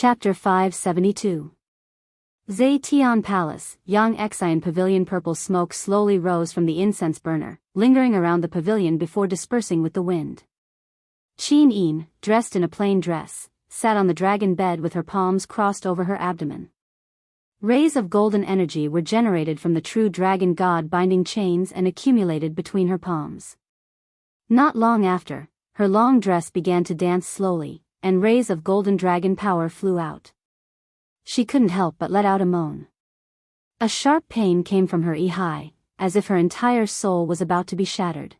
Chapter 572. Zaytian Palace, Yang Exian Pavilion. Purple smoke slowly rose from the incense burner, lingering around the pavilion before dispersing with the wind. Qin Yin, dressed in a plain dress, sat on the dragon bed with her palms crossed over her abdomen. Rays of golden energy were generated from the true dragon god binding chains and accumulated between her palms. Not long after, her long dress began to dance slowly, and rays of golden dragon power flew out. She couldn't help but let out a moan. A sharp pain came from her high, as if her entire soul was about to be shattered.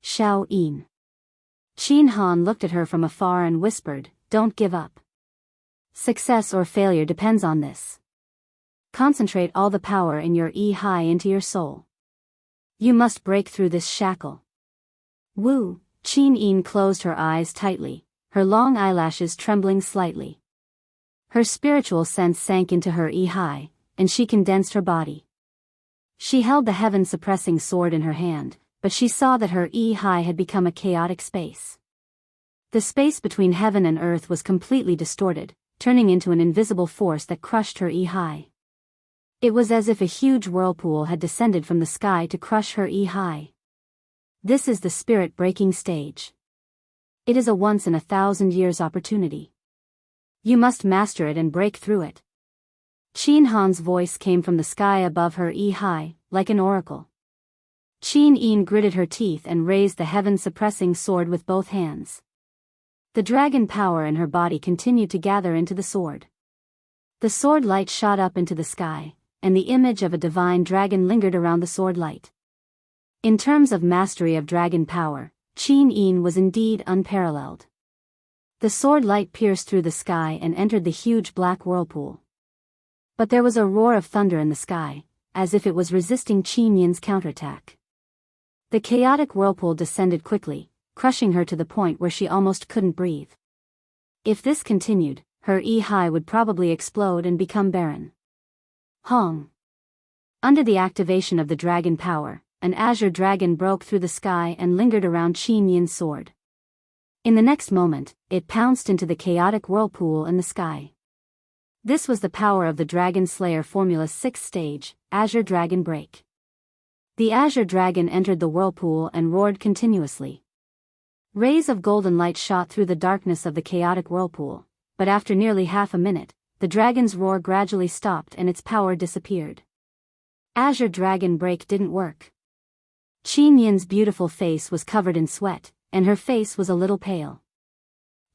Xiao Yin. Qin Han looked at her from afar and whispered, "Don't give up. Success or failure depends on this. Concentrate all the power in your high into your soul. You must break through this shackle." Wu. Qin Yin closed her eyes tightly, her long eyelashes trembling slightly. Her spiritual sense sank into her high, and she condensed her body. She held the heaven-suppressing sword in her hand, but she saw that her high had become a chaotic space. The space between heaven and earth was completely distorted, turning into an invisible force that crushed her high. It was as if a huge whirlpool had descended from the sky to crush her high. This is the spirit-breaking stage. It is a once-in-a-thousand-years opportunity. You must master it and break through it. Qin Han's voice came from the sky above her high, like an oracle. Qin Yin gritted her teeth and raised the heaven-suppressing sword with both hands. The dragon power in her body continued to gather into the sword. The sword light shot up into the sky, and the image of a divine dragon lingered around the sword light. In terms of mastery of dragon power, Qin Yin was indeed unparalleled. The sword light pierced through the sky and entered the huge black whirlpool. But there was a roar of thunder in the sky, as if it was resisting Qin Yin's counterattack. The chaotic whirlpool descended quickly, crushing her to the point where she almost couldn't breathe. If this continued, her high would probably explode and become barren. Hong. Under the activation of the dragon power, an azure dragon broke through the sky and lingered around Qin Yin's sword. In the next moment, it pounced into the chaotic whirlpool in the sky. This was the power of the Dragon Slayer Formula's 6th stage, Azure Dragon Break. The azure dragon entered the whirlpool and roared continuously. Rays of golden light shot through the darkness of the chaotic whirlpool, but after nearly half a minute, the dragon's roar gradually stopped and its power disappeared. Azure Dragon Break didn't work. Qin Yin's beautiful face was covered in sweat, and her face was a little pale.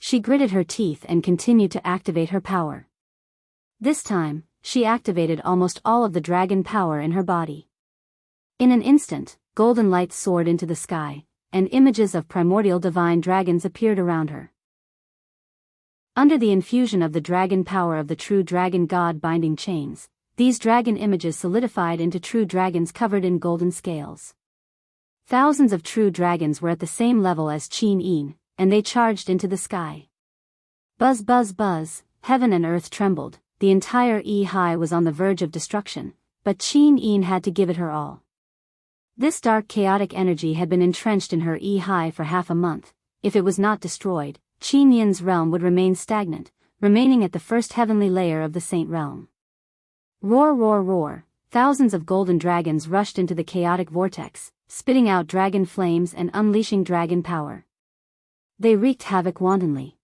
She gritted her teeth and continued to activate her power. This time, she activated almost all of the dragon power in her body. In an instant, golden light soared into the sky, and images of primordial divine dragons appeared around her. Under the infusion of the dragon power of the true dragon god binding chains, these dragon images solidified into true dragons covered in golden scales. Thousands of true dragons were at the same level as Qin Yin, and they charged into the sky. Buzz buzz buzz, heaven and earth trembled, the entire high was on the verge of destruction, but Qin Yin had to give it her all. This dark chaotic energy had been entrenched in her high for half a month. If it was not destroyed, Qin Yin's realm would remain stagnant, remaining at the first heavenly layer of the Saint Realm. Roar roar roar, thousands of golden dragons rushed into the chaotic vortex, spitting out dragon flames and unleashing dragon power. They wreaked havoc wantonly.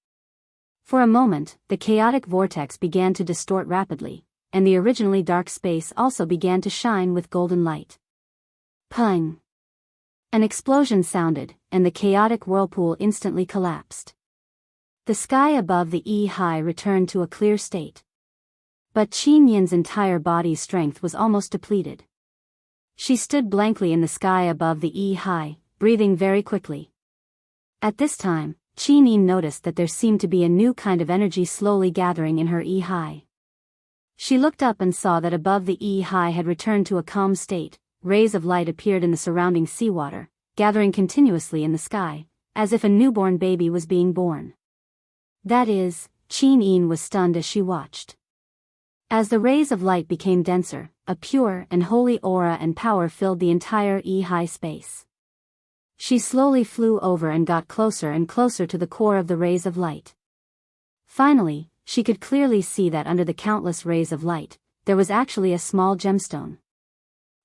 For a moment, the chaotic vortex began to distort rapidly, and the originally dark space also began to shine with golden light. Pung! An explosion sounded, and the chaotic whirlpool instantly collapsed. The sky above the high returned to a clear state. But Qin Yin's entire body's strength was almost depleted. She stood blankly in the sky above the high, breathing very quickly. At this time, Qin Yin noticed that there seemed to be a new kind of energy slowly gathering in her high. She looked up and saw that above the high had returned to a calm state. Rays of light appeared in the surrounding seawater, gathering continuously in the sky, as if a newborn baby was being born. That is, Qin Yin was stunned as she watched. As the rays of light became denser, a pure and holy aura and power filled the entire high space. She slowly flew over and got closer and closer to the core of the rays of light. Finally, she could clearly see that under the countless rays of light, there was actually a small gemstone.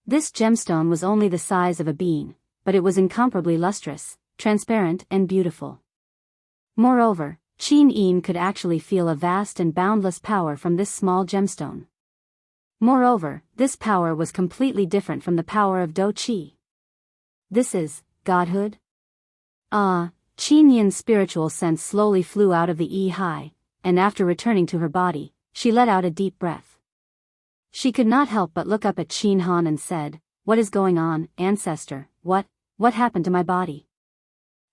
This gemstone was only the size of a bean, but it was incomparably lustrous, transparent and beautiful. Moreover, Qin could actually feel a vast and boundless power from this small gemstone. Moreover, this power was completely different from the power of Do Qi. This is godhood? Qin Yin's spiritual sense slowly flew out of the Yi, and after returning to her body, she let out a deep breath. She could not help but look up at Qin Han and said, "What is going on, ancestor? What happened to my body?"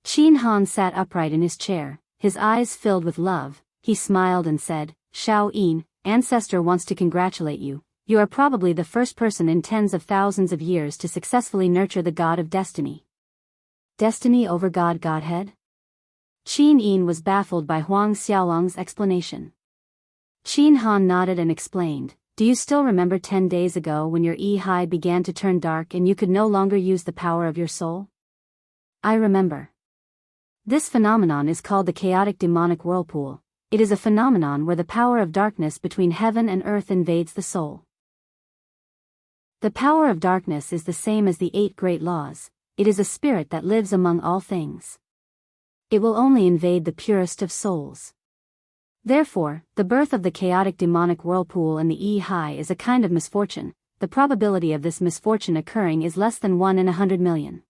Qin Han sat upright in his chair, his eyes filled with love. He smiled and said, "Shao Yin, ancestor wants to congratulate you. You are probably the first person in tens of thousands of years to successfully nurture the god of destiny." Destiny over godhead? Qin Yin was baffled by Huang Xiaolong's explanation. Qin Han nodded and explained, "Do you still remember 10 days ago when your Yi began to turn dark and you could no longer use the power of your soul?" "I remember. This phenomenon is called the chaotic demonic whirlpool. It is a phenomenon where the power of darkness between heaven and earth invades the soul. The power of darkness is the same as the 8 great laws. It is a spirit that lives among all things. It will only invade the purest of souls. Therefore, the birth of the chaotic demonic whirlpool and the Yi is a kind of misfortune. The probability of this misfortune occurring is less than 1 in 100 million.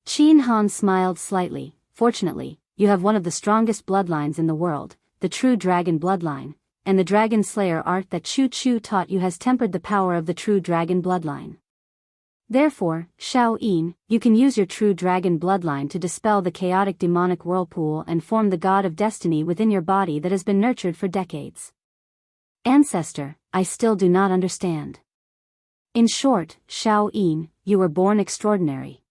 Qin Han smiled slightly. "Fortunately, you have one of the strongest bloodlines in the world, the true dragon bloodline, and the dragon slayer art that Chu taught you has tempered the power of the true dragon bloodline. Therefore, Shao Yin, you can use your true dragon bloodline to dispel the chaotic demonic whirlpool and form the god of destiny within your body that has been nurtured for decades." "Ancestor, I still do not understand." "In short, Shao Yin, you were born extraordinary.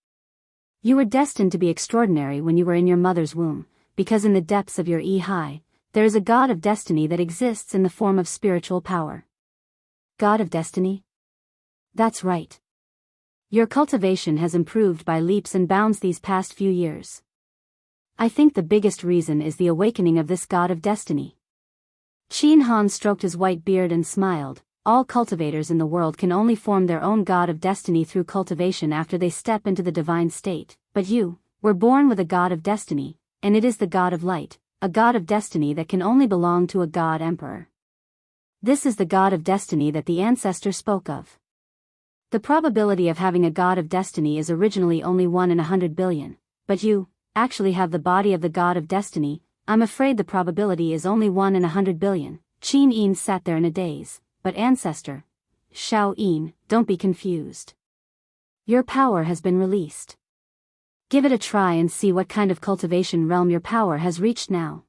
You were destined to be extraordinary when you were in your mother's womb, because in the depths of your Yi, there is a god of destiny that exists in the form of spiritual power." "God of destiny?" "That's right. Your cultivation has improved by leaps and bounds these past few years. I think the biggest reason is the awakening of this god of destiny." Qin Han stroked his white beard and smiled. "All cultivators in the world can only form their own god of destiny through cultivation after they step into the divine state, but you were born with a god of destiny, and it is the god of light, a god of destiny that can only belong to a god emperor. This is the god of destiny that the ancestor spoke of. The probability of having a god of destiny is originally only 1 in 100 billion, but you actually have the body of the god of destiny. I'm afraid the probability is only 1 in 100 billion. Qin Yin sat there in a daze. "But ancestor, Shao Yin, don't be confused. Your power has been released. Give it a try and see what kind of cultivation realm your power has reached now."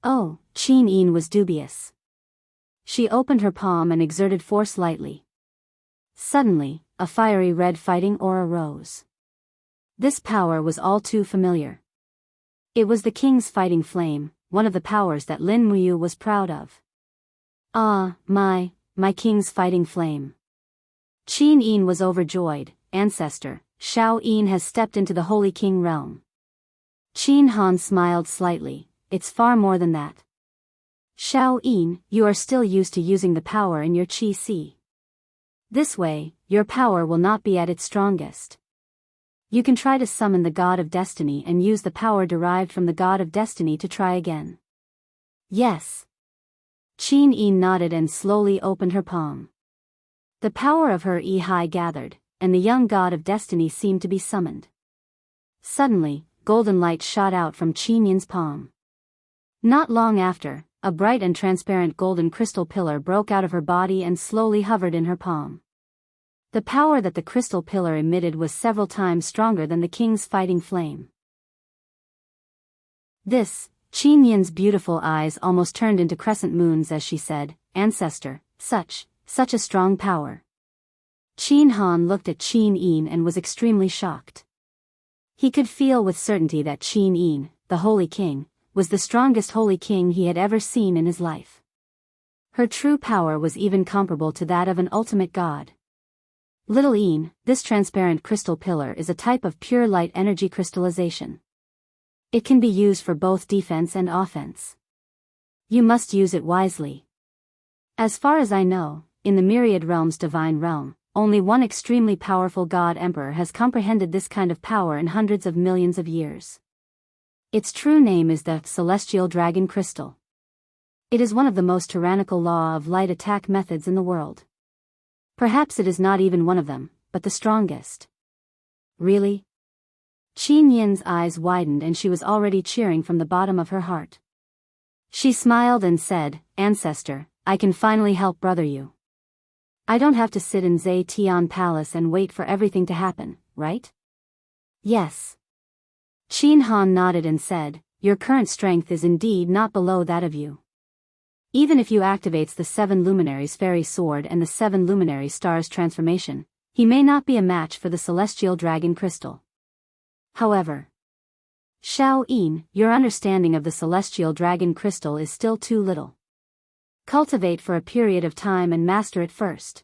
"Oh," Qin Yin was dubious. She opened her palm and exerted force lightly. Suddenly, a fiery red fighting aura rose. This power was all too familiar. It was the king's fighting flame, one of the powers that Lin Muyu was proud of. "Ah, my king's fighting flame." Qin Yin was overjoyed. "Ancestor, Shao Yin has stepped into the Holy King realm." Qin Han smiled slightly. "It's far more than that. Shao Yin, you are still used to using the power in your Qi Si. This way, your power will not be at its strongest. You can try to summon the god of destiny and use the power derived from the god of destiny to try again." "Yes." Qin Yin nodded and slowly opened her palm. The power of her Yi gathered, and the young god of destiny seemed to be summoned. Suddenly, golden light shot out from Qin Yin's palm. Not long after, a bright and transparent golden crystal pillar broke out of her body and slowly hovered in her palm. The power that the crystal pillar emitted was several times stronger than the king's fighting flame. This, Qin Yin's beautiful eyes almost turned into crescent moons as she said, "Ancestor, such a strong power." Qin Han looked at Qin Yin and was extremely shocked. He could feel with certainty that Qin Yin, the Holy King, was the strongest Holy King he had ever seen in his life. Her true power was even comparable to that of an ultimate god. "Little Yin, this transparent crystal pillar is a type of pure light energy crystallization. It can be used for both defense and offense. You must use it wisely. As far as I know, in the myriad realms divine realm, only one extremely powerful god emperor has comprehended this kind of power in hundreds of millions of years. Its true name is the Celestial Dragon Crystal. It is one of the most tyrannical law of light attack methods in the world. Perhaps it is not even one of them, but the strongest. Really? Qin Yin's eyes widened and she was already cheering from the bottom of her heart. She smiled and said, Ancestor, I can finally help brother you. I don't have to sit in Zetian Palace and wait for everything to happen, right? Yes. Qin Han nodded and said, your current strength is indeed not below that of you. Even if you activates the 7 Luminaries Fairy Sword and the 7 Luminary Stars transformation, he may not be a match for the Celestial Dragon Crystal. However, Xiao Yin, your understanding of the Celestial Dragon Crystal is still too little. Cultivate for a period of time and master it first.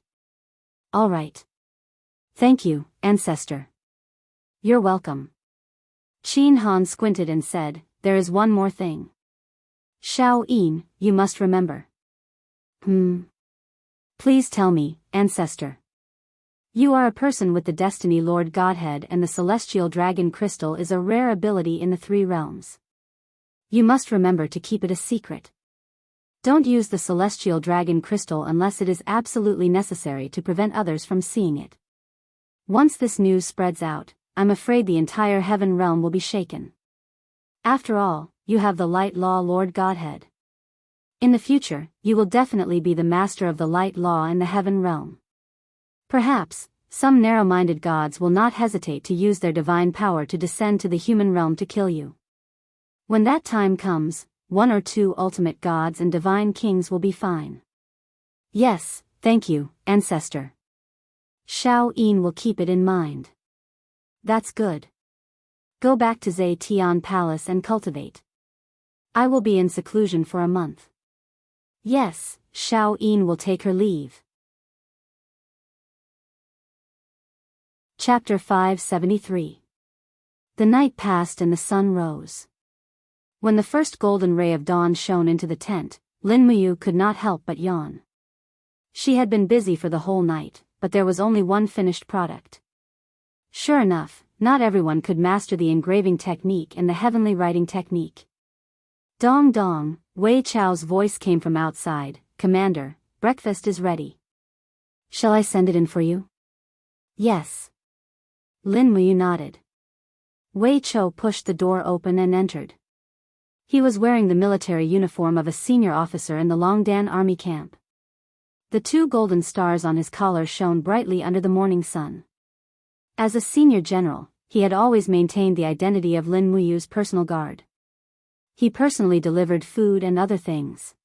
All right. Thank you, Ancestor. You're welcome. Qin Han squinted and said, there is one more thing. Xiao Yin, you must remember. Please tell me, Ancestor. You are a person with the Destiny Lord Godhead and the Celestial Dragon Crystal is a rare ability in the 3 realms. You must remember to keep it a secret. Don't use the Celestial Dragon Crystal unless it is absolutely necessary to prevent others from seeing it. Once this news spreads out, I'm afraid the entire heaven realm will be shaken. After all, you have the Light Law Lord Godhead. In the future, you will definitely be the master of the Light Law in the heaven realm. Perhaps, some narrow-minded gods will not hesitate to use their divine power to descend to the human realm to kill you. When that time comes, 1 or 2 ultimate gods and divine kings will be fine. Yes, thank you, Ancestor. Xiao Yin will keep it in mind. That's good. Go back to Zetian Palace and cultivate. I will be in seclusion for a month. Yes, Xiao Yin will take her leave. Chapter 573. The night passed and the sun rose. When the first golden ray of dawn shone into the tent, Lin Muyu could not help but yawn. She had been busy for the whole night, but there was only one finished product. Sure enough, not everyone could master the engraving technique and the heavenly writing technique. Dong dong, Wei Chao's voice came from outside. Commander, breakfast is ready. Shall I send it in for you? Yes. Lin Muyu nodded. Wei Chou pushed the door open and entered. He was wearing the military uniform of a senior officer in the Longdan army camp. The 2 golden stars on his collar shone brightly under the morning sun. As a senior general, he had always maintained the identity of Lin Muyu's personal guard. He personally delivered food and other things.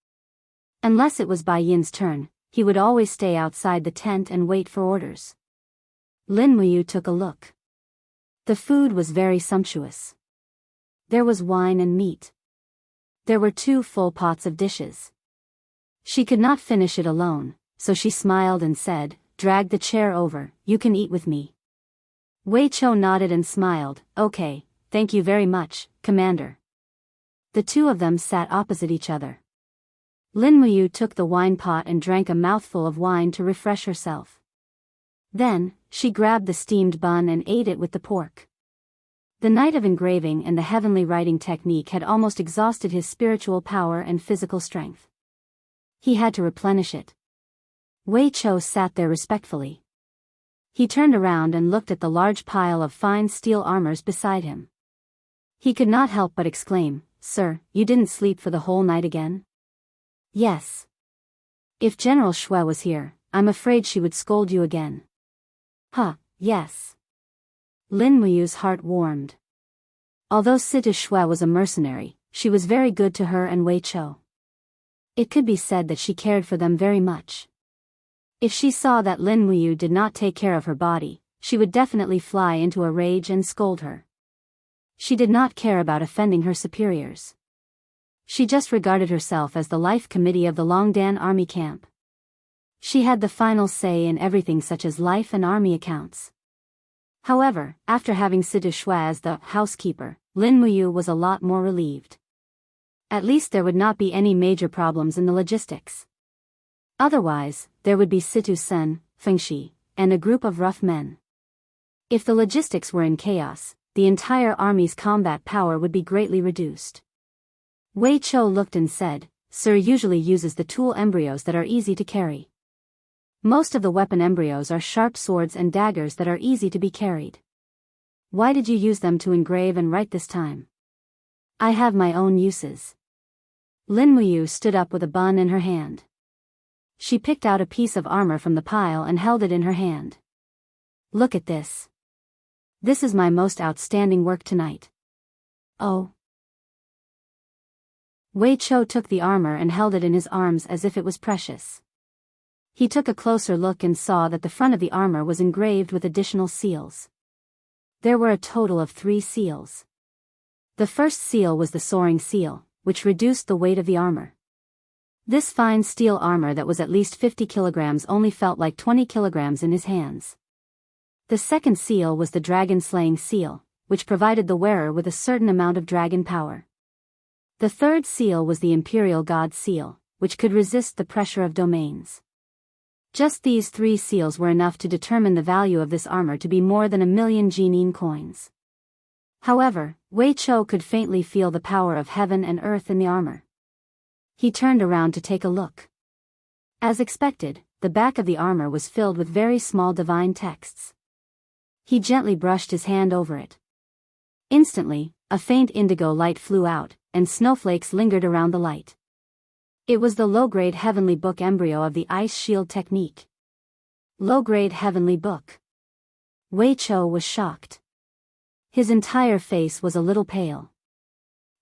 Unless it was Bai Yin's turn, he would always stay outside the tent and wait for orders. Lin Muyu took a look. The food was very sumptuous. There was wine and meat. There were 2 full pots of dishes. She could not finish it alone, so she smiled and said, drag the chair over, you can eat with me. Wei Chou nodded and smiled, okay, thank you very much, Commander. The 2 of them sat opposite each other. Lin Muyu took the wine pot and drank a mouthful of wine to refresh herself. Then, she grabbed the steamed bun and ate it with the pork. The night of engraving and the heavenly writing technique had almost exhausted his spiritual power and physical strength. He had to replenish it. Wei Chou sat there respectfully. He turned around and looked at the large pile of fine steel armors beside him. He could not help but exclaim, Sir, you didn't sleep for the whole night again? Yes. If General Shui was here, I'm afraid she would scold you again. Huh, yes. Lin Muyu's heart warmed. Although Sita Shui was a mercenary, she was very good to her and Wei Chou. It could be said that she cared for them very much. If she saw that Lin Muyu did not take care of her body, she would definitely fly into a rage and scold her. She did not care about offending her superiors. She just regarded herself as the life committee of the Longdan army camp. She had the final say in everything such as life and army accounts. However, after having Sita Shui as the housekeeper, Lin Muyu was a lot more relieved. At least there would not be any major problems in the logistics. Otherwise, there would be Situ Sen, Fengshi, and a group of rough men. If the logistics were in chaos, the entire army's combat power would be greatly reduced. Wei Chou looked and said, "Sir usually uses the tool embryos that are easy to carry. Most of the weapon embryos are sharp swords and daggers that are easy to be carried. Why did you use them to engrave and write this time?" "I have my own uses." Lin Muyu stood up with a bun in her hand. She picked out a piece of armor from the pile and held it in her hand. "Look at this. This is my most outstanding work tonight." "Oh." Wei Chou took the armor and held it in his arms as if it was precious. He took a closer look and saw that the front of the armor was engraved with additional seals. There were a total of 3 seals. The first seal was the soaring seal, which reduced the weight of the armor. This fine steel armor that was at least 50 kilograms only felt like 20 kilograms in his hands. The second seal was the dragon-slaying seal, which provided the wearer with a certain amount of dragon power. The third seal was the Imperial God seal, which could resist the pressure of domains. Just these 3 seals were enough to determine the value of this armor to be more than 1,000,000 Jinin coins. However, Wei Chou could faintly feel the power of heaven and earth in the armor. He turned around to take a look. As expected, the back of the armor was filled with very small divine texts. He gently brushed his hand over it. Instantly, a faint indigo light flew out, and snowflakes lingered around the light. It was the low-grade Heavenly Book embryo of the Ice Shield technique. Low-grade Heavenly Book. Wei Chou was shocked. His entire face was a little pale.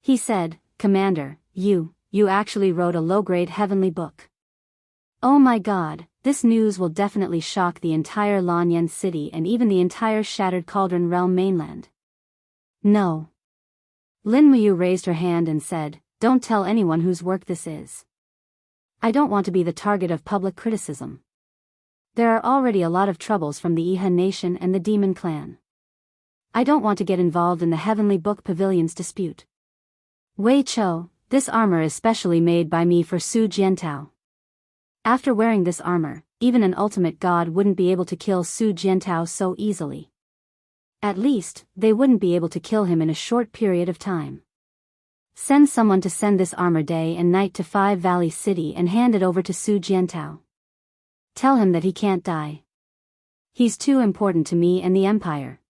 He said, "Commander, you actually wrote a low-grade Heavenly Book. Oh my god, this news will definitely shock the entire Lanyan city and even the entire Shattered Cauldron Realm mainland." "No." Lin Muyu raised her hand and said, "Don't tell anyone whose work this is. I don't want to be the target of public criticism. There are already a lot of troubles from the Iha Nation and the Demon Clan. I don't want to get involved in the Heavenly Book Pavilion's dispute. Wei Chou, this armor is specially made by me for Su Jiantao. After wearing this armor, even an ultimate god wouldn't be able to kill Su Jiantao so easily. At least, they wouldn't be able to kill him in a short period of time. Send someone to send this armor day and night to 5 Valley City and hand it over to Su Jiantao. Tell him that he can't die. He's too important to me and the Empire.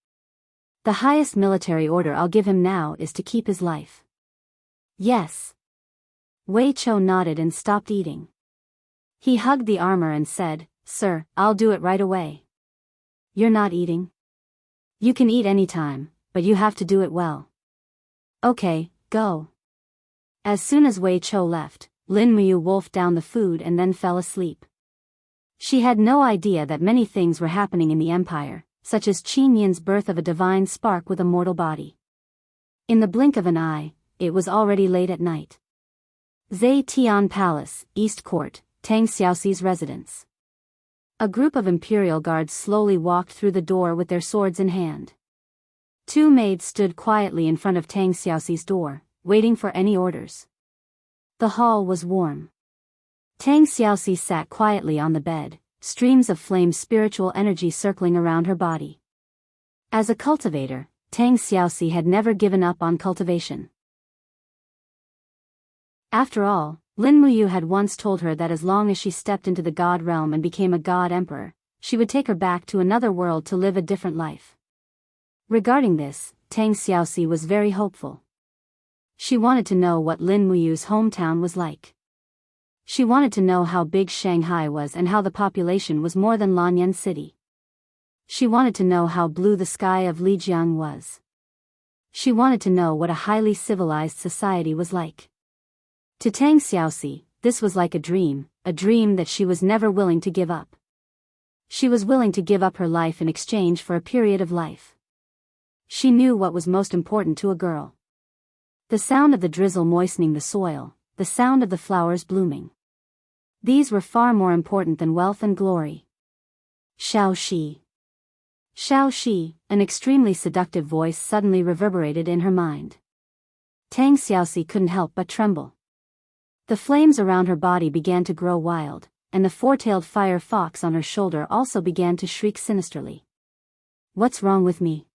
The highest military order I'll give him now is to keep his life." "Yes." Wei Chou nodded and stopped eating. He hugged the armor and said, "Sir, I'll do it right away." "You're not eating?" "You can eat any time, but you have to do it well." "Okay, go." As soon as Wei Chou left, Lin Muyu wolfed down the food and then fell asleep. She had no idea that many things were happening in the Empire, such as Qin Yin's birth of a divine spark with a mortal body. In the blink of an eye, it was already late at night. Zhe Tian Palace, East Court, Tang Xiaoxi's residence. A group of imperial guards slowly walked through the door with their swords in hand. 2 maids stood quietly in front of Tang Xiaoxi's door, waiting for any orders. The hall was warm. Tang Xiaoxi sat quietly on the bed, streams of flame spiritual energy circling around her body. As a cultivator, Tang Xiaoxi had never given up on cultivation. After all, Lin Muyu had once told her that as long as she stepped into the god realm and became a god emperor, she would take her back to another world to live a different life. Regarding this, Tang Xiaoxi was very hopeful. She wanted to know what Lin Muyu's hometown was like. She wanted to know how big Shanghai was and how the population was more than Lanyan City. She wanted to know how blue the sky of Lijiang was. She wanted to know what a highly civilized society was like. To Tang Xiaoxi, this was like a dream that she was never willing to give up. She was willing to give up her life in exchange for a period of life. She knew what was most important to a girl. The sound of the drizzle moistening the soil, the sound of the flowers blooming. These were far more important than wealth and glory. Shao Shi. Shao Shi, an extremely seductive voice suddenly reverberated in her mind. Tang Xiaoxi couldn't help but tremble. The flames around her body began to grow wild, and the four-tailed fire fox on her shoulder also began to shriek sinisterly. What's wrong with me?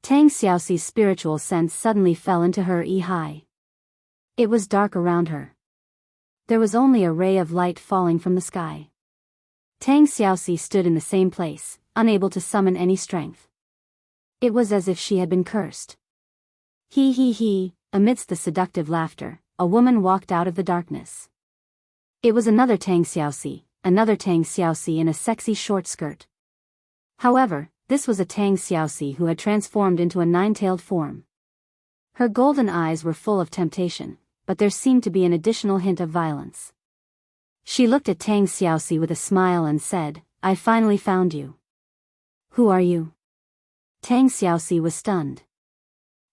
Tang Xiaoxi's spiritual sense suddenly fell into her high. It was dark around her. There was only a ray of light falling from the sky. Tang Xiaoxi stood in the same place, unable to summon any strength. It was as if she had been cursed. He, amidst the seductive laughter, a woman walked out of the darkness. It was another Tang Xiaoxi in a sexy short skirt. However, this was a Tang Xiaoxi who had transformed into a nine-tailed form. Her golden eyes were full of temptation, but there seemed to be an additional hint of violence. She looked at Tang Xiaoxi with a smile and said, I finally found you. Who are you? Tang Xiaoxi was stunned.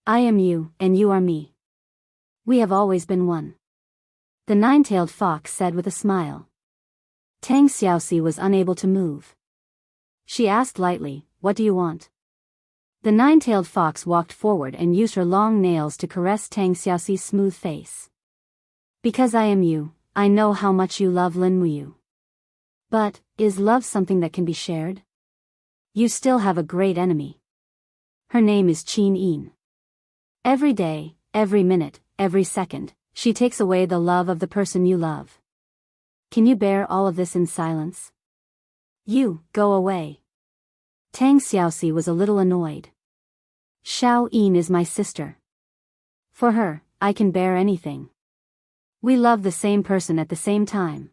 I am you, and you are me. We have always been one. The nine-tailed fox said with a smile. Tang Xiaoxi was unable to move. She asked lightly, what do you want? The nine-tailed fox walked forward and used her long nails to caress Tang Xiaoxi's smooth face. Because I am you, I know how much you love Lin Muyu. But, is love something that can be shared? You still have a great enemy. Her name is Qin Yin. Every day, every minute, every second, she takes away the love of the person you love. Can you bear all of this in silence? You, go away. Tang Xiaoxi was a little annoyed. Xiao Yin is my sister. For her, I can bear anything. We love the same person at the same time.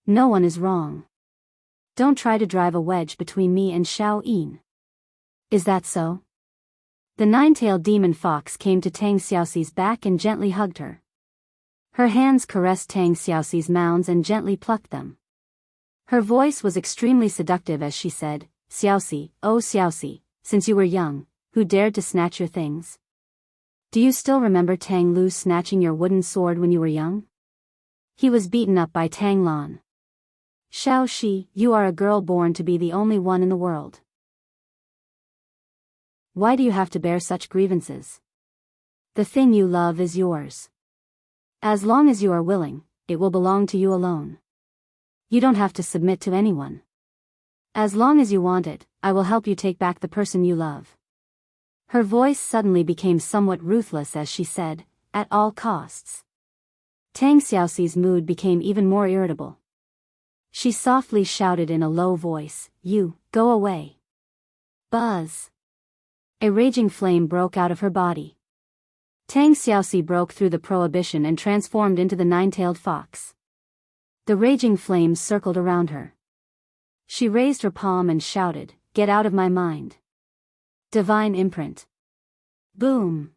No one is wrong. Don't try to drive a wedge between me and Xiao Yin. Is that so? The nine-tailed demon fox came to Tang Xiaoxi's back and gently hugged her. Her hands caressed Tang Xiaoxi's mounds and gently plucked them. Her voice was extremely seductive as she said, Xiaoxi, oh Xiaoxi, since you were young, who dared to snatch your things? Do you still remember Tang Lu snatching your wooden sword when you were young? He was beaten up by Tang Lan. Xiao Shi, you are a girl born to be the only one in the world. Why do you have to bear such grievances? The thing you love is yours. As long as you are willing, it will belong to you alone. You don't have to submit to anyone. As long as you want it, I will help you take back the person you love. Her voice suddenly became somewhat ruthless as she said, at all costs. Tang Xiaoxi's mood became even more irritable. She softly shouted in a low voice, you, go away. Buzz. A raging flame broke out of her body. Tang Xiaoxi broke through the prohibition and transformed into the nine-tailed fox. The raging flames circled around her. She raised her palm and shouted, get out of my mind. Divine imprint. Boom.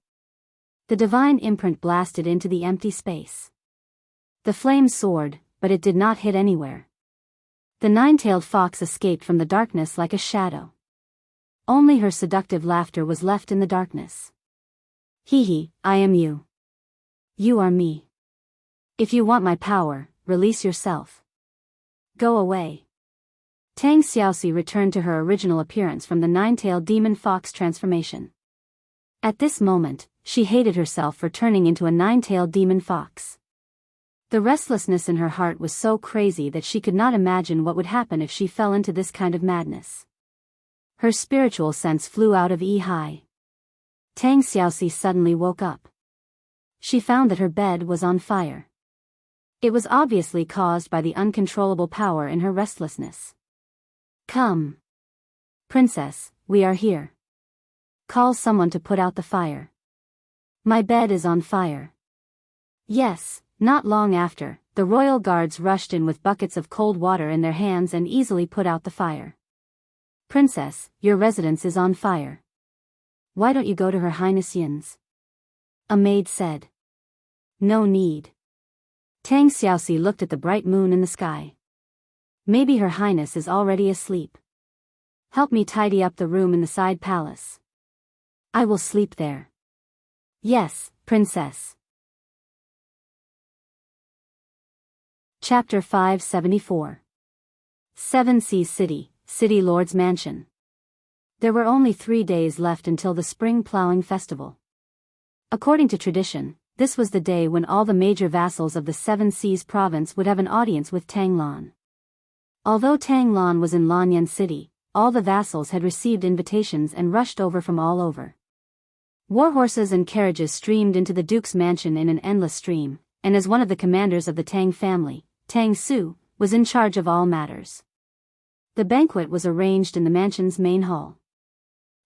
The divine imprint blasted into the empty space. The flame soared, but it did not hit anywhere. The nine-tailed fox escaped from the darkness like a shadow. Only her seductive laughter was left in the darkness. I am you. You are me. If you want my power, release yourself. Go away. Tang Xiaoxi returned to her original appearance from the nine-tailed demon fox transformation. At this moment, she hated herself for turning into a nine-tailed demon fox. The restlessness in her heart was so crazy that she could not imagine what would happen if she fell into this kind of madness. Her spiritual sense flew out of high. Tang Xiaoxi suddenly woke up. She found that her bed was on fire. It was obviously caused by the uncontrollable power in her restlessness. Come. Princess, we are here. Call someone to put out the fire. My bed is on fire. Yes, not long after, the royal guards rushed in with buckets of cold water in their hands and easily put out the fire. Princess, your residence is on fire. Why don't you go to Her Highness Yin's? A maid said. No need. Tang Xiaoxi looked at the bright moon in the sky. Maybe Her Highness is already asleep. Help me tidy up the room in the side palace. I will sleep there. Yes, Princess. Chapter 574. Seven Seas City, City Lord's Mansion. There were only 3 days left until the Spring Plowing Festival. According to tradition, this was the day when all the major vassals of the Seven Seas province would have an audience with Tang Lan. Although Tang Lan was in Lanyan City, all the vassals had received invitations and rushed over from all over. War horses and carriages streamed into the duke's mansion in an endless stream, and as one of the commanders of the Tang family, Tang Su was in charge of all matters. The banquet was arranged in the mansion's main hall.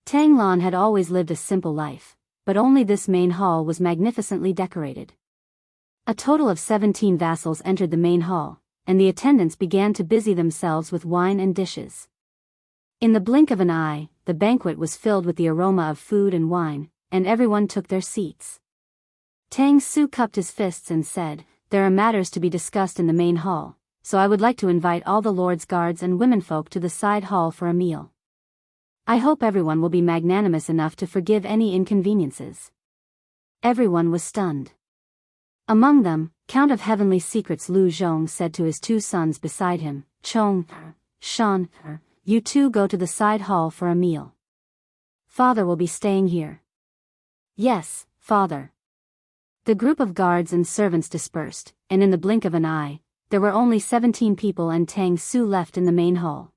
Tang Lan had always lived a simple life, but only this main hall was magnificently decorated. A total of 17 vassals entered the main hall, and the attendants began to busy themselves with wine and dishes. In the blink of an eye, the banquet was filled with the aroma of food and wine, and everyone took their seats. Tang Su cupped his fists and said, "There are matters to be discussed in the main hall, so I would like to invite all the lords' guards and womenfolk to the side hall for a meal. I hope everyone will be magnanimous enough to forgive any inconveniences." Everyone was stunned. Among them, Count of Heavenly Secrets Lu Zhong said to his two sons beside him, "Chong, Shan, you two go to the side hall for a meal. Father will be staying here." "Yes, father." The group of guards and servants dispersed, and in the blink of an eye, there were only 17 people and Tang Su left in the main hall.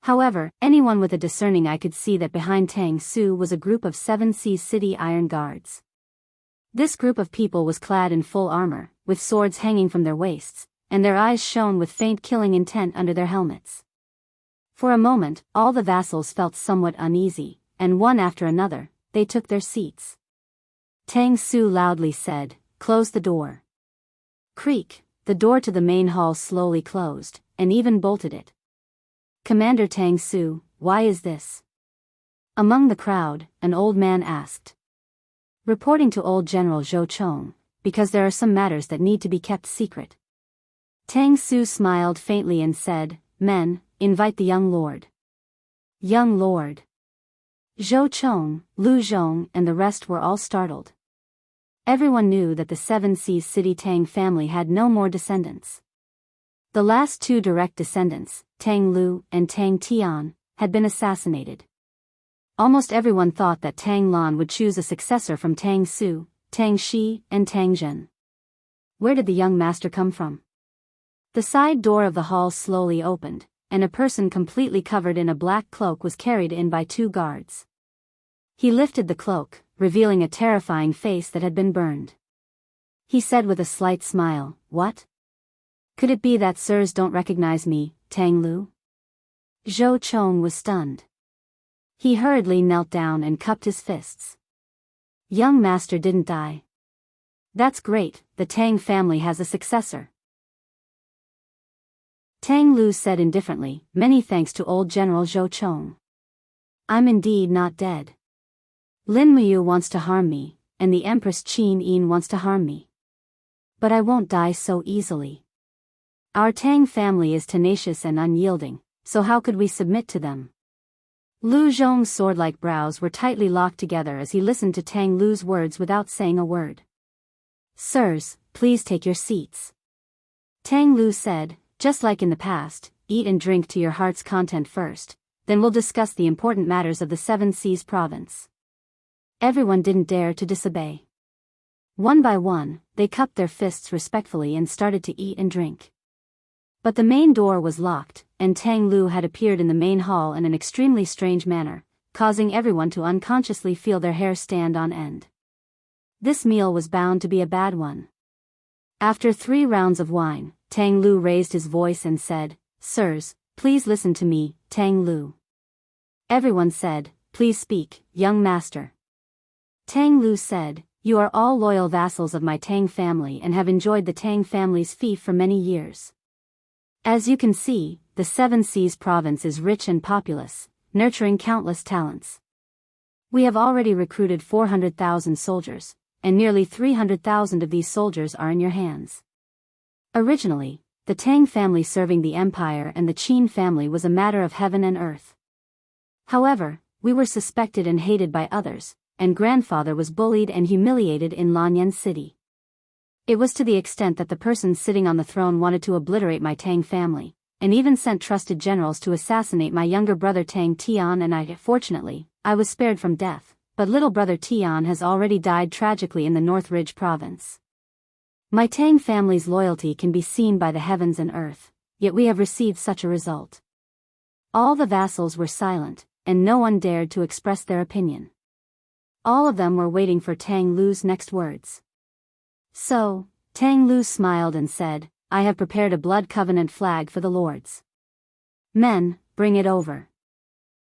However, anyone with a discerning eye could see that behind Tang Su was a group of 7 Seas City Iron Guards. This group of people was clad in full armor, with swords hanging from their waists, and their eyes shone with faint killing intent under their helmets. For a moment, all the vassals felt somewhat uneasy, and one after another, they took their seats. Tang Su loudly said, "Close the door." Creak, the door to the main hall slowly closed, and even bolted it. "Commander Tang Su, why is this?" Among the crowd, an old man asked. Reporting to old General Zhou Chong, because there are some matters that need to be kept secret. Tang Su smiled faintly and said, "Men, invite the young lord." Young lord. Zhou Chong, Lu Zhong and the rest were all startled. Everyone knew that the 7 Seas City Tang family had no more descendants. The last two direct descendants, Tang Lu and Tang Tian, had been assassinated. Almost everyone thought that Tang Lan would choose a successor from Tang Su, Tang Shi, and Tang Zhen. Where did the young master come from? The side door of the hall slowly opened, and a person completely covered in a black cloak was carried in by 2 guards. He lifted the cloak, revealing a terrifying face that had been burned. He said with a slight smile, "What? Could it be that sirs don't recognize me, Tang Lu?" Zhou Chong was stunned. He hurriedly knelt down and cupped his fists. "Young master didn't die. That's great, the Tang family has a successor." Tang Lu said indifferently, "Many thanks to old General Zhou Chong. I'm indeed not dead. Lin Muyu wants to harm me, and the Empress Qin Yin wants to harm me. But I won't die so easily. Our Tang family is tenacious and unyielding, so how could we submit to them?" Lu Zhong's sword-like brows were tightly locked together as he listened to Tang Lu's words without saying a word. "Sirs, please take your seats." Tang Lu said, "Just like in the past, eat and drink to your heart's content first, then we'll discuss the important matters of the 7 Seas province." Everyone didn't dare to disobey. One by one, they cupped their fists respectfully and started to eat and drink. But the main door was locked, and Tang Lu had appeared in the main hall in an extremely strange manner, causing everyone to unconsciously feel their hair stand on end. This meal was bound to be a bad one. After 3 rounds of wine, Tang Lu raised his voice and said, "Sirs, please listen to me, Tang Lu." Everyone said, "Please speak, young master." Tang Lu said, "You are all loyal vassals of my Tang family and have enjoyed the Tang family's fief for many years. As you can see, the 7 Seas province is rich and populous, nurturing countless talents. We have already recruited 400,000 soldiers, and nearly 300,000 of these soldiers are in your hands." Originally, the Tang family serving the empire and the Qin family was a matter of heaven and earth. However, we were suspected and hated by others, and grandfather was bullied and humiliated in Lanyan City. It was to the extent that the person sitting on the throne wanted to obliterate my Tang family, and even sent trusted generals to assassinate my younger brother Tang Tian, and fortunately, I was spared from death, but little brother Tian has already died tragically in the North Ridge province. My Tang family's loyalty can be seen by the heavens and earth, yet we have received such a result." All the vassals were silent, and no one dared to express their opinion. All of them were waiting for Tang Lu's next words. So, Tang Lu smiled and said, "I have prepared a blood covenant flag for the lords. Men, bring it over."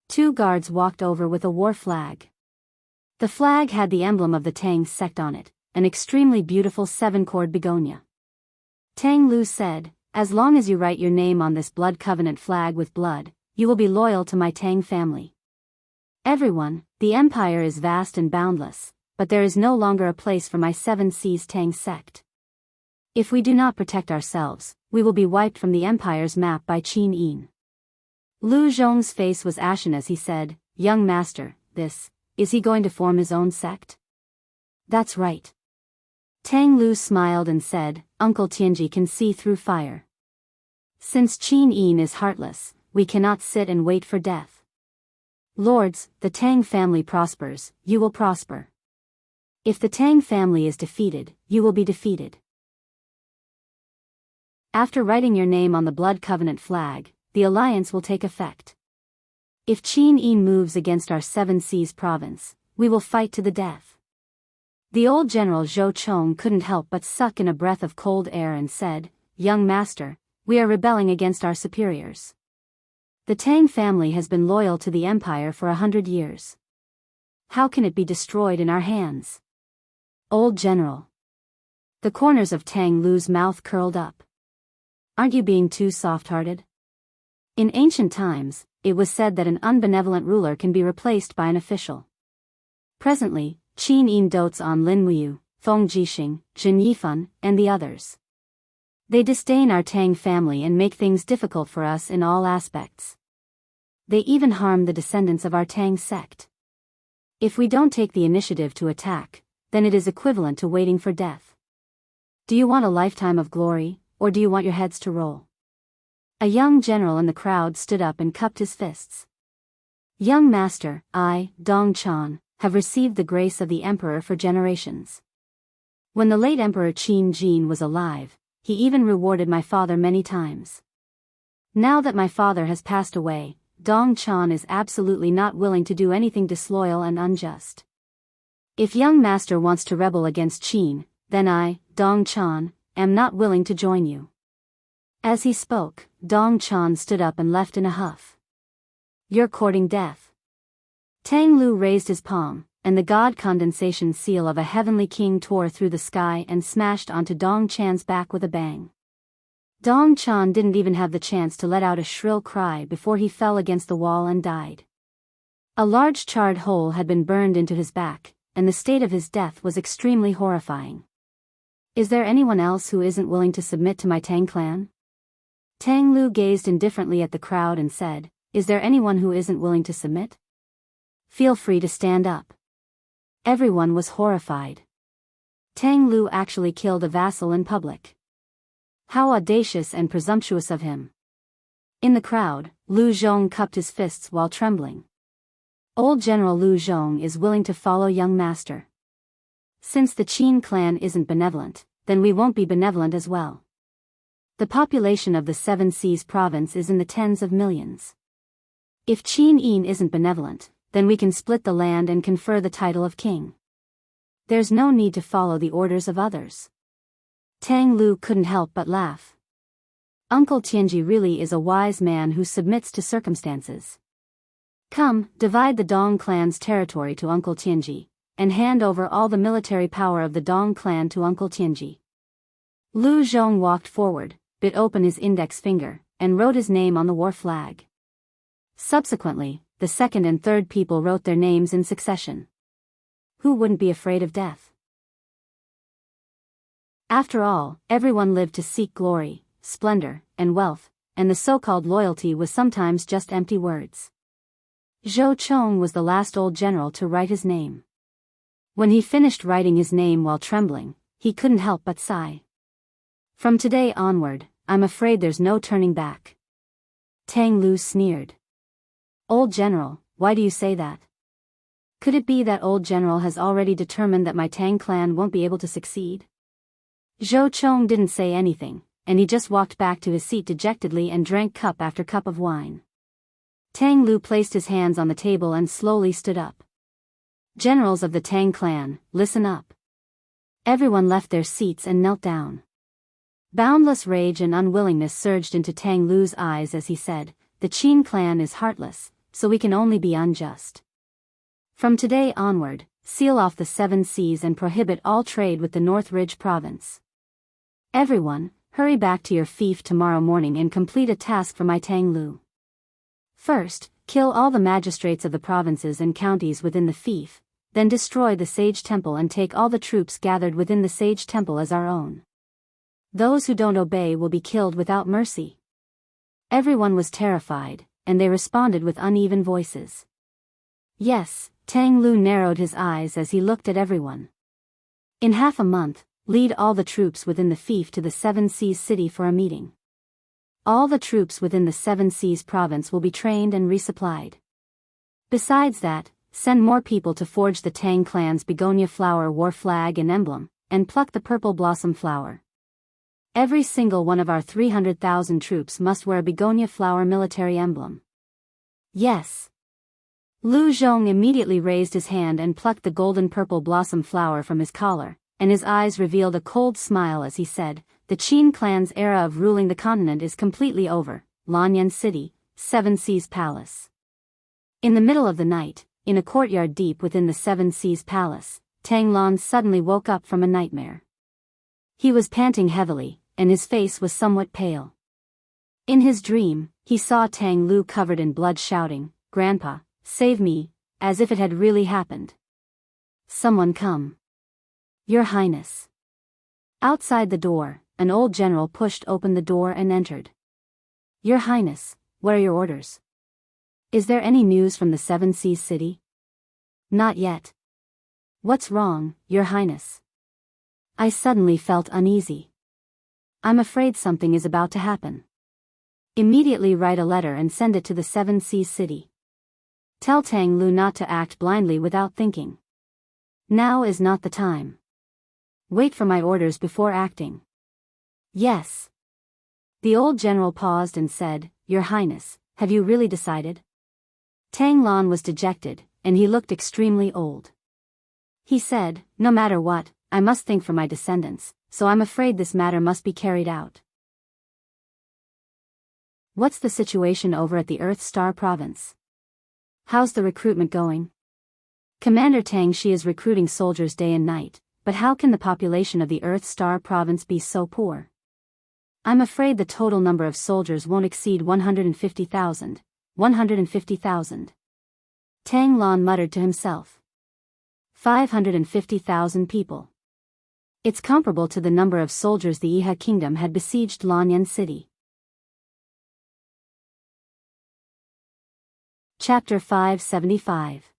2 guards walked over with a war flag. The flag had the emblem of the Tang sect on it, an extremely beautiful 7-cord begonia. Tang Lu said, "As long as you write your name on this blood covenant flag with blood, you will be loyal to my Tang family. Everyone, the empire is vast and boundless, but there is no longer a place for my 7 Seas Tang sect. If we do not protect ourselves, we will be wiped from the empire's map by Qin Yin." Lu Zhong's face was ashen as he said, "Young master, is he going to form his own sect?" "That's right." Tang Lu smiled and said, "Uncle Tianji can see through fire. Since Qin Yin is heartless, we cannot sit and wait for death. Lords, the Tang family prospers, you will prosper. If the Tang family is defeated, you will be defeated. After writing your name on the blood covenant flag, the alliance will take effect. If Qin Yin moves against our 7 Seas province, we will fight to the death." The old general Zhou Chong couldn't help but suck in a breath of cold air and said, "Young master, we are rebelling against our superiors. The Tang family has been loyal to the empire for 100 years. How can it be destroyed in our hands?" "Old general." The corners of Tang Lu's mouth curled up. "Aren't you being too soft-hearted? In ancient times, it was said that an unbenevolent ruler can be replaced by an official. Presently, Qin Yin dotes on Lin Muyu, Feng Jixing, Jin Yifan, and the others. They disdain our Tang family and make things difficult for us in all aspects. They even harm the descendants of our Tang sect. If we don't take the initiative to attack, then it is equivalent to waiting for death. Do you want a lifetime of glory, or do you want your heads to roll?" A young general in the crowd stood up and cupped his fists. "Young master, I, Dong Chan, have received the grace of the emperor for generations. When the late Emperor Qin Jin was alive, he even rewarded my father many times. Now that my father has passed away, Dong Chan is absolutely not willing to do anything disloyal and unjust. If young master wants to rebel against Qin, then I, Dong Chan, am not willing to join you." As he spoke, Dong Chan stood up and left in a huff. "You're courting death." Tang Lu raised his palm, and the god condensation seal of a heavenly king tore through the sky and smashed onto Dong Chan's back with a bang. Dong Chan didn't even have the chance to let out a shrill cry before he fell against the wall and died. A large charred hole had been burned into his back, and the state of his death was extremely horrifying. "Is there anyone else who isn't willing to submit to my Tang clan?" Tang Lu gazed indifferently at the crowd and said, "Is there anyone who isn't willing to submit? Feel free to stand up." Everyone was horrified. Tang Lu actually killed a vassal in public. How audacious and presumptuous of him. In the crowd, Lu Zhong cupped his fists while trembling. Old General Lu Zhong is willing to follow young master. Since the Qin clan isn't benevolent, then we won't be benevolent as well. The population of the 7 Seas province is in the tens of millions. If Qin Yin isn't benevolent, then we can split the land and confer the title of king. There's no need to follow the orders of others." Tang Lu couldn't help but laugh. Uncle Tianji really is a wise man who submits to circumstances. Come, divide the Dong clan's territory to Uncle Tianji, and hand over all the military power of the Dong clan to Uncle Tianji. Lu Zhong walked forward, bit open his index finger, and wrote his name on the war flag. Subsequently, the second and third people wrote their names in succession. Who wouldn't be afraid of death? After all, everyone lived to seek glory, splendor, and wealth, and the so-called loyalty was sometimes just empty words. Zhou Chong was the last old general to write his name. When he finished writing his name while trembling, he couldn't help but sigh. "From today onward, I'm afraid there's no turning back." Tang Lu sneered. "Old general, why do you say that?" Could it be that old general has already determined that my Tang clan won't be able to succeed? Zhou Chong didn't say anything, and he just walked back to his seat dejectedly and drank cup after cup of wine. Tang Lu placed his hands on the table and slowly stood up. Generals of the Tang clan, listen up. Everyone left their seats and knelt down. Boundless rage and unwillingness surged into Tang Lu's eyes as he said, "The Qin clan is heartless, so we can only be unjust. From today onward, seal off the 7 seas and prohibit all trade with the North Ridge province. Everyone, hurry back to your fief tomorrow morning and complete a task for my Tang Lu. First, kill all the magistrates of the provinces and counties within the fief, then destroy the Sage Temple and take all the troops gathered within the Sage Temple as our own. Those who don't obey will be killed without mercy." Everyone was terrified, and they responded with uneven voices. "Yes." Tang Lu narrowed his eyes as he looked at everyone. "In half a month, lead all the troops within the fief to the 7 Seas city for a meeting. All the troops within the 7 Seas province will be trained and resupplied. Besides that, send more people to forge the Tang clan's begonia flower war flag and emblem, and pluck the purple blossom flower. Every single one of our 300,000 troops must wear a begonia flower military emblem." "Yes." Lu Zhong immediately raised his hand and plucked the golden purple blossom flower from his collar, and his eyes revealed a cold smile as he said, "The Qin clan's era of ruling the continent is completely over. Lanyan City, 7 Seas Palace." In the middle of the night, in a courtyard deep within the 7 Seas Palace, Tang Lan suddenly woke up from a nightmare. He was panting heavily, and his face was somewhat pale. In his dream, he saw Tang Lu covered in blood shouting, "Grandpa, save me," as if it had really happened. "Someone come. Your Highness." Outside the door, an old general pushed open the door and entered. "Your Highness, what are your orders? Is there any news from the 7 Seas city?" "Not yet." "What's wrong, Your Highness?" I suddenly felt uneasy. "I'm afraid something is about to happen." "Immediately write a letter and send it to the 7 Seas city. Tell Tang Lu not to act blindly without thinking. Now is not the time. Wait for my orders before acting." "Yes." The old general paused and said, "Your Highness, have you really decided?" Tang Lan was dejected, and he looked extremely old. He said, "No matter what, I must think for my descendants, so I'm afraid this matter must be carried out." "What's the situation over at the Earth Star province? How's the recruitment going?" "Commander Tang Shi is recruiting soldiers day and night, but how can the population of the Earth Star province be so poor? I'm afraid the total number of soldiers won't exceed 150,000. 150,000. Tang Lan muttered to himself. 550,000 people. It's comparable to the number of soldiers the Iha kingdom had besieged Lanyan City. Chapter 575.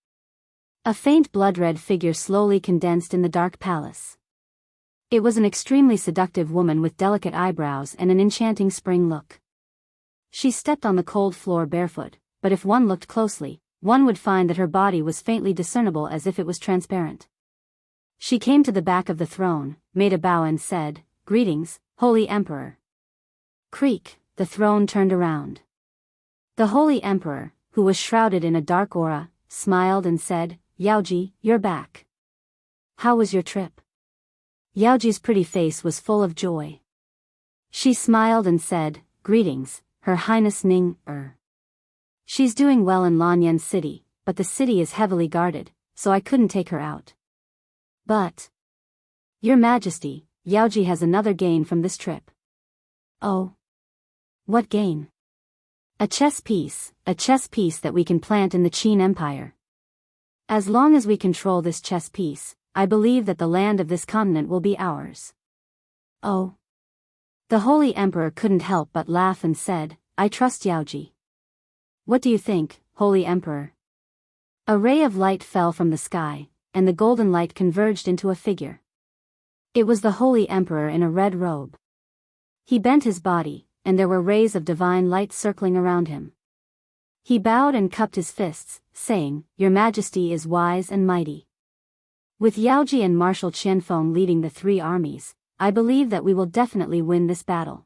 A faint blood-red figure slowly condensed in the dark palace. It was an extremely seductive woman with delicate eyebrows and an enchanting spring look. She stepped on the cold floor barefoot, but if one looked closely, one would find that her body was faintly discernible as if it was transparent. She came to the back of the throne, made a bow and said, "Greetings, Holy Emperor." Creak, the throne turned around. The Holy Emperor, who was shrouded in a dark aura, smiled and said, "Yaoji, you're back. How was your trip?" Yaoji's pretty face was full of joy. She smiled and said, "Greetings, Her Highness Ning-er. She's doing well in Lanyan City, but the city is heavily guarded, so I couldn't take her out. But, Your Majesty, Yaoji has another gain from this trip." "Oh? What gain?" A chess piece that we can plant in the Qin Empire. As long as we control this chess piece, I believe that the land of this continent will be ours." "Oh?" The Holy Emperor couldn't help but laugh and said, "I trust Yaoji." "What do you think, Holy Emperor?" A ray of light fell from the sky, and the golden light converged into a figure. It was the Holy Emperor in a red robe. He bent his body, and there were rays of divine light circling around him. He bowed and cupped his fists, saying, "Your Majesty is wise and mighty. With Yaoji and Marshal Qianfeng leading the three armies, I believe that we will definitely win this battle."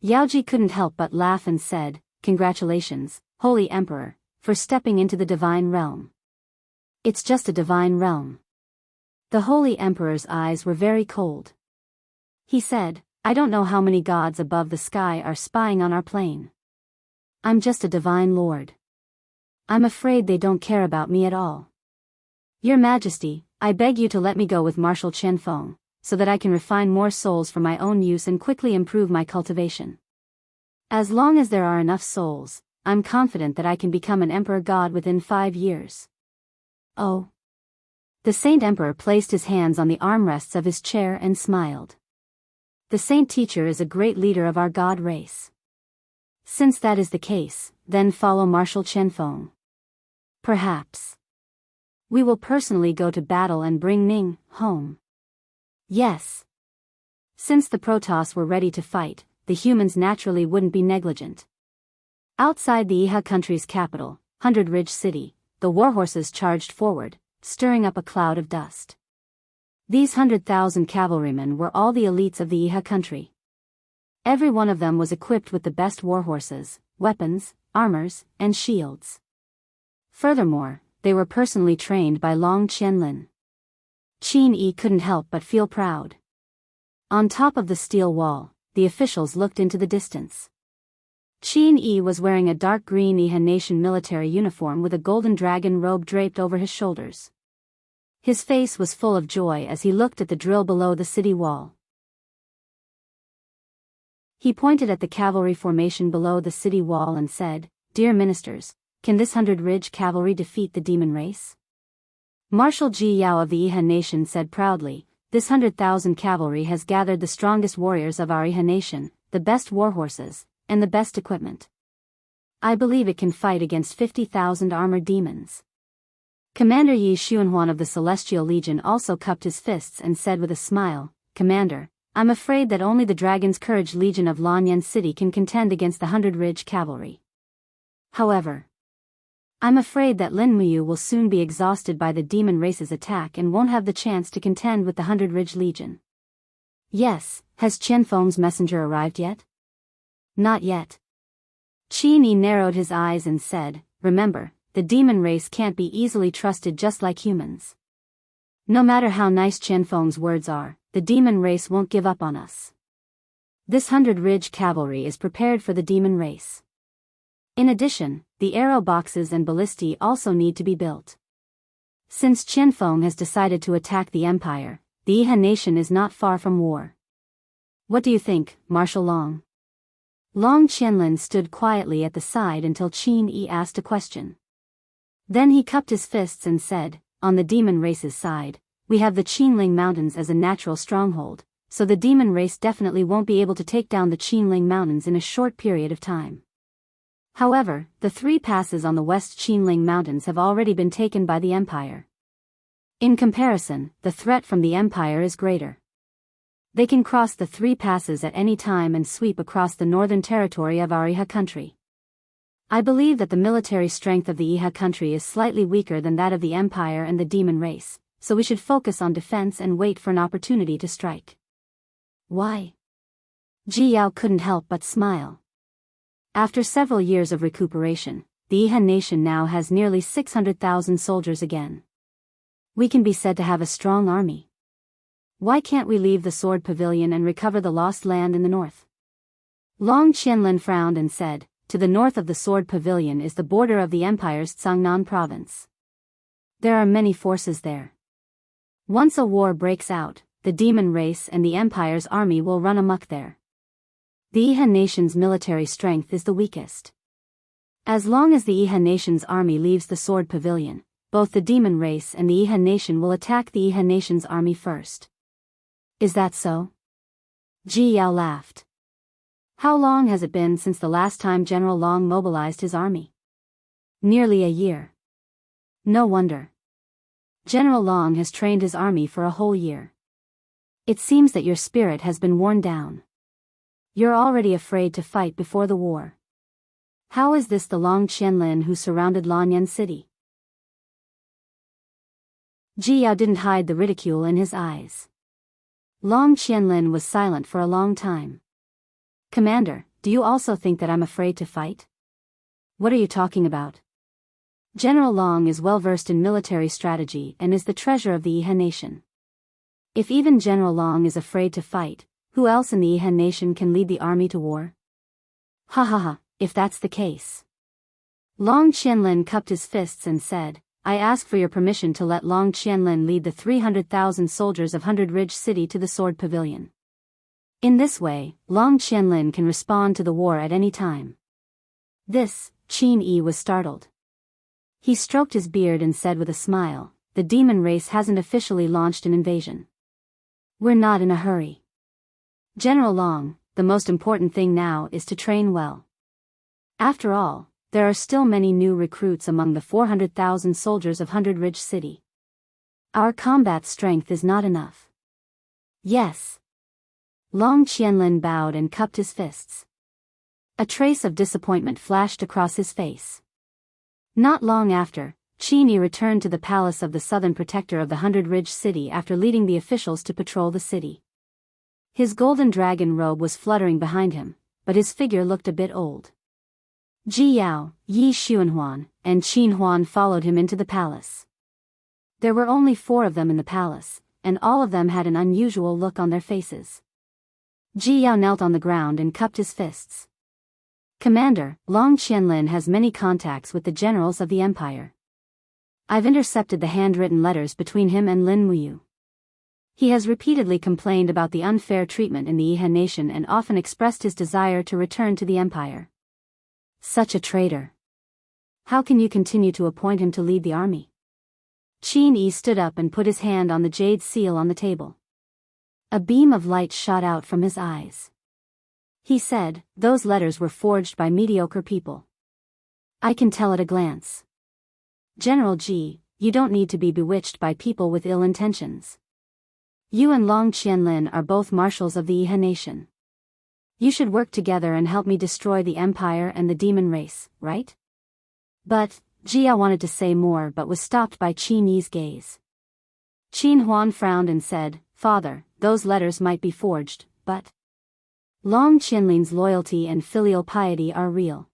Yaoji couldn't help but laugh and said, "Congratulations, Holy Emperor, for stepping into the divine realm." "It's just a divine realm." The Holy Emperor's eyes were very cold. He said, "I don't know how many gods above the sky are spying on our plane. I'm just a divine lord. I'm afraid they don't care about me at all. Your Majesty, I beg you to let me go with Marshal Qianfeng, so that I can refine more souls for my own use and quickly improve my cultivation. As long as there are enough souls, I'm confident that I can become an emperor god within 5 years." "Oh." The Saint Emperor placed his hands on the armrests of his chair and smiled. "The Saint Teacher is a great leader of our god race. Since that is the case, then follow Marshal Qianfeng. Perhaps we will personally go to battle and bring Ning home." "Yes." Since the Protoss were ready to fight, the humans naturally wouldn't be negligent. Outside the Iha country's capital, 100 Ridge City, the warhorses charged forward, stirring up a cloud of dust. These 100,000 cavalrymen were all the elites of the Iha country. Every one of them was equipped with the best warhorses, weapons, armors, and shields. Furthermore, they were personally trained by Long Qianlin. Qin Yi couldn't help but feel proud. On top of the steel wall, the officials looked into the distance. Qin Yi was wearing a dark green Iha Nation military uniform with a golden dragon robe draped over his shoulders. His face was full of joy as he looked at the drill below the city wall. He pointed at the cavalry formation below the city wall and said, "Dear ministers, can this 100 Ridge cavalry defeat the demon race?" Marshal Ji Yao of the Iha Nation said proudly, "This 100,000 cavalry has gathered the strongest warriors of our Iha Nation, the best warhorses, and the best equipment. I believe it can fight against 50,000 armored demons." Commander Yi Xuanhuan of the Celestial Legion also cupped his fists and said with a smile, "Commander, I'm afraid that only the Dragon's Courage Legion of Lanyan City can contend against the 100 Ridge cavalry. However, I'm afraid that Lin Muyu will soon be exhausted by the demon race's attack and won't have the chance to contend with the 100 Ridge Legion." "Yes, has Qianfeng's messenger arrived yet?" "Not yet." Qin Yi narrowed his eyes and said, "Remember, the demon race can't be easily trusted just like humans. No matter how nice Qianfeng's words are, the demon race won't give up on us. This 100 Ridge cavalry is prepared for the demon race. In addition, the arrow boxes and ballistae also need to be built. Since Qianfeng has decided to attack the Empire, the Iha Nation is not far from war. What do you think, Marshal Long?" Long Qianlin stood quietly at the side until Qin Yi asked a question. Then he cupped his fists and said, "On the demon race's side, we have the Qinling Mountains as a natural stronghold, so the demon race definitely won't be able to take down the Qinling Mountains in a short period of time. However, the 3 passes on the West Qinling Mountains have already been taken by the Empire. In comparison, the threat from the Empire is greater. They can cross the 3 passes at any time and sweep across the northern territory of our Iha country. I believe that the military strength of the Iha country is slightly weaker than that of the Empire and the demon race, so we should focus on defense and wait for an opportunity to strike." "Why?" Ji Yao couldn't help but smile. After several years of recuperation, the Iha Nation now has nearly 600,000 soldiers again. We can be said to have a strong army. Why can't we leave the Sword Pavilion and recover the lost land in the north?" Long Qianlin frowned and said, "To the north of the Sword Pavilion is the border of the Empire's Tsangnan province. There are many forces there. Once a war breaks out, the demon race and the Empire's army will run amok there. The Iha Nation's military strength is the weakest. As long as the Iha Nation's army leaves the Sword Pavilion, both the demon race and the Iha Nation will attack the Iha Nation's army first." "Is that so?" Ji Yao laughed. "How long has it been since the last time General Long mobilized his army?" "Nearly a year." "No wonder. General Long has trained his army for a whole year. It seems that your spirit has been worn down. You're already afraid to fight before the war. How is this the Long Qianlin who surrounded Lanyan City? Ji Yao didn't hide the ridicule in his eyes. Long Qianlin was silent for a long time. Commander, do you also think that I'm afraid to fight? What are you talking about? General Long is well versed in military strategy and is the treasure of the Yihan nation. If even General Long is afraid to fight, who else in the Yihan nation can lead the army to war? Ha ha ha, if that's the case. Long Qianlin cupped his fists and said, I ask for your permission to let Long Qianlin lead the 300,000 soldiers of Hundred Ridge City to the Sword Pavilion. In this way, Long Qianlin can respond to the war at any time. This, Qin Yi was startled. He stroked his beard and said with a smile, the demon race hasn't officially launched an invasion. We're not in a hurry. General Long, the most important thing now is to train well. After all, there are still many new recruits among the 400,000 soldiers of Hundred Ridge City. Our combat strength is not enough. Yes. Long Qianlin bowed and cupped his fists. A trace of disappointment flashed across his face. Not long after, Qin Yi returned to the palace of the Southern Protector of the Hundred Ridge City after leading the officials to patrol the city. His golden dragon robe was fluttering behind him, but his figure looked a bit old. Ji Yao, Yi Xuanhuan, and Qin Huan followed him into the palace. There were only 4 of them in the palace, and all of them had an unusual look on their faces. Ji Yao knelt on the ground and cupped his fists. Commander, Long Qianlin has many contacts with the generals of the empire. I've intercepted the handwritten letters between him and Lin Muyu. He has repeatedly complained about the unfair treatment in the Yihan nation and often expressed his desire to return to the empire. Such a traitor. How can you continue to appoint him to lead the army? Qin Yi stood up and put his hand on the jade seal on the table. A beam of light shot out from his eyes. He said, those letters were forged by mediocre people. I can tell at a glance. General Ji, you don't need to be bewitched by people with ill intentions. You and Long Qianlin are both marshals of the Yihan nation. You should work together and help me destroy the empire and the demon race, right? But, Jia wanted to say more but was stopped by Qin Yi's gaze. Qin Huan frowned and said, Father, those letters might be forged, but Long Qianlin's loyalty and filial piety are real.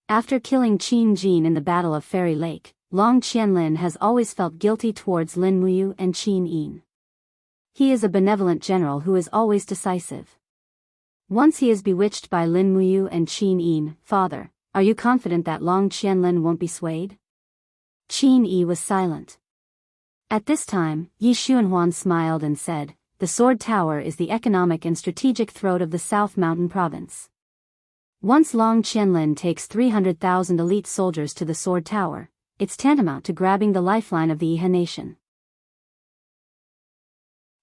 After killing Qin Jin in the Battle of Fairy Lake, Long Qianlin has always felt guilty towards Lin Muyu and Qin Yin. He is a benevolent general who is always decisive. Once he is bewitched by Lin Muyu and Qin Yin, Father, are you confident that Long Qianlin won't be swayed? Qin Yi was silent. At this time, Yi Xuanhuan smiled and said, the Sword Tower is the economic and strategic throat of the South Mountain Province. Once Long Qianlin takes 300,000 elite soldiers to the Sword Tower, it's tantamount to grabbing the lifeline of the Yihan nation.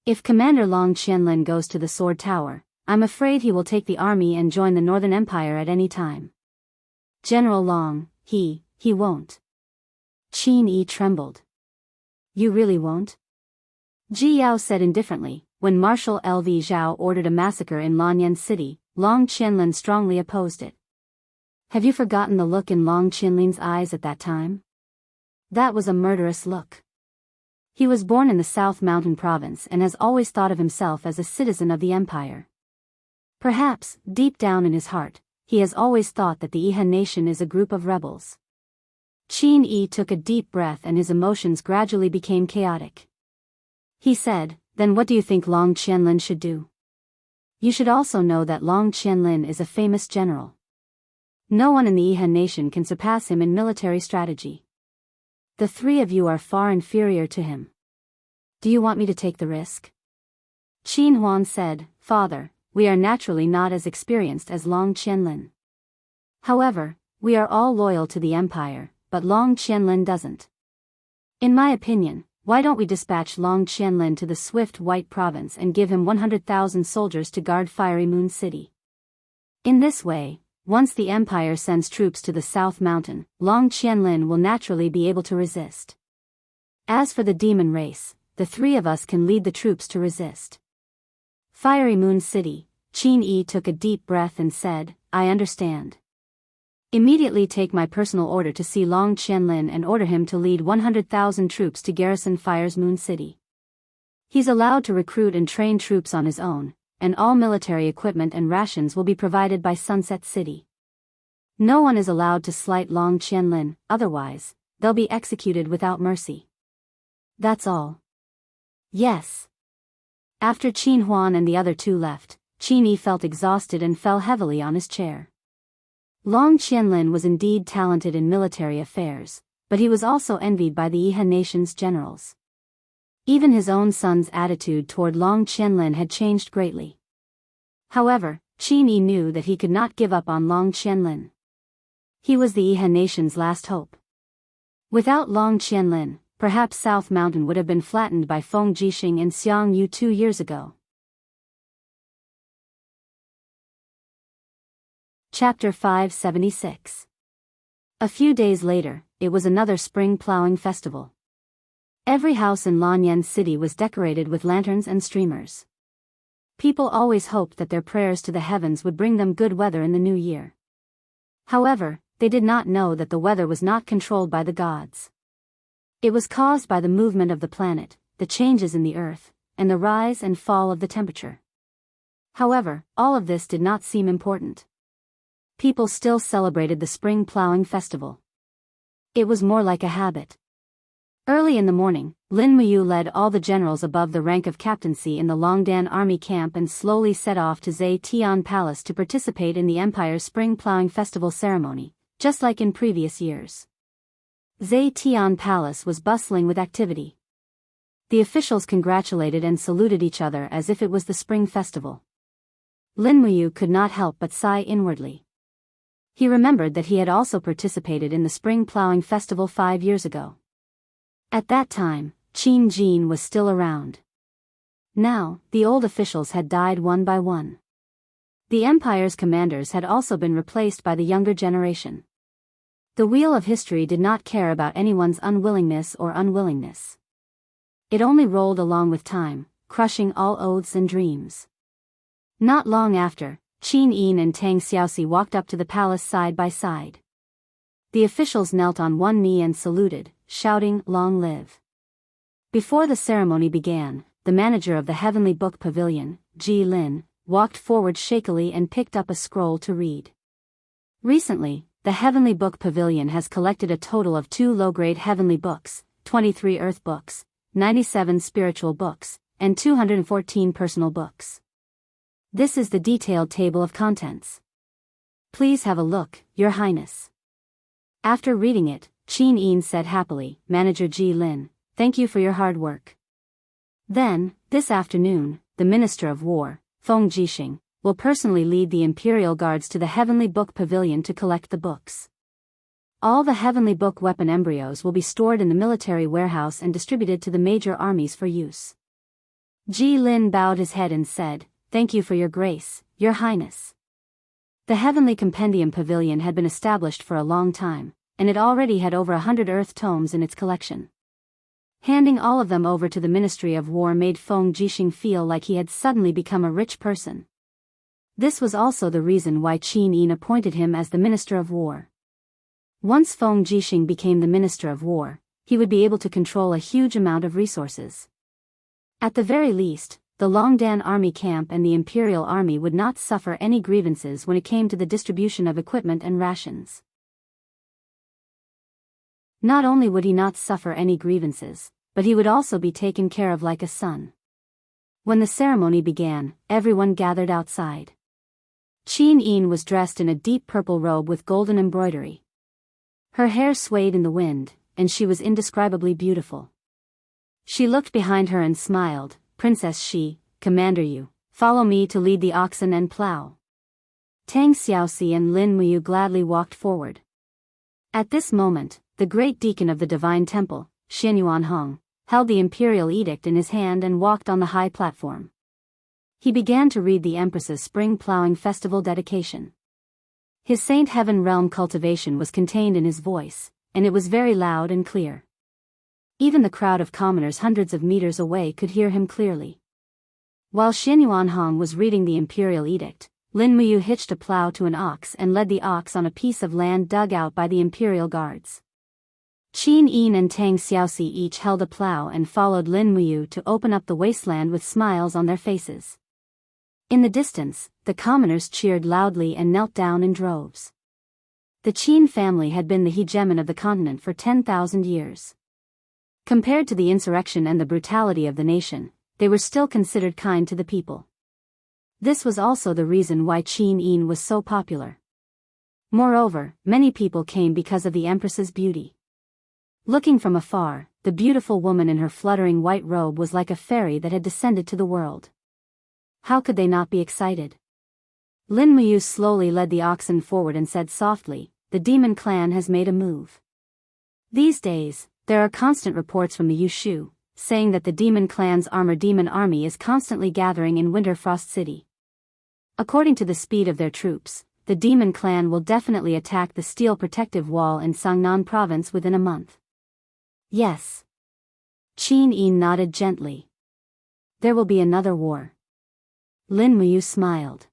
If Commander Long Qianlin goes to the Sword Tower, I'm afraid he will take the army and join the Northern Empire at any time. General Long, he won't. Qin Yi trembled. You really won't? Ji Yao said indifferently, when Marshal Lv Zhao ordered a massacre in Lanyan City, Long Qianlin strongly opposed it. Have you forgotten the look in Long Qianlin's eyes at that time? That was a murderous look. He was born in the South Mountain Province and has always thought of himself as a citizen of the empire. Perhaps, deep down in his heart, he has always thought that the Yihan nation is a group of rebels. Qin Yi took a deep breath and his emotions gradually became chaotic. He said, then what do you think Long Qianlin should do? You should also know that Long Qianlin is a famous general. No one in the Yihan nation can surpass him in military strategy. The 3 of you are far inferior to him. Do you want me to take the risk? Qin Huan said, Father, we are naturally not as experienced as Long Qianlin. However, we are all loyal to the empire, but Long Qianlin doesn't. In my opinion, why don't we dispatch Long Qianlin to the Swift White Province and give him 100,000 soldiers to guard Fiery Moon City? In this way, once the empire sends troops to the South Mountain, Long Qianlin will naturally be able to resist. As for the demon race, the 3 of us can lead the troops to resist. Fiery Moon City, Qin Yi took a deep breath and said, I understand. Immediately take my personal order to see Long Qianlin and order him to lead 100,000 troops to garrison Fire's Moon City. He's allowed to recruit and train troops on his own, and all military equipment and rations will be provided by Sunset City. No one is allowed to slight Long Qianlin, otherwise, they'll be executed without mercy. That's all. Yes. After Qin Huan and the other two left, Qin Yi felt exhausted and fell heavily on his chair. Long Qianlin was indeed talented in military affairs, but he was also envied by the Yihe nation's generals. Even his own son's attitude toward Long Qianlin had changed greatly. However, Qin Yi knew that he could not give up on Long Qianlin. He was the Yihe nation's last hope. Without Long Qianlin, perhaps South Mountain would have been flattened by Feng Jixing and Xiang Yu 2 years ago. Chapter 576. A few days later, it was another spring plowing festival. Every house in Lanyan City was decorated with lanterns and streamers. People always hoped that their prayers to the heavens would bring them good weather in the new year. However, they did not know that the weather was not controlled by the gods. It was caused by the movement of the planet, the changes in the earth, and the rise and fall of the temperature. However, all of this did not seem important. People still celebrated the spring plowing festival. It was more like a habit. Early in the morning, Lin Muyu led all the generals above the rank of captaincy in the Longdan army camp and slowly set off to Zetian Palace to participate in the Empire's spring plowing festival ceremony, just like in previous years. Zetian Palace was bustling with activity. The officials congratulated and saluted each other as if it was the spring festival. Lin Muyu could not help but sigh inwardly. He remembered that he had also participated in the spring plowing festival 5 years ago. At that time, Qin Jin was still around. Now, the old officials had died one by one. The Empire's commanders had also been replaced by the younger generation. The wheel of history did not care about anyone's unwillingness or unwillingness. It only rolled along with time, crushing all oaths and dreams. Not long after, Qin Yin and Tang Xiaoxi walked up to the palace side by side. The officials knelt on one knee and saluted, shouting, "Long live." Before the ceremony began, the manager of the Heavenly Book Pavilion, Ji Lin, walked forward shakily and picked up a scroll to read. Recently, the Heavenly Book Pavilion has collected a total of 2 low-grade heavenly books, 23 earth books, 97 spiritual books, and 214 personal books. This is the detailed table of contents. Please have a look, Your Highness. After reading it, Qin Yin said happily, "Manager Ji Lin, thank you for your hard work." Then, this afternoon, the Minister of War, Feng Jixing, will personally lead the Imperial Guards to the Heavenly Book Pavilion to collect the books. All the Heavenly Book weapon embryos will be stored in the military warehouse and distributed to the major armies for use. Ji Lin bowed his head and said, "Thank you for your grace, Your Highness." The Heavenly Compendium Pavilion had been established for a long time, and it already had over 100 earth tomes in its collection. Handing all of them over to the Ministry of War made Feng Jixing feel like he had suddenly become a rich person. This was also the reason why Qin Yin appointed him as the Minister of War. Once Feng Jixing became the Minister of War, he would be able to control a huge amount of resources. At the very least, the Longdan army camp and the Imperial Army would not suffer any grievances when it came to the distribution of equipment and rations. Not only would he not suffer any grievances, but he would also be taken care of like a son. When the ceremony began, everyone gathered outside. Qin Yin was dressed in a deep purple robe with golden embroidery. Her hair swayed in the wind, and she was indescribably beautiful. She looked behind her and smiled, "Princess Shi, Commander Yu, follow me to lead the oxen and plow." Tang Xiaoxi and Lin Muyu gladly walked forward. At this moment, the great deacon of the Divine Temple, Xianyuan Hong, held the imperial edict in his hand and walked on the high platform. He began to read the Empress's spring plowing festival dedication. His Saint Heaven realm cultivation was contained in his voice, and it was very loud and clear. Even the crowd of commoners hundreds of meters away could hear him clearly. While Xianyuan Hong was reading the imperial edict, Lin Muyu hitched a plow to an ox and led the ox on a piece of land dug out by the imperial guards. Qin Yin and Tang Xiaoxi each held a plow and followed Lin Muyu to open up the wasteland with smiles on their faces. In the distance, the commoners cheered loudly and knelt down in droves. The Qin family had been the hegemon of the continent for 10,000 years. Compared to the insurrection and the brutality of the nation, they were still considered kind to the people. This was also the reason why Qin Yin was so popular. Moreover, many people came because of the Empress's beauty. Looking from afar, the beautiful woman in her fluttering white robe was like a fairy that had descended to the world. How could they not be excited? Lin Muyu slowly led the oxen forward and said softly, "The demon clan has made a move." These days, there are constant reports from the Yushu, saying that the demon clan's armored demon army is constantly gathering in Winter Frost City. According to the speed of their troops, the demon clan will definitely attack the steel protective wall in Sangnan province within a month. Yes. Qin Yin nodded gently. There will be another war. Lin Muyu smiled.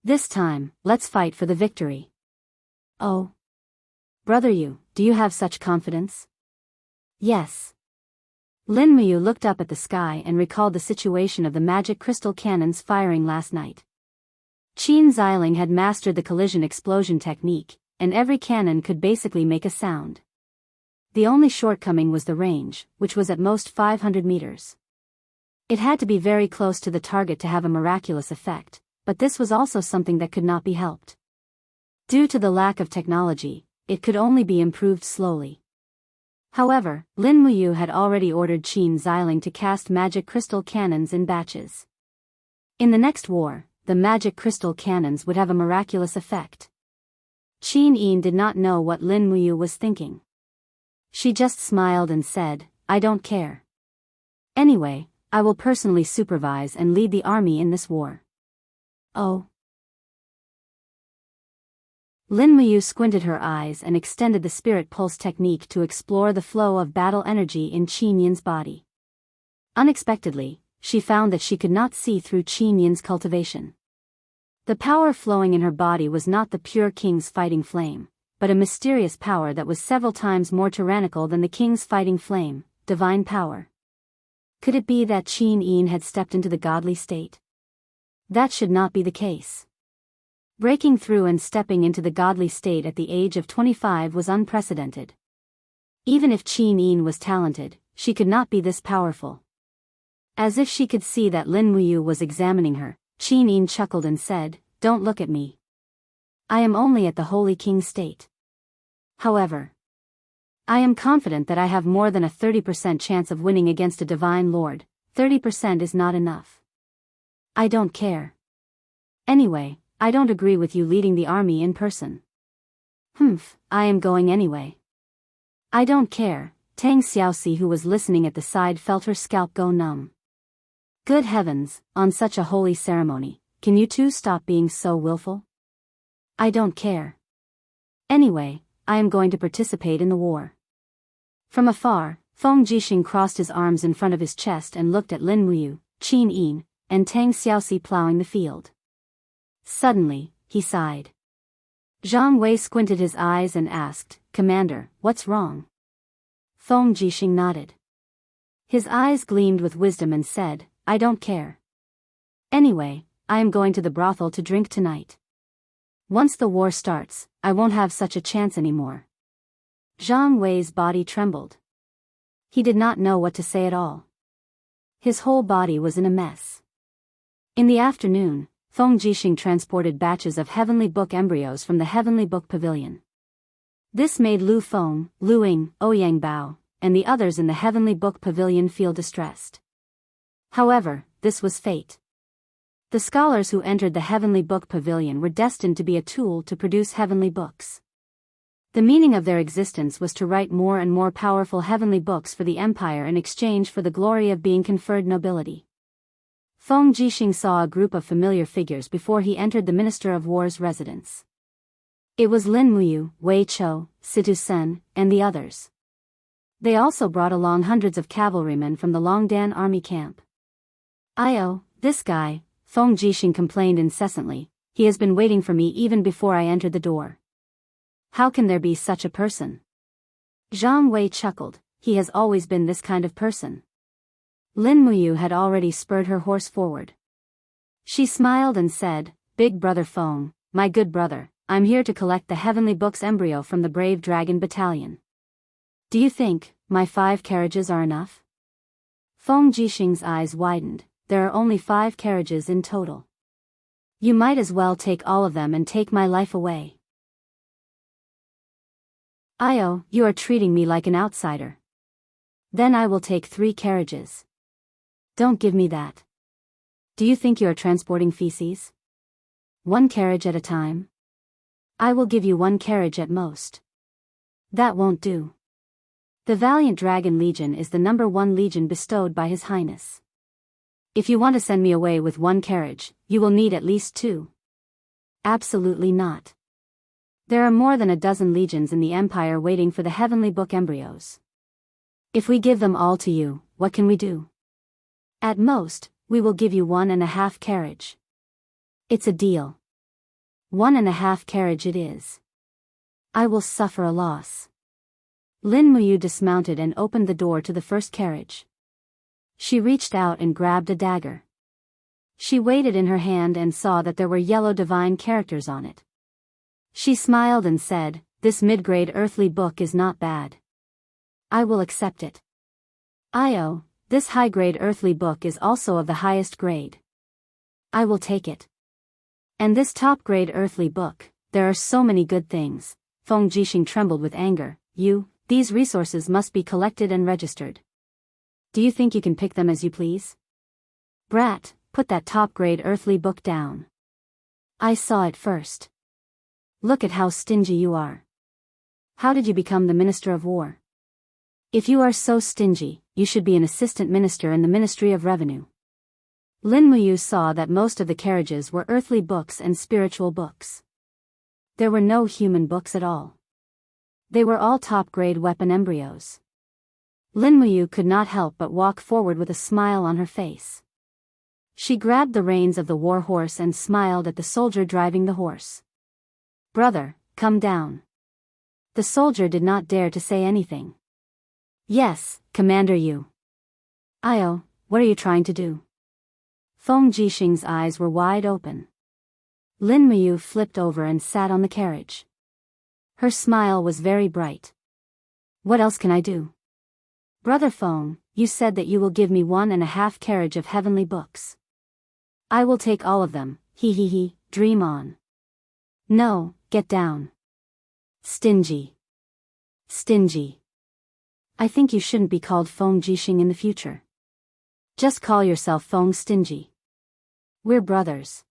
This time, let's fight for the victory. Oh. Brother Yu, do you have such confidence? Yes. Lin Muyu looked up at the sky and recalled the situation of the magic crystal cannons firing last night. Qin Xiling had mastered the collision explosion technique, and every cannon could basically make a sound. The only shortcoming was the range, which was at most 500 meters. It had to be very close to the target to have a miraculous effect, but this was also something that could not be helped. Due to the lack of technology, it could only be improved slowly. However, Lin Muyu had already ordered Qin Xiling to cast magic crystal cannons in batches. In the next war, the magic crystal cannons would have a miraculous effect. Qin Yin did not know what Lin Muyu was thinking. She just smiled and said, "I don't care. Anyway, I will personally supervise and lead the army in this war." Oh. Lin Muyu squinted her eyes and extended the spirit pulse technique to explore the flow of battle energy in Qin Yin's body. Unexpectedly, she found that she could not see through Qin Yin's cultivation. The power flowing in her body was not the pure king's fighting flame, but a mysterious power that was several times more tyrannical than the king's fighting flame, divine power. Could it be that Qin Yin had stepped into the godly state? That should not be the case. Breaking through and stepping into the godly state at the age of 25 was unprecedented. Even if Qin Yin was talented, she could not be this powerful. As if she could see that Lin Muyu was examining her, Qin Yin chuckled and said, "Don't look at me. I am only at the Holy King state. However, I am confident that I have more than a 30% chance of winning against a divine lord. 30% is not enough. I don't care. Anyway, I don't agree with you leading the army in person." I am going anyway." "I don't care." Tang Xiaoxi, who was listening at the side, felt her scalp go numb. Good heavens, on such a holy ceremony, can you two stop being so willful? "I don't care. Anyway, I am going to participate in the war." From afar, Feng Jixing crossed his arms in front of his chest and looked at Lin Muyu, Qin Yin, and Tang Xiaoxi plowing the field. Suddenly, he sighed. Zhang Wei squinted his eyes and asked, "Commander, what's wrong?" Feng Jixing nodded. His eyes gleamed with wisdom and said, "I don't care. Anyway, I am going to the brothel to drink tonight. Once the war starts, I won't have such a chance anymore." Zhang Wei's body trembled. He did not know what to say at all. His whole body was in a mess. In the afternoon, Feng Jixing transported batches of Heavenly Book embryos from the Heavenly Book Pavilion. This made Lu Feng, Lu Ying, Ouyang Bao, and the others in the Heavenly Book Pavilion feel distressed. However, this was fate. The scholars who entered the Heavenly Book Pavilion were destined to be a tool to produce heavenly books. The meaning of their existence was to write more and more powerful heavenly books for the empire in exchange for the glory of being conferred nobility. Feng Jixing saw a group of familiar figures before he entered the Minister of War's residence. It was Lin Muyu, Wei Chou, Situ Sen, and the others. They also brought along hundreds of cavalrymen from the Longdan army camp. "Io, this guy," Feng Jixing complained incessantly, he has been waiting for me even before I entered the door. How can there be such a person? Zhang Wei chuckled, he has always been this kind of person. Lin Muyu had already spurred her horse forward. She smiled and said, Big brother Feng, my good brother, I'm here to collect the Heavenly Books embryo from the Brave Dragon Battalion. Do you think my 5 carriages are enough? Feng Jixing's eyes widened, there are only 5 carriages in total. You might as well take all of them and take my life away. Io, you are treating me like an outsider. Then I will take 3 carriages. Don't give me that. Do you think you are transporting feces? 1 carriage at a time? I will give you 1 carriage at most. That won't do. The Valiant Dragon Legion is the #1 legion bestowed by His Highness. If you want to send me away with 1 carriage, you will need at least 2. Absolutely not. There are more than a dozen legions in the Empire waiting for the Heavenly Book embryos. If we give them all to you, what can we do? At most, we will give you 1.5 carriage. It's a deal. 1.5 carriage it is. I will suffer a loss. Lin Muyu dismounted and opened the door to the first carriage. She reached out and grabbed a dagger. She weighed it in her hand and saw that there were yellow divine characters on it. She smiled and said, This mid-grade earthly book is not bad. I will accept it. Io, this high-grade earthly book is also of the highest grade. I will take it. And this top-grade earthly book, there are so many good things. Feng Jixing trembled with anger. These resources must be collected and registered. Do you think you can pick them as you please? Brat, put that top-grade earthly book down. I saw it first. Look at how stingy you are. How did you become the Minister of War? If you are so stingy, you should be an assistant minister in the Ministry of Revenue. Lin Muyu saw that most of the carriages were earthly books and spiritual books. There were no human books at all. They were all top-grade weapon embryos. Lin Muyu could not help but walk forward with a smile on her face. She grabbed the reins of the war horse and smiled at the soldier driving the horse. Brother, come down. The soldier did not dare to say anything. Yes, Commander Yu. Io, what are you trying to do? Feng Jixing's eyes were wide open. Lin Muyu flipped over and sat on the carriage. Her smile was very bright. What else can I do? Brother Feng, you said that you will give me 1.5 carriage of heavenly books. I will take all of them, dream on. No, get down. Stingy. Stingy. I think you shouldn't be called Feng Jixing in the future. Just call yourself Feng Stingy. We're brothers.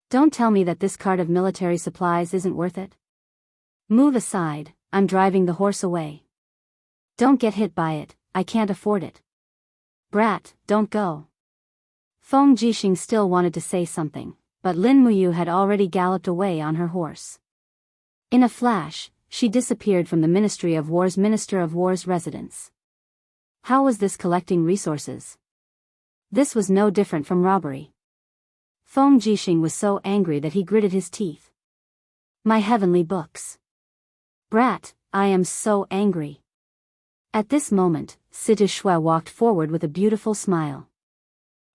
Don't tell me that this cart of military supplies isn't worth it. Move aside, I'm driving the horse away. Don't get hit by it, I can't afford it. Brat, don't go. Feng Jixing still wanted to say something, but Lin Muyu had already galloped away on her horse. In a flash, she disappeared from the Ministry of War's Minister of War's residence. How was this collecting resources? This was no different from robbery. Feng Jixing was so angry that he gritted his teeth. My heavenly books. Brat, I am so angry. At this moment, Situ Shui walked forward with a beautiful smile.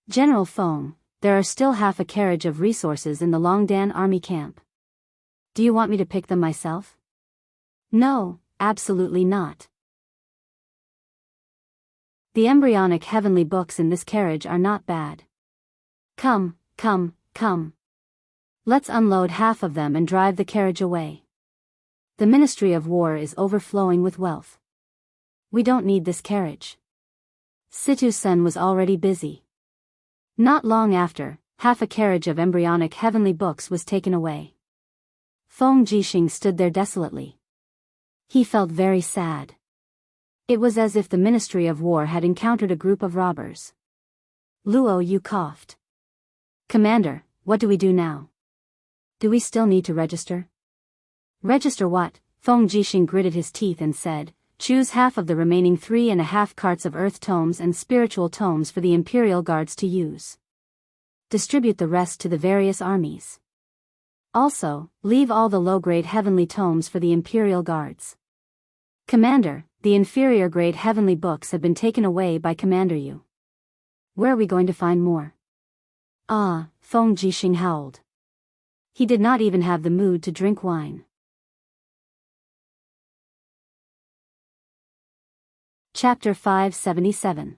General Feng, there are still half a carriage of resources in the Longdan army camp. Do you want me to pick them myself? No, absolutely not. The embryonic heavenly books in this carriage are not bad. Come. Let's unload half of them and drive the carriage away. The Ministry of War is overflowing with wealth. We don't need this carriage. Situ-sen was already busy. Not long after, half a carriage of embryonic heavenly books was taken away. Feng Jixing stood there desolately. He felt very sad. It was as if the Ministry of War had encountered a group of robbers. Luo Yu coughed. Commander, what do we do now? Do we still need to register? Register what? Feng Jixing gritted his teeth and said, choose half of the remaining 3.5 carts of earth tomes and spiritual tomes for the Imperial Guards to use. Distribute the rest to the various armies. Also, leave all the low-grade heavenly tomes for the Imperial Guards. Commander, the inferior-grade heavenly books have been taken away by Commander Yu. Where are we going to find more? Ah, Feng Jixing howled. He did not even have the mood to drink wine. Chapter 577.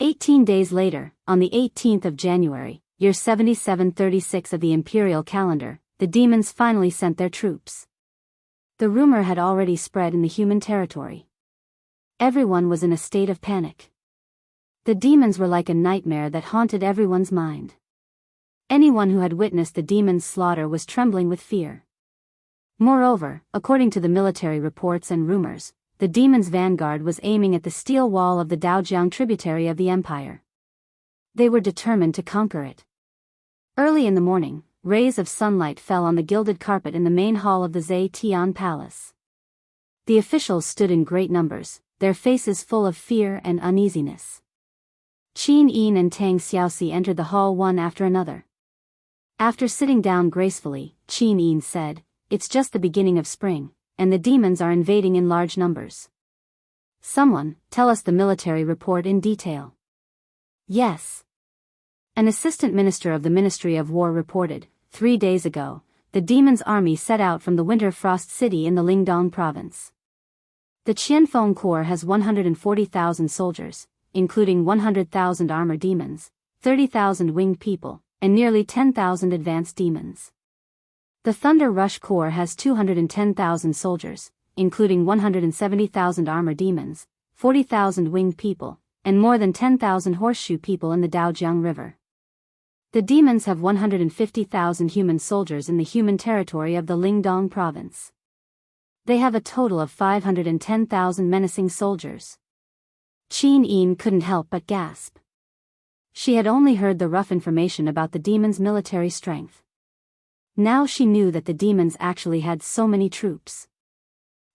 18 days later, on the 18th of January, year 7736 of the imperial calendar, the demons finally sent their troops. The rumor had already spread in the human territory. Everyone was in a state of panic. The demons were like a nightmare that haunted everyone's mind. Anyone who had witnessed the demons' slaughter was trembling with fear. Moreover, according to the military reports and rumors, the demons' vanguard was aiming at the steel wall of the Daojiang tributary of the empire. They were determined to conquer it. Early in the morning, rays of sunlight fell on the gilded carpet in the main hall of the Zetian Palace. The officials stood in great numbers, their faces full of fear and uneasiness. Qin Yin and Tang Xiaoxi entered the hall one after another. After sitting down gracefully, Qin Yin said, "It's just the beginning of spring, and the demons are invading in large numbers. Someone, tell us the military report in detail." Yes. An assistant minister of the Ministry of War reported, 3 days ago, the demons' army set out from the Winter Frost City in the Lingdong province. The Qianfeng Corps has 140,000 soldiers, including 100,000 armor demons, 30,000 winged people, and nearly 10,000 advanced demons. The Thunder Rush Corps has 210,000 soldiers, including 170,000 armor demons, 40,000 winged people, and more than 10,000 horseshoe people in the Daojiang River. The demons have 150,000 human soldiers in the human territory of the Lingdong province. They have a total of 510,000 menacing soldiers. Qin Yin couldn't help but gasp. She had only heard the rough information about the demons' military strength. Now she knew that the demons actually had so many troops.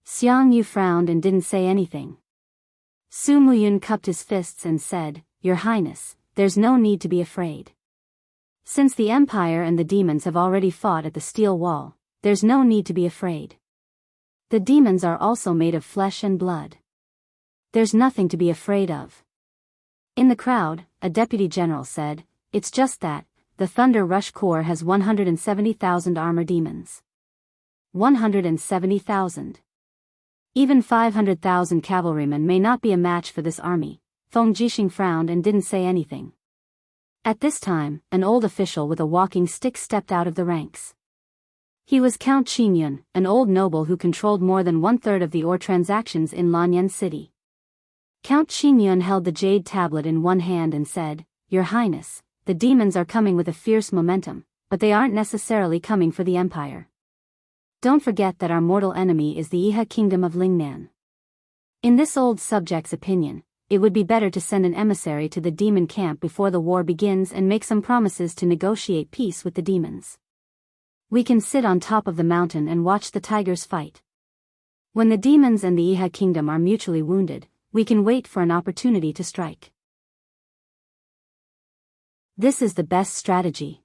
Xiang Yu frowned and didn't say anything. Su Muyun cupped his fists and said, "Your Highness, there's no need to be afraid. Since the Empire and the demons have already fought at the steel wall, there's no need to be afraid. The demons are also made of flesh and blood. There's nothing to be afraid of." In the crowd, a deputy general said, "It's just that, the Thunder Rush Corps has 170,000 armor demons." 170,000. Even 500,000 cavalrymen may not be a match for this army. Feng Jixing frowned and didn't say anything. At this time, an old official with a walking stick stepped out of the ranks. He was Count Qingyun, an old noble who controlled more than 1/3 of the ore transactions in Lanyan City. Count Qingyun held the jade tablet in one hand and said, "Your Highness, the demons are coming with a fierce momentum, but they aren't necessarily coming for the Empire. Don't forget that our mortal enemy is the Iha kingdom of Lingnan. In this old subject's opinion, it would be better to send an emissary to the demon camp before the war begins and make some promises to negotiate peace with the demons. We can sit on top of the mountain and watch the tigers fight. When the demons and the Iha kingdom are mutually wounded, we can wait for an opportunity to strike. This is the best strategy."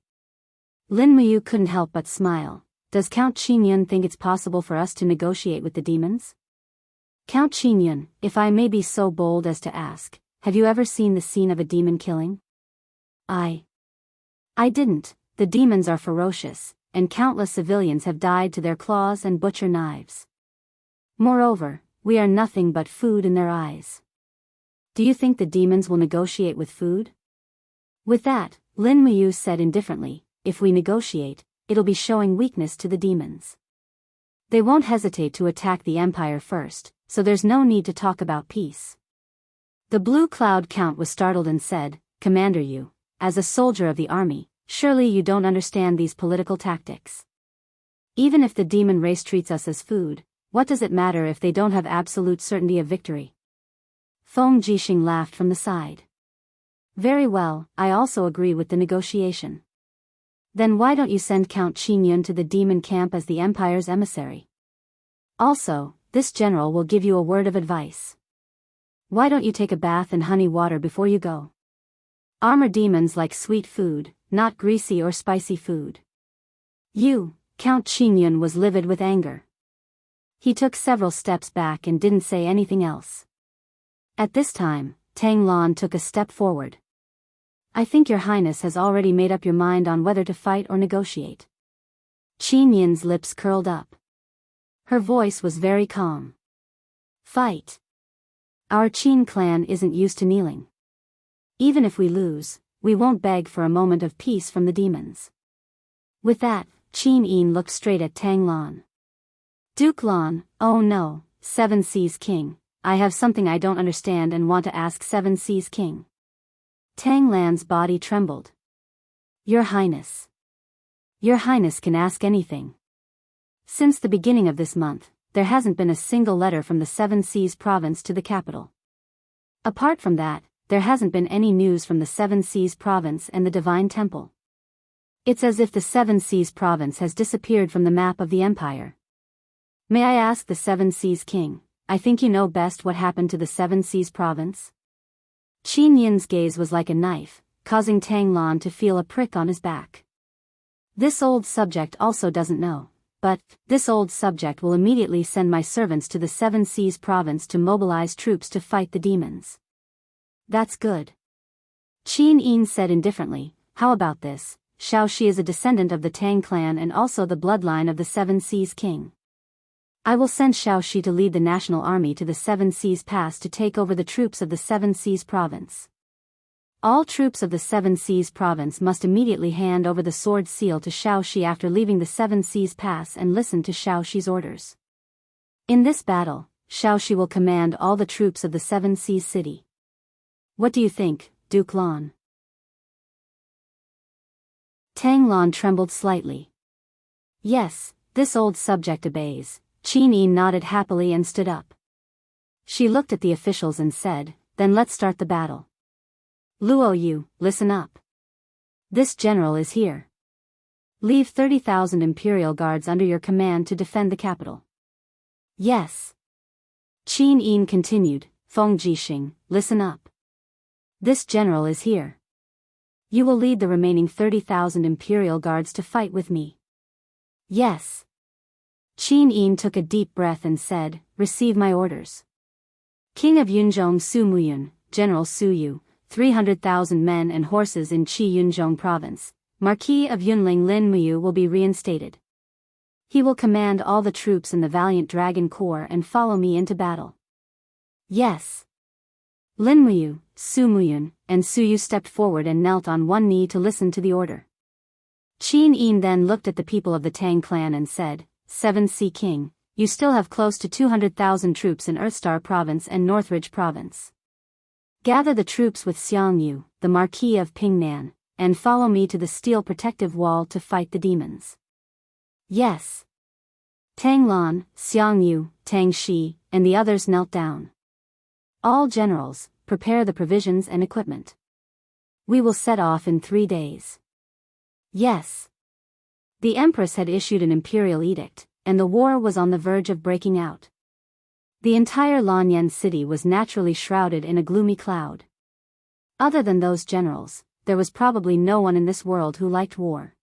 Lin Muyu couldn't help but smile. "Does Count Qingyun think it's possible for us to negotiate with the demons?" "Count Qingyun, if I may be so bold as to ask, have you ever seen the scene of a demon killing?" I didn't. The demons are ferocious, and countless civilians have died to their claws and butcher knives. Moreover, we are nothing but food in their eyes. Do you think the demons will negotiate with food?" With that, Lin Muyu said indifferently, "If we negotiate, it'll be showing weakness to the demons. They won't hesitate to attack the Empire first, so there's no need to talk about peace." The Blue Cloud Count was startled and said, "Commander Yu, as a soldier of the army, surely you don't understand these political tactics. Even if the demon race treats us as food, what does it matter if they don't have absolute certainty of victory?" Feng Jixing laughed from the side. "Very well, I also agree with the negotiation. Then why don't you send Count Qingyun to the demon camp as the Empire's emissary? Also, this general will give you a word of advice. Why don't you take a bath in honey water before you go? Armor demons like sweet food, not greasy or spicy food. Count Qingyun was livid with anger. He took several steps back and didn't say anything else. At this time, Tang Lan took a step forward. I think your highness has already made up your mind on whether to fight or negotiate. Qin Yin's lips curled up. Her voice was very calm. Fight. Our Qin clan isn't used to kneeling. Even if we lose, we won't beg for a moment of peace from the demons. With that, Qin Yin looked straight at Tang Lan. Duke Lan, oh no, Seven Seas King, I have something I don't understand and want to ask Seven Seas King. Tang Lan's body trembled. Your Highness. Your Highness can ask anything. Since the beginning of this month, there hasn't been a single letter from the Seven Seas province to the capital. Apart from that, there hasn't been any news from the Seven Seas province and the Divine Temple. It's as if the Seven Seas province has disappeared from the map of the empire. May I ask the Seven Seas King, I think you know best what happened to the Seven Seas province? Qin Yin's gaze was like a knife, causing Tang Lan to feel a prick on his back. This old subject also doesn't know. But, this old subject will immediately send my servants to the Seven Seas province to mobilize troops to fight the demons. That's good. Qin Yin said indifferently, how about this? Shao Shi is a descendant of the Tang clan and also the bloodline of the Seven Seas King. I will send Shao Shi to lead the national army to the Seven Seas Pass to take over the troops of the Seven Seas province. All troops of the Seven Seas province must immediately hand over the sword seal to Shao Shi after leaving the Seven Seas Pass and listen to Shao Shi's orders. In this battle, Shao Shi will command all the troops of the Seven Seas city. What do you think, Duke Lan? Tang Lan trembled slightly. Yes, this old subject obeys. Qin Yin nodded happily and stood up. She looked at the officials and said, then let's start the battle. Luo Yu, listen up. This general is here. Leave 30,000 imperial guards under your command to defend the capital. Yes. Qin Yin continued, Feng Jixing, listen up. This general is here. You will lead the remaining 30,000 imperial guards to fight with me. Yes. Qin Yin took a deep breath and said, receive my orders. King of Yunzhong Su Muyun, General Su Yu, 300,000 men and horses in Qi Yunzhong province, Marquis of Yunling Lin Muyu will be reinstated. He will command all the troops in the valiant Dragon Corps and follow me into battle. Yes. Lin Muyu, Su Muyun, and Su Yu stepped forward and knelt on one knee to listen to the order. Qin Yin then looked at the people of the Tang clan and said, Seven Sea King, you still have close to 200,000 troops in Earthstar province and Northridge province. Gather the troops with Xiang Yu, the Marquis of Pingnan, and follow me to the steel protective wall to fight the demons. Yes. Tang Lan, Xiang Yu, Tang Shi, and the others knelt down. All generals, prepare the provisions and equipment. We will set off in 3 days. Yes. The Empress had issued an imperial edict, and the war was on the verge of breaking out. The entire Lanyan city was naturally shrouded in a gloomy cloud. Other than those generals, there was probably no one in this world who liked war.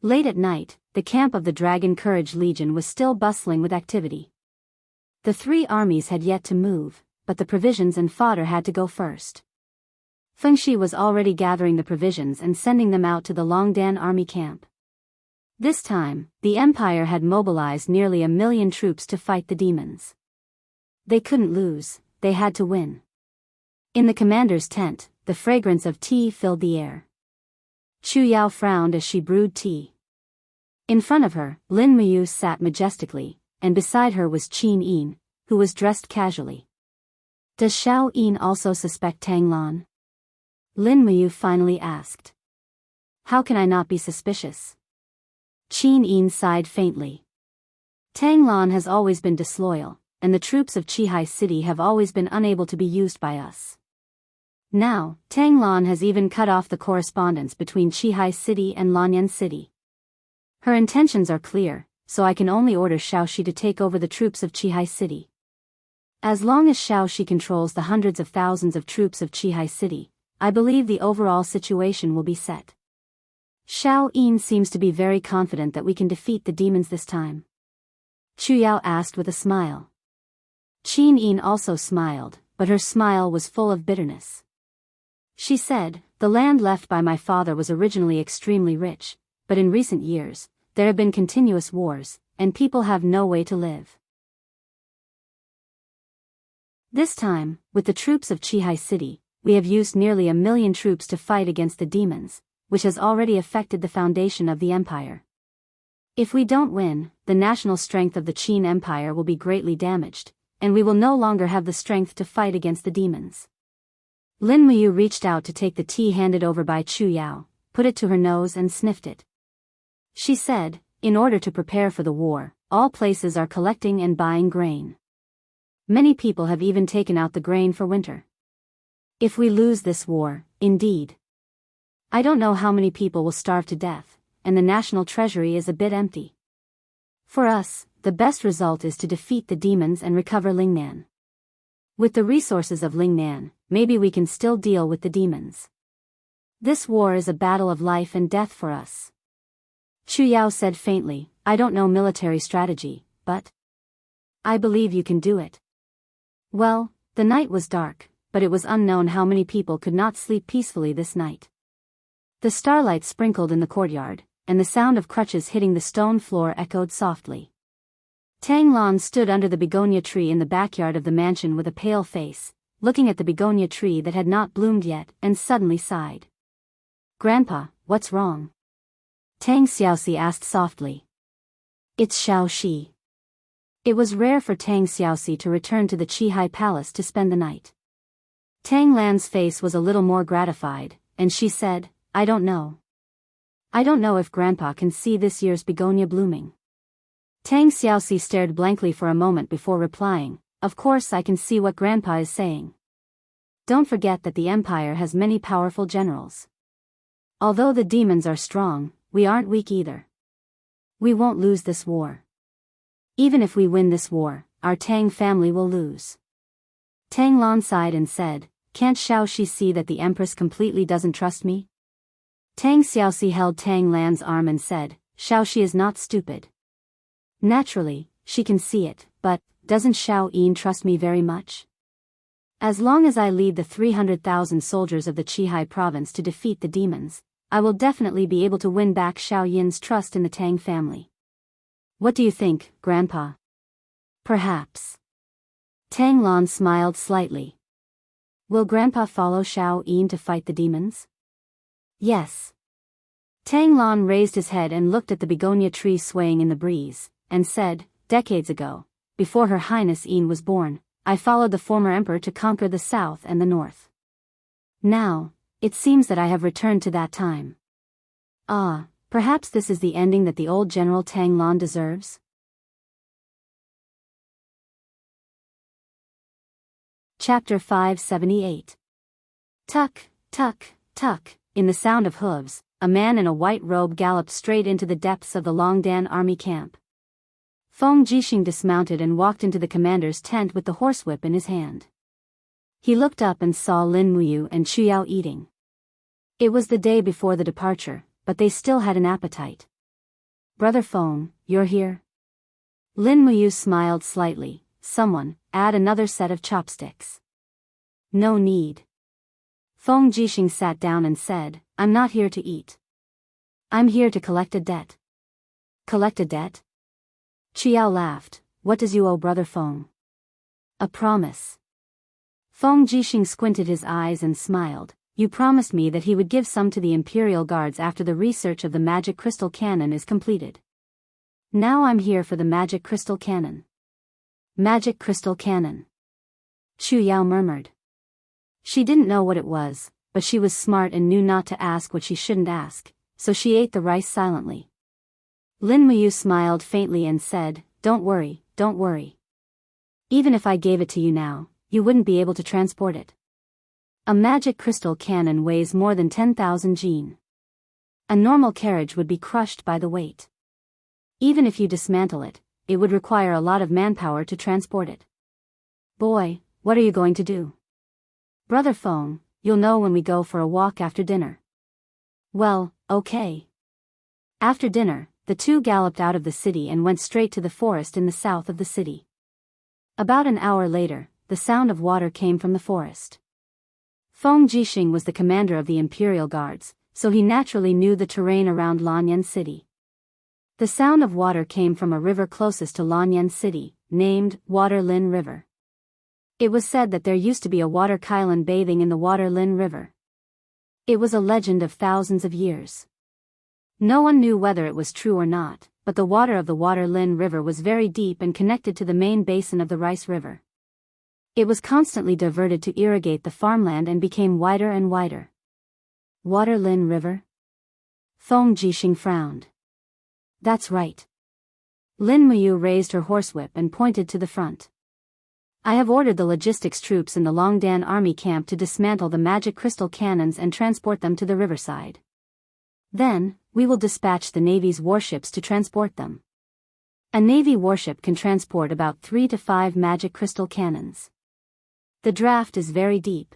Late at night, the camp of the Dragon Courage Legion was still bustling with activity. The 3 armies had yet to move, but the provisions and fodder had to go first. Feng Shi was already gathering the provisions and sending them out to the Longdan army camp. This time, the Empire had mobilized nearly 1 million troops to fight the demons. They couldn't lose, they had to win. In the commander's tent, the fragrance of tea filled the air. Chu Yao frowned as she brewed tea. In front of her, Lin Muyu sat majestically, and beside her was Qin Yin, who was dressed casually. Does Shao Yin also suspect Tang Lan? Lin Muyu finally asked. How can I not be suspicious? Qin Yin sighed faintly. Tang Lan has always been disloyal, and the troops of Qihai City have always been unable to be used by us. Now, Tang Lan has even cut off the correspondence between Qihai City and Lanyan City. Her intentions are clear, so I can only order Shao Shi to take over the troops of Qihai City. As long as Shao Shi controls the hundreds of thousands of troops of Qihai City, I believe the overall situation will be set. Xiao Yin seems to be very confident that we can defeat the demons this time. Chu Yao asked with a smile. Qin Yin also smiled, but her smile was full of bitterness. She said, "The land left by my father was originally extremely rich, but in recent years, there have been continuous wars, and people have no way to live. This time, with the troops of Qihai City, we have used nearly 1,000,000 troops to fight against the demons, which has already affected the foundation of the empire. If we don't win, the national strength of the Qin Empire will be greatly damaged, and we will no longer have the strength to fight against the demons." Lin Muyu reached out to take the tea handed over by Chu Yao, put it to her nose and sniffed it. She said, "In order to prepare for the war, all places are collecting and buying grain. Many people have even taken out the grain for winter. If we lose this war, indeed, I don't know how many people will starve to death, and the national treasury is a bit empty. For us, the best result is to defeat the demons and recover Lingnan. With the resources of Lingnan, maybe we can still deal with the demons. This war is a battle of life and death for us." Chu Yao said faintly, "I don't know military strategy, but I believe you can do it." Well, the night was dark, but it was unknown how many people could not sleep peacefully this night. The starlight sprinkled in the courtyard, and the sound of crutches hitting the stone floor echoed softly. Tang Lan stood under the begonia tree in the backyard of the mansion with a pale face, looking at the begonia tree that had not bloomed yet, and suddenly sighed. "Grandpa, what's wrong?" Tang Xiaoxi asked softly. "It's Xiao Shi." It was rare for Tang Xiaoxi to return to the Qihai Palace to spend the night. Tang Lan's face was a little more gratified, and she said, "I don't know. I don't know if Grandpa can see this year's begonia blooming." Tang Xiaoxi stared blankly for a moment before replying, "Of course I can see what Grandpa is saying. Don't forget that the Empire has many powerful generals. Although the demons are strong, we aren't weak either. We won't lose this war. Even if we win this war, our Tang family will lose." Tang Lan sighed and said, "Can't Xiao Shi see that the Empress completely doesn't trust me?" Tang Xiaoxi held Tang Lan's arm and said, "Xiao Shi is not stupid. Naturally, she can see it, but doesn't Xiao Yin trust me very much? As long as I lead the 300,000 soldiers of the Qihai province to defeat the demons, I will definitely be able to win back Xiao Yin's trust in the Tang family. What do you think, Grandpa?" "Perhaps." Tang Lan smiled slightly. "Will Grandpa follow Xiao Yin to fight the demons?" "Yes." Tang Lan raised his head and looked at the begonia tree swaying in the breeze, and said, "Decades ago, before Her Highness Yin was born, I followed the former emperor to conquer the south and the north. Now, it seems that I have returned to that time. Ah, perhaps this is the ending that the old General Tang Lan deserves?" Chapter 578. Tuck, tuck, tuck. In the sound of hooves, a man in a white robe galloped straight into the depths of the Longdan army camp. Feng Jixing dismounted and walked into the commander's tent with the horsewhip in his hand. He looked up and saw Lin Muyu and Chu Yao eating. It was the day before the departure, but they still had an appetite. "Brother Feng, you're here?" Lin Muyu smiled slightly. "Someone, add another set of chopsticks." "No need." Feng Jixing sat down and said, "I'm not here to eat. I'm here to collect a debt." "Collect a debt?" Chiao laughed. "What does you owe Brother Feng?" "A promise." Feng Jixing squinted his eyes and smiled. "You promised me that he would give some to the Imperial Guards after the research of the magic crystal cannon is completed. Now I'm here for the magic crystal cannon." "Magic crystal cannon?" Chu Yao murmured. She didn't know what it was, but she was smart and knew not to ask what she shouldn't ask, so she ate the rice silently. Lin Muyu smiled faintly and said, don't worry. Even if I gave it to you now, you wouldn't be able to transport it. A magic crystal cannon weighs more than 10,000 jin. A normal carriage would be crushed by the weight. Even if you dismantle it, it would require a lot of manpower to transport it. Boy, what are you going to do? Brother Feng, you'll know when we go for a walk after dinner. Well, okay, After dinner, the two galloped out of the city and went straight to the forest in the south of the city. About an hour later, the sound of water came from the forest. Feng Jixing was the commander of the Imperial Guards, so he naturally knew the terrain around Lanyan City. The sound of water came from a river closest to Lanyan City, named Water Lin River. It was said that there used to be a water Kailan bathing in the Water Lin River. It was a legend of thousands of years. No one knew whether it was true or not, but the water of the Water Lin River was very deep and connected to the main basin of the Rice River. It was constantly diverted to irrigate the farmland and became wider and wider. Water Lin River? Feng Jixing frowned. That's right. Lin Muyu raised her horsewhip and pointed to the front. I have ordered the logistics troops in the Longdan army camp to dismantle the magic crystal cannons and transport them to the riverside. Then, we will dispatch the Navy's warships to transport them. A Navy warship can transport about 3 to 5 magic crystal cannons. The draft is very deep.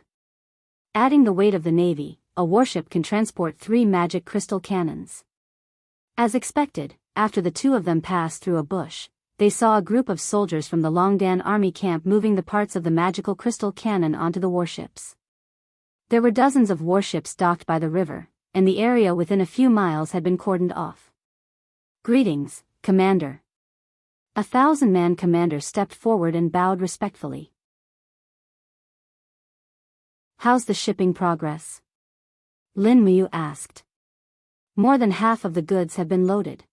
Adding the weight of the Navy, a warship can transport 3 magic crystal cannons. As expected, after the two of them passed through a bush, they saw a group of soldiers from the Longdan army camp moving the parts of the magical crystal cannon onto the warships. There were dozens of warships docked by the river, and the area within a few miles had been cordoned off. Greetings, Commander. A 1,000-man commander stepped forward and bowed respectfully. How's the shipping progress? Lin Muyu asked. More than half of the goods have been loaded.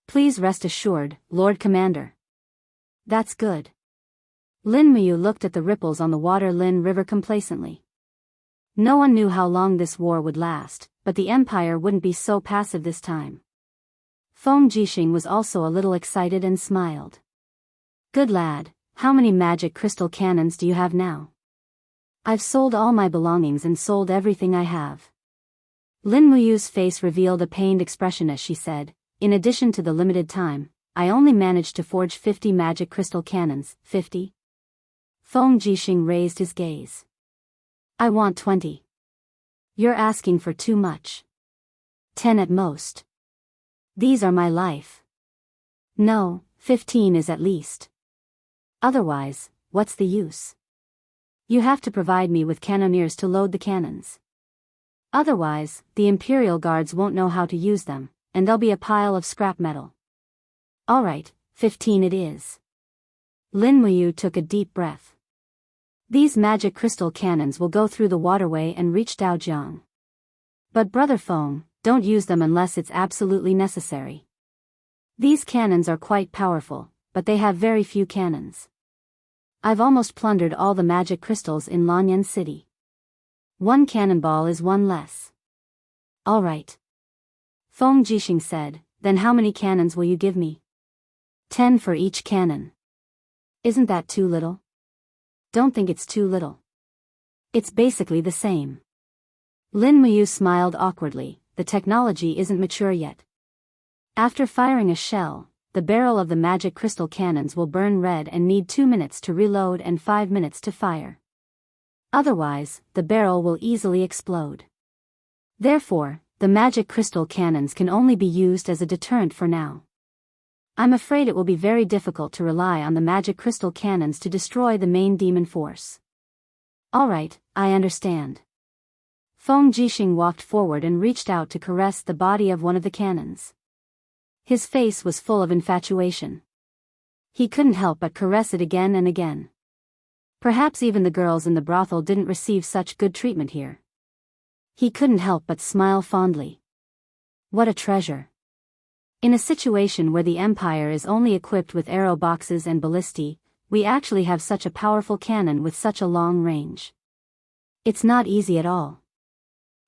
Please rest assured, Lord Commander. That's good. Lin Muyu looked at the ripples on the Water Lin River complacently. No one knew how long this war would last, but the Empire wouldn't be so passive this time. Feng Jixing was also a little excited and smiled. Good lad, how many magic crystal cannons do you have now? I've sold all my belongings and sold everything I have. Lin Muyu's face revealed a pained expression as she said, in addition to the limited time, I only managed to forge 50 magic crystal cannons. 50? Feng Jixing raised his gaze. I want 20. You're asking for too much. 10 at most. These are my life. No, 15 is at least. Otherwise, what's the use? You have to provide me with cannoneers to load the cannons. Otherwise, the Imperial Guards won't know how to use them, and there'll be a pile of scrap metal. All right, 15 it is. Lin Muyu took a deep breath. These magic crystal cannons will go through the waterway and reach Daojiang. But Brother Feng, don't use them unless it's absolutely necessary. These cannons are quite powerful, but they have very few cannons. I've almost plundered all the magic crystals in Lanyan City. 1 cannonball is 1 less. All right. Feng Jixing said, then how many cannons will you give me? 10 for each cannon. Isn't that too little? Don't think it's too little. It's basically the same. Lin Muyu smiled awkwardly, the technology isn't mature yet. After firing a shell, the barrel of the magic crystal cannons will burn red and need 2 minutes to reload and 5 minutes to fire. Otherwise, the barrel will easily explode. Therefore, the magic crystal cannons can only be used as a deterrent for now. I'm afraid it will be very difficult to rely on the magic crystal cannons to destroy the main demon force. All right, I understand. Feng Jixing walked forward and reached out to caress the body of one of the cannons. His face was full of infatuation. He couldn't help but caress it again and again. Perhaps even the girls in the brothel didn't receive such good treatment here. He couldn't help but smile fondly. What a treasure. In a situation where the Empire is only equipped with arrow boxes and ballistae, we actually have such a powerful cannon with such a long range. It's not easy at all.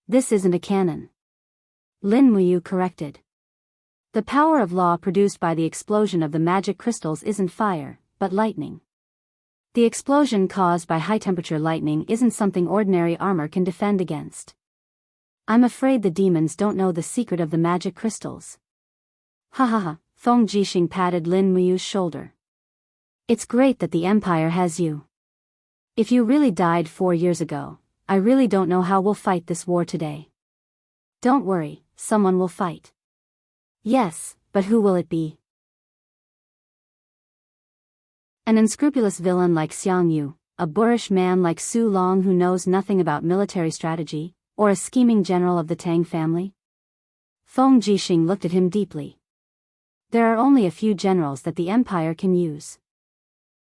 This isn't a cannon. Lin Muyu corrected. The power of law produced by the explosion of the magic crystals isn't fire, but lightning. The explosion caused by high-temperature lightning isn't something ordinary armor can defend against. I'm afraid the demons don't know the secret of the magic crystals. Ha ha ha, Feng Jixing patted Lin Muyu's shoulder. It's great that the Empire has you. If you really died 4 years ago, I really don't know how we'll fight this war today. Don't worry, someone will fight. Yes, but who will it be? An unscrupulous villain like Xiang Yu, a boorish man like Su Long who knows nothing about military strategy, or a scheming general of the Tang family? Feng Jixing looked at him deeply. There are only a few generals that the Empire can use.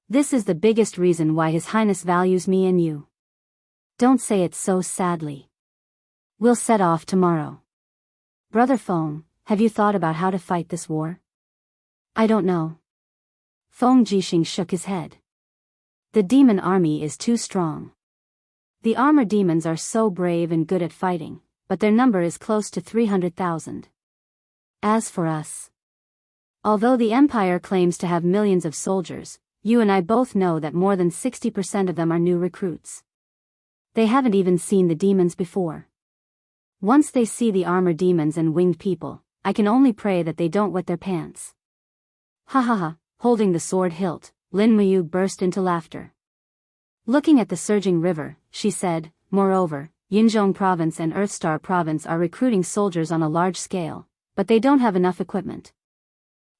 This is the biggest reason why His Highness values me and you. Don't say it so sadly. We'll set off tomorrow. Brother Feng, have you thought about how to fight this war? I don't know. Feng Jixing shook his head. The demon army is too strong. The armor demons are so brave and good at fighting, but their number is close to 300,000. As for us, although the Empire claims to have millions of soldiers, you and I both know that more than 60% of them are new recruits. They haven't even seen the demons before. Once they see the armor demons and winged people, I can only pray that they don't wet their pants. Ha ha ha, holding the sword hilt, Lin Muyu burst into laughter. Looking at the surging river, she said, moreover, Yinzhong Province and Earthstar Province are recruiting soldiers on a large scale, but they don't have enough equipment.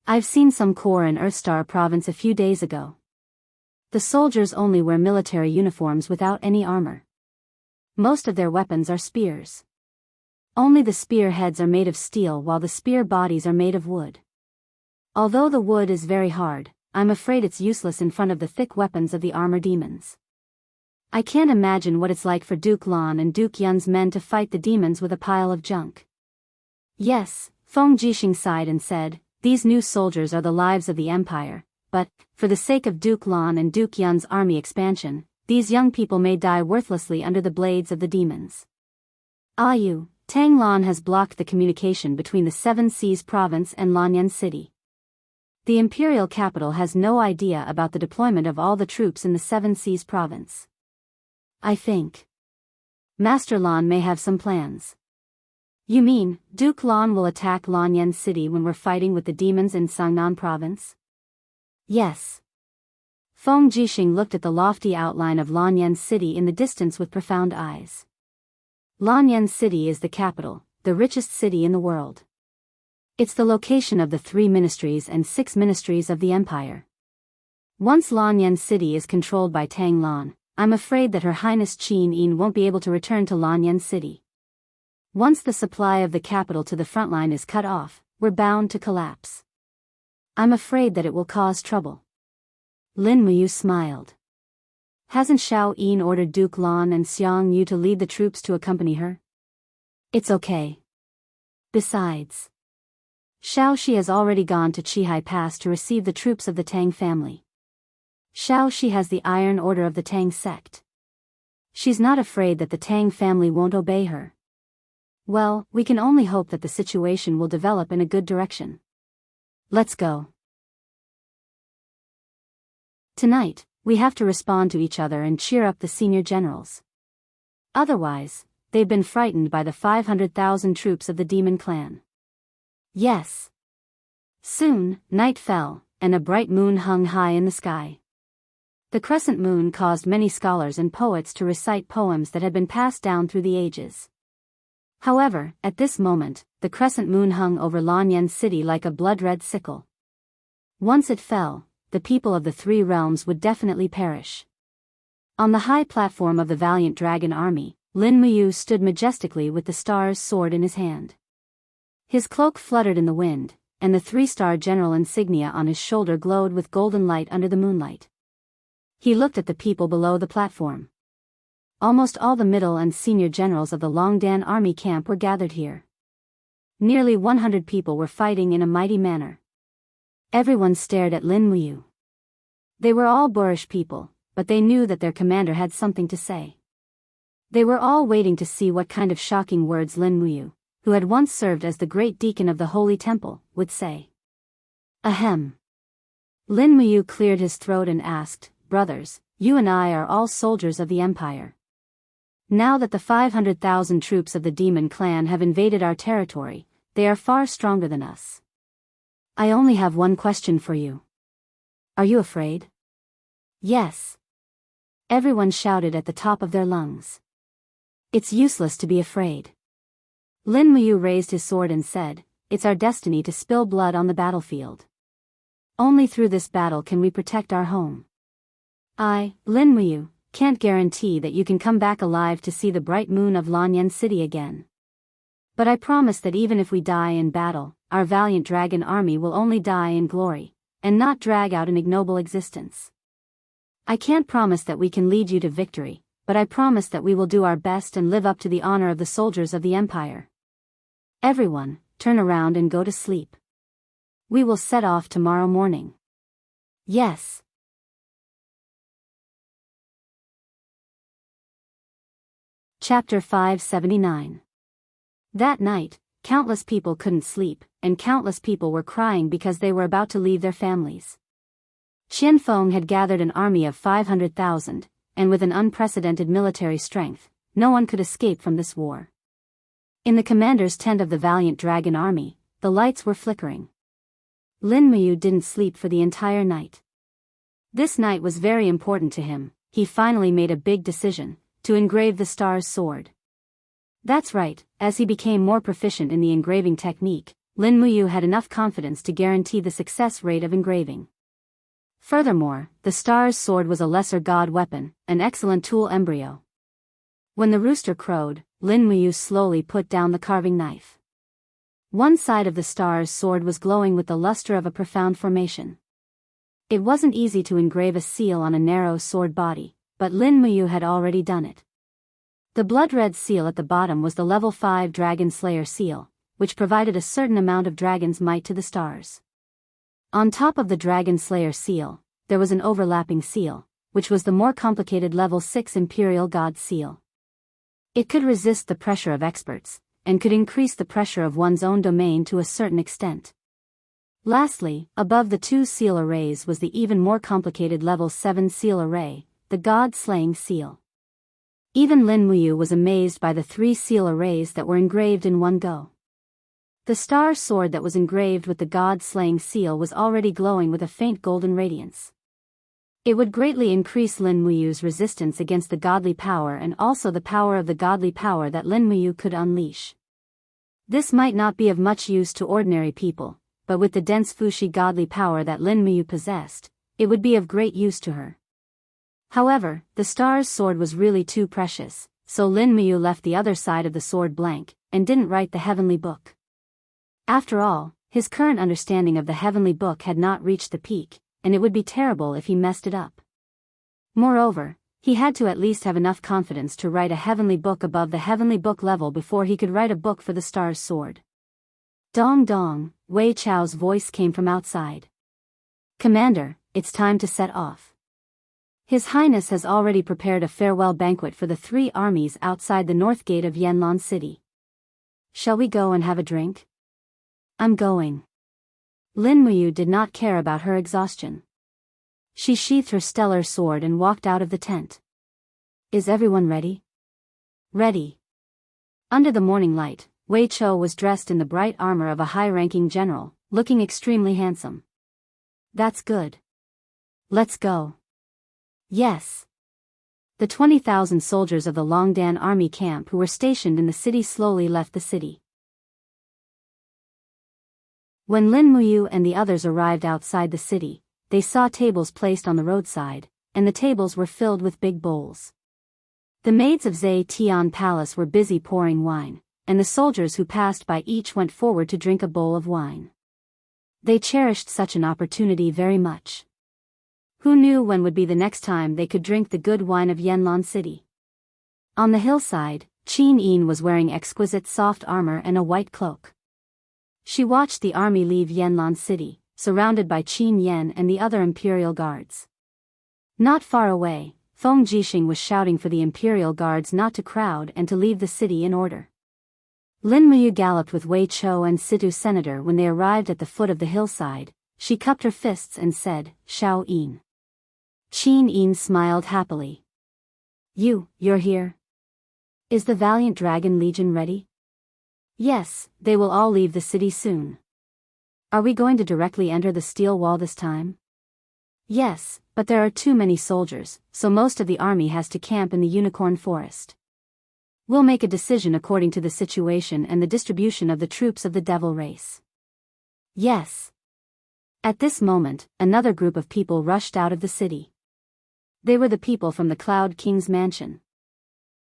I've seen some corps in Earthstar Province a few days ago. The soldiers only wear military uniforms without any armor. Most of their weapons are spears. Only the spear heads are made of steel while the spear bodies are made of wood. Although the wood is very hard, I'm afraid it's useless in front of the thick weapons of the armor demons. I can't imagine what it's like for Duke Lan and Duke Yun's men to fight the demons with a pile of junk. Yes, Feng Jixing sighed and said, these new soldiers are the lives of the Empire, but, for the sake of Duke Lan and Duke Yun's army expansion, these young people may die worthlessly under the blades of the demons. Ayu, Tang Lan has blocked the communication between the Seven Seas Province and Lanyan City. The imperial capital has no idea about the deployment of all the troops in the Seven Seas Province. I think Master Lan may have some plans. You mean, Duke Lan will attack Lanyan City when we're fighting with the demons in Sangnan Province? Yes. Feng Jixing looked at the lofty outline of Lanyan City in the distance with profound eyes. Lanyan City is the capital, the richest city in the world. It's the location of the 3 ministries and 6 ministries of the Empire. Once Lanyan City is controlled by Tang Lan, I'm afraid that Her Highness Qin Yin won't be able to return to Lanyan City. Once the supply of the capital to the front line is cut off, we're bound to collapse. I'm afraid that it will cause trouble. Lin Muyu smiled. Hasn't Xiao Yin ordered Duke Lan and Xiang Yu to lead the troops to accompany her? It's okay. Besides, Xiao Shi has already gone to Qihai Pass to receive the troops of the Tang family. Xiao Shi has the Iron Order of the Tang sect. She's not afraid that the Tang family won't obey her. Well, we can only hope that the situation will develop in a good direction. Let's go. Tonight, we have to respond to each other and cheer up the senior generals. Otherwise, they've been frightened by the 500,000 troops of the demon clan. Yes. Soon, night fell, and a bright moon hung high in the sky. The crescent moon caused many scholars and poets to recite poems that had been passed down through the ages. However, at this moment, the crescent moon hung over Lanyan City like a blood-red sickle. Once it fell, the people of the 3 realms would definitely perish. On the high platform of the valiant dragon army, Lin Muyu stood majestically with the star's sword in his hand. His cloak fluttered in the wind, and the 3-star general insignia on his shoulder glowed with golden light under the moonlight. He looked at the people below the platform. Almost all the middle and senior generals of the Longdan army camp were gathered here. Nearly 100 people were fighting in a mighty manner. Everyone stared at Lin Muyu. They were all boorish people, but they knew that their commander had something to say. They were all waiting to see what kind of shocking words Lin Muyu, who had once served as the great deacon of the Holy Temple, would say. Ahem. Lin Muyu cleared his throat and asked, brothers, you and I are all soldiers of the Empire. Now that the 500,000 troops of the demon clan have invaded our territory, they are far stronger than us. I only have one question for you. Are you afraid? Yes. Everyone shouted at the top of their lungs. It's useless to be afraid. Lin Muyu raised his sword and said, it's our destiny to spill blood on the battlefield. Only through this battle can we protect our home. I, Lin Muyu, can't guarantee that you can come back alive to see the bright moon of Lanyan City again. But I promise that even if we die in battle, our valiant dragon army will only die in glory, and not drag out an ignoble existence. I can't promise that we can lead you to victory, but I promise that we will do our best and live up to the honor of the soldiers of the Empire. Everyone, turn around and go to sleep. We will set off tomorrow morning. Yes. Chapter 579. That night, countless people couldn't sleep, and countless people were crying because they were about to leave their families. Qian Feng had gathered an army of 500,000, and with an unprecedented military strength, no one could escape from this war. In the commander's tent of the valiant dragon army, the lights were flickering. Lin Muyu didn't sleep for the entire night. This night was very important to him. He finally made a big decision, to engrave the star's sword. That's right, as he became more proficient in the engraving technique, Lin Muyu had enough confidence to guarantee the success rate of engraving. Furthermore, the star's sword was a lesser god weapon, an excellent tool embryo. When the rooster crowed, Lin Muyu slowly put down the carving knife. One side of the star's sword was glowing with the luster of a profound formation. It wasn't easy to engrave a seal on a narrow sword body, but Lin Muyu had already done it. The blood-red seal at the bottom was the level 5 Dragon Slayer seal, which provided a certain amount of dragon's might to the stars. On top of the Dragon Slayer seal, there was an overlapping seal, which was the more complicated level 6 Imperial God seal. It could resist the pressure of experts, and could increase the pressure of one's own domain to a certain extent. Lastly, above the 2 seal arrays was the even more complicated level 7 seal array, the God-slaying seal. Even Lin Muyu was amazed by the 3 seal arrays that were engraved in one go. The star sword that was engraved with the God-slaying seal was already glowing with a faint golden radiance. It would greatly increase Lin Muyu's resistance against the godly power and also the power of the godly power that Lin Muyu could unleash. This might not be of much use to ordinary people, but with the dense Fushi godly power that Lin Muyu possessed, it would be of great use to her. However, the star's sword was really too precious, so Lin Muyu left the other side of the sword blank, and didn't write the heavenly book. After all, his current understanding of the heavenly book had not reached the peak, and it would be terrible if he messed it up. Moreover, he had to at least have enough confidence to write a heavenly book above the heavenly book level before he could write a book for the star's sword. Dong dong, Wei Chao's voice came from outside. Commander, it's time to set off. His Highness has already prepared a farewell banquet for the 3 armies outside the north gate of Yanlan City. Shall we go and have a drink? I'm going. Lin Muyu did not care about her exhaustion. She sheathed her stellar sword and walked out of the tent. Is everyone ready? Ready. Under the morning light, Wei Chou was dressed in the bright armor of a high-ranking general, looking extremely handsome. That's good. Let's go. Yes. The 20,000 soldiers of the Longdan army camp who were stationed in the city slowly left the city. When Lin Muyu and the others arrived outside the city, they saw tables placed on the roadside, and the tables were filled with big bowls. The maids of Tian Palace were busy pouring wine, and the soldiers who passed by each went forward to drink a bowl of wine. They cherished such an opportunity very much. Who knew when would be the next time they could drink the good wine of Yanlan City? On the hillside, Qin Yin was wearing exquisite soft armor and a white cloak. She watched the army leave Yanlan City, surrounded by Qin Yan and the other imperial guards. Not far away, Feng Jixing was shouting for the imperial guards not to crowd and to leave the city in order. Lin Muyu galloped with Wei Chou and Situ Senator when they arrived at the foot of the hillside. She cupped her fists and said, Xiao Yin. Qin Yin smiled happily. You're here? Is the valiant dragon legion ready? Yes, they will all leave the city soon. Are we going to directly enter the steel wall this time? Yes, but there are too many soldiers, so most of the army has to camp in the Unicorn Forest. We'll make a decision according to the situation and the distribution of the troops of the devil race. Yes. At this moment, another group of people rushed out of the city. They were the people from the Cloud King's mansion.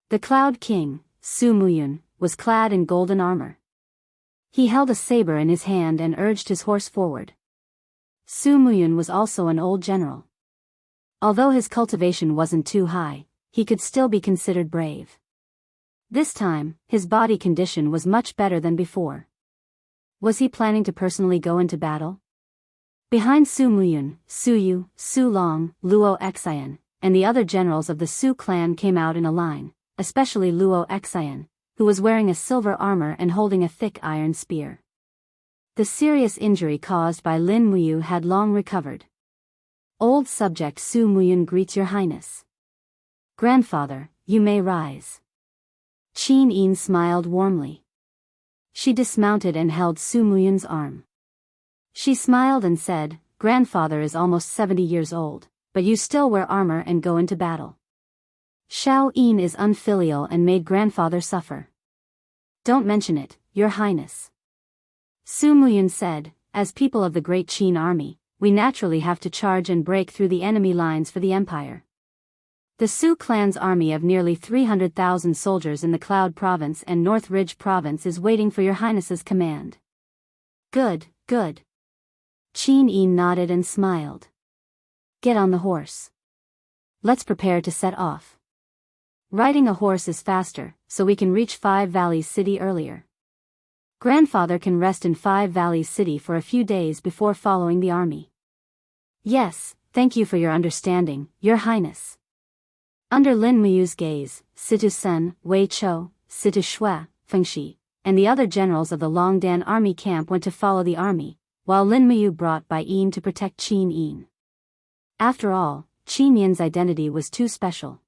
The Cloud King, Su Muyun, was clad in golden armor. He held a saber in his hand and urged his horse forward. Su Muyun was also an old general. Although his cultivation wasn't too high, he could still be considered brave. This time, his body condition was much better than before. Was he planning to personally go into battle? Behind Su Muyun, Su Yu, Su Long, Luo Xian, and the other generals of the Su clan came out in a line, especially Luo Xian, who was wearing a silver armor and holding a thick iron spear. The serious injury caused by Lin Muyu had long recovered. Old subject Su Muyun greets your highness. Grandfather, you may rise. Qin Yin smiled warmly. She dismounted and held Su Muyun's arm. She smiled and said, Grandfather is almost 70 years old, but you still wear armor and go into battle. Xiao Yin is unfilial and made grandfather suffer. Don't mention it, your highness. Su Muyun said, as people of the great Qin army, we naturally have to charge and break through the enemy lines for the empire. The Su clan's army of nearly 300,000 soldiers in the Cloud Province and North Ridge Province is waiting for your highness's command. Good, good. Qin Yin nodded and smiled. Get on the horse. Let's prepare to set off. Riding a horse is faster, so we can reach Five Valleys City earlier. Grandfather can rest in Five Valleys City for a few days before following the army. Yes, thank you for your understanding, your highness. Under Lin Muyu's gaze, Situ Sen, Wei Chou, Situ Shui, Fengxi, and the other generals of the Longdan army camp went to follow the army, while Lin Muyu brought Bai Yin to protect Qin Yin. After all, Qin Yin's identity was too special.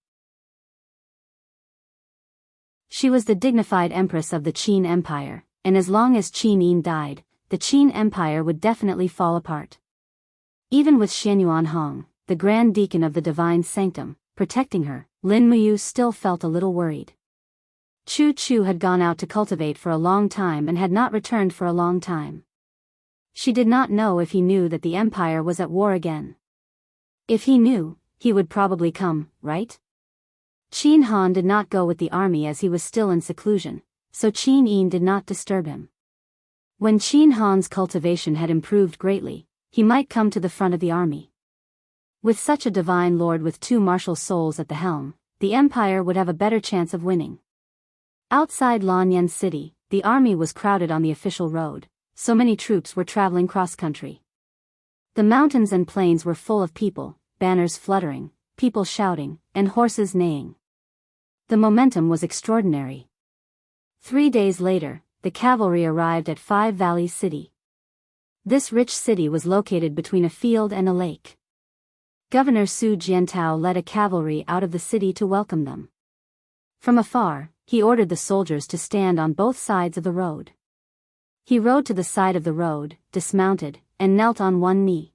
She was the dignified empress of the Qin Empire, and as long as Qin Yin died, the Qin Empire would definitely fall apart. Even with Xianyuan Hong, the Grand Deacon of the Divine Sanctum, protecting her, Lin Muyu still felt a little worried. Chu Chu had gone out to cultivate for a long time and had not returned for a long time. She did not know if he knew that the empire was at war again. If he knew, he would probably come, right? Qin Han did not go with the army as he was still in seclusion, so Qin Yin did not disturb him. When Qin Han's cultivation had improved greatly, he might come to the front of the army. With such a divine lord with two martial souls at the helm, the empire would have a better chance of winning. Outside Lanyan City, the army was crowded on the official road, so many troops were traveling cross-country. The mountains and plains were full of people, banners fluttering, people shouting, and horses neighing. The momentum was extraordinary. 3 days later, the cavalry arrived at Five Valleys City. This rich city was located between a field and a lake. Governor Su Jiantao led a cavalry out of the city to welcome them. From afar, he ordered the soldiers to stand on both sides of the road. He rode to the side of the road, dismounted, and knelt on one knee.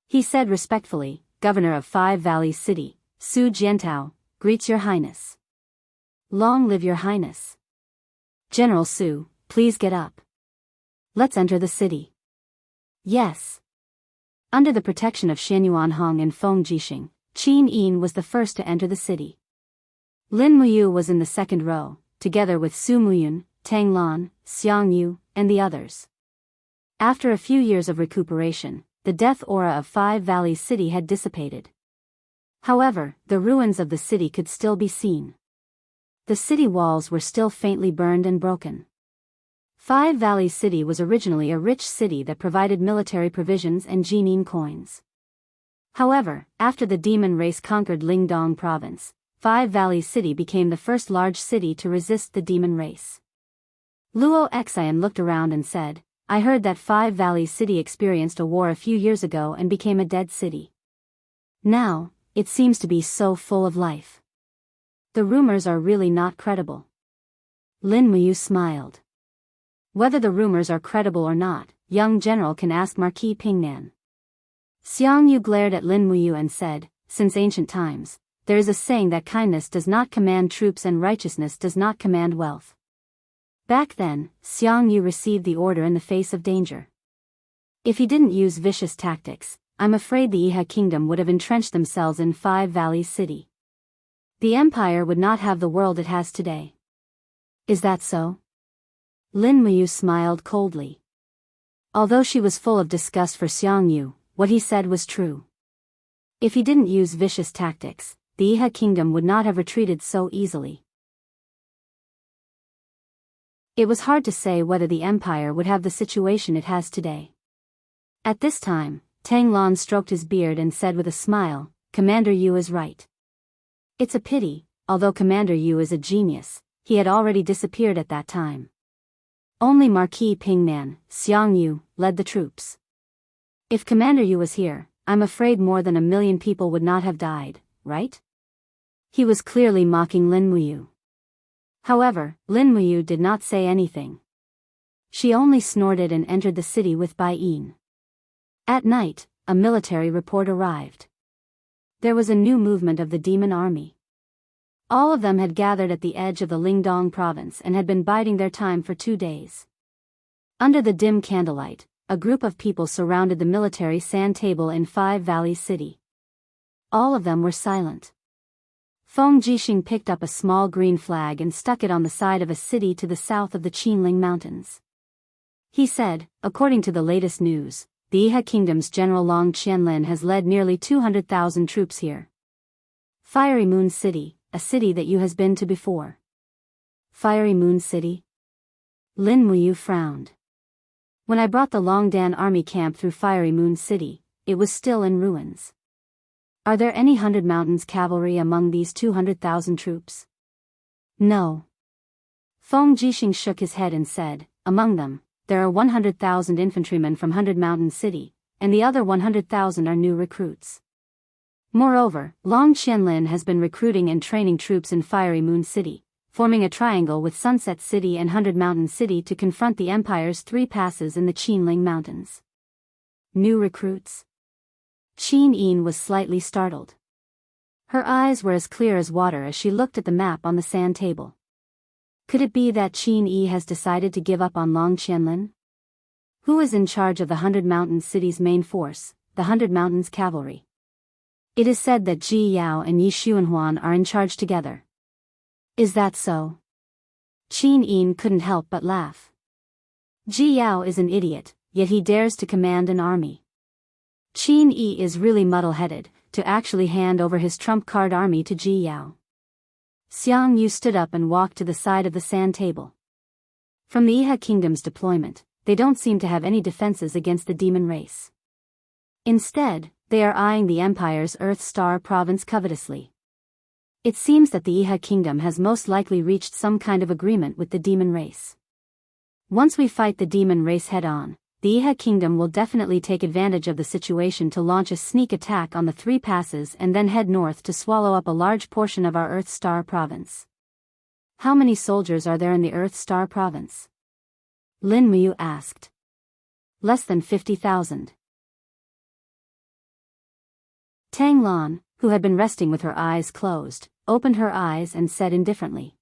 He said respectfully, Governor of Five Valleys City, Su Jiantao, greets your highness. Long live your highness. General Su, please get up. Let's enter the city. Yes. Under the protection of Xianyuan Hong and Feng Jixing, Qin Yin was the first to enter the city. Lin Muyu was in the second row, together with Su Muyun, Tang Lan, Xiang Yu, and the others. After a few years of recuperation, the death aura of Five Valleys City had dissipated. However, the ruins of the city could still be seen. The city walls were still faintly burned and broken. Five Valleys City was originally a rich city that provided military provisions and Jinin coins. However, after the demon race conquered Lingdong province, Five Valleys City became the first large city to resist the demon race. Luo Xian looked around and said, I heard that Five Valleys City experienced a war a few years ago and became a dead city. Now, it seems to be so full of life. The rumors are really not credible. Lin Muyu smiled. Whether the rumors are credible or not, young general can ask Marquis Pingnan. Xiang Yu glared at Lin Muyu and said, since ancient times, there is a saying that kindness does not command troops and righteousness does not command wealth. Back then, Xiang Yu received the order in the face of danger. If he didn't use vicious tactics, I'm afraid the Iha kingdom would have entrenched themselves in Five Valleys City. The empire would not have the world it has today. Is that so? Lin Muyu smiled coldly. Although she was full of disgust for Xiang Yu, what he said was true. If he didn't use vicious tactics, the Iha kingdom would not have retreated so easily. It was hard to say whether the empire would have the situation it has today. At this time, Tang Lan stroked his beard and said with a smile, Commander Yu is right. It's a pity, although Commander Yu is a genius, he had already disappeared at that time. Only Marquis Pingnan, Xiang Yu, led the troops. If Commander Yu was here, I'm afraid more than 1 million people would not have died, right? He was clearly mocking Lin Muyu. However, Lin Muyu did not say anything. She only snorted and entered the city with Bai Yin. At night, a military report arrived. There was a new movement of the demon army. All of them had gathered at the edge of the Lingdong province and had been biding their time for 2 days. Under the dim candlelight, a group of people surrounded the military sand table in Five Valleys City. All of them were silent. Feng Jixing picked up a small green flag and stuck it on the side of a city to the south of the Qinling Mountains. He said, according to the latest news, the Iha Kingdom's General Long Qianlin has led nearly 200,000 troops here. Fiery Moon City, a city that you has been to before. Fiery Moon City? Lin Muyu frowned. When I brought the Longdan army camp through Fiery Moon City, it was still in ruins. Are there any 100 Mountains cavalry among these 200,000 troops? No. Feng Jixing shook his head and said, among them, there are 100,000 infantrymen from 100 Mountain City, and the other 100,000 are new recruits. Moreover, Long Qianlin has been recruiting and training troops in Fiery Moon City, forming a triangle with Sunset City and 100 Mountain City to confront the Empire's 3 passes in the Qinling Mountains. New recruits? Qin Yin was slightly startled. Her eyes were as clear as water as she looked at the map on the sand table. Could it be that Qin Yi has decided to give up on Long Qianlin? Who is in charge of the 100 Mountain City's main force, the 100 Mountains Cavalry? It is said that Ji Yao and Yi Xuanhuan are in charge together. Is that so? Qin Yin couldn't help but laugh. Ji Yao is an idiot, yet he dares to command an army. Qin Yi is really muddle-headed, to actually hand over his trump-card army to Ji Yao. Xiang Yu stood up and walked to the side of the sand table. From the Iha Kingdom's deployment, they don't seem to have any defenses against the demon race. Instead, they are eyeing the Empire's Earth Star province covetously. It seems that the Iha Kingdom has most likely reached some kind of agreement with the demon race. Once we fight the demon race head-on, the Iha Kingdom will definitely take advantage of the situation to launch a sneak attack on the 3 passes and then head north to swallow up a large portion of our Earth Star province. How many soldiers are there in the Earth Star province? Lin Muyu asked. Less than 50,000. Tang Lan, who had been resting with her eyes closed, opened her eyes and said indifferently.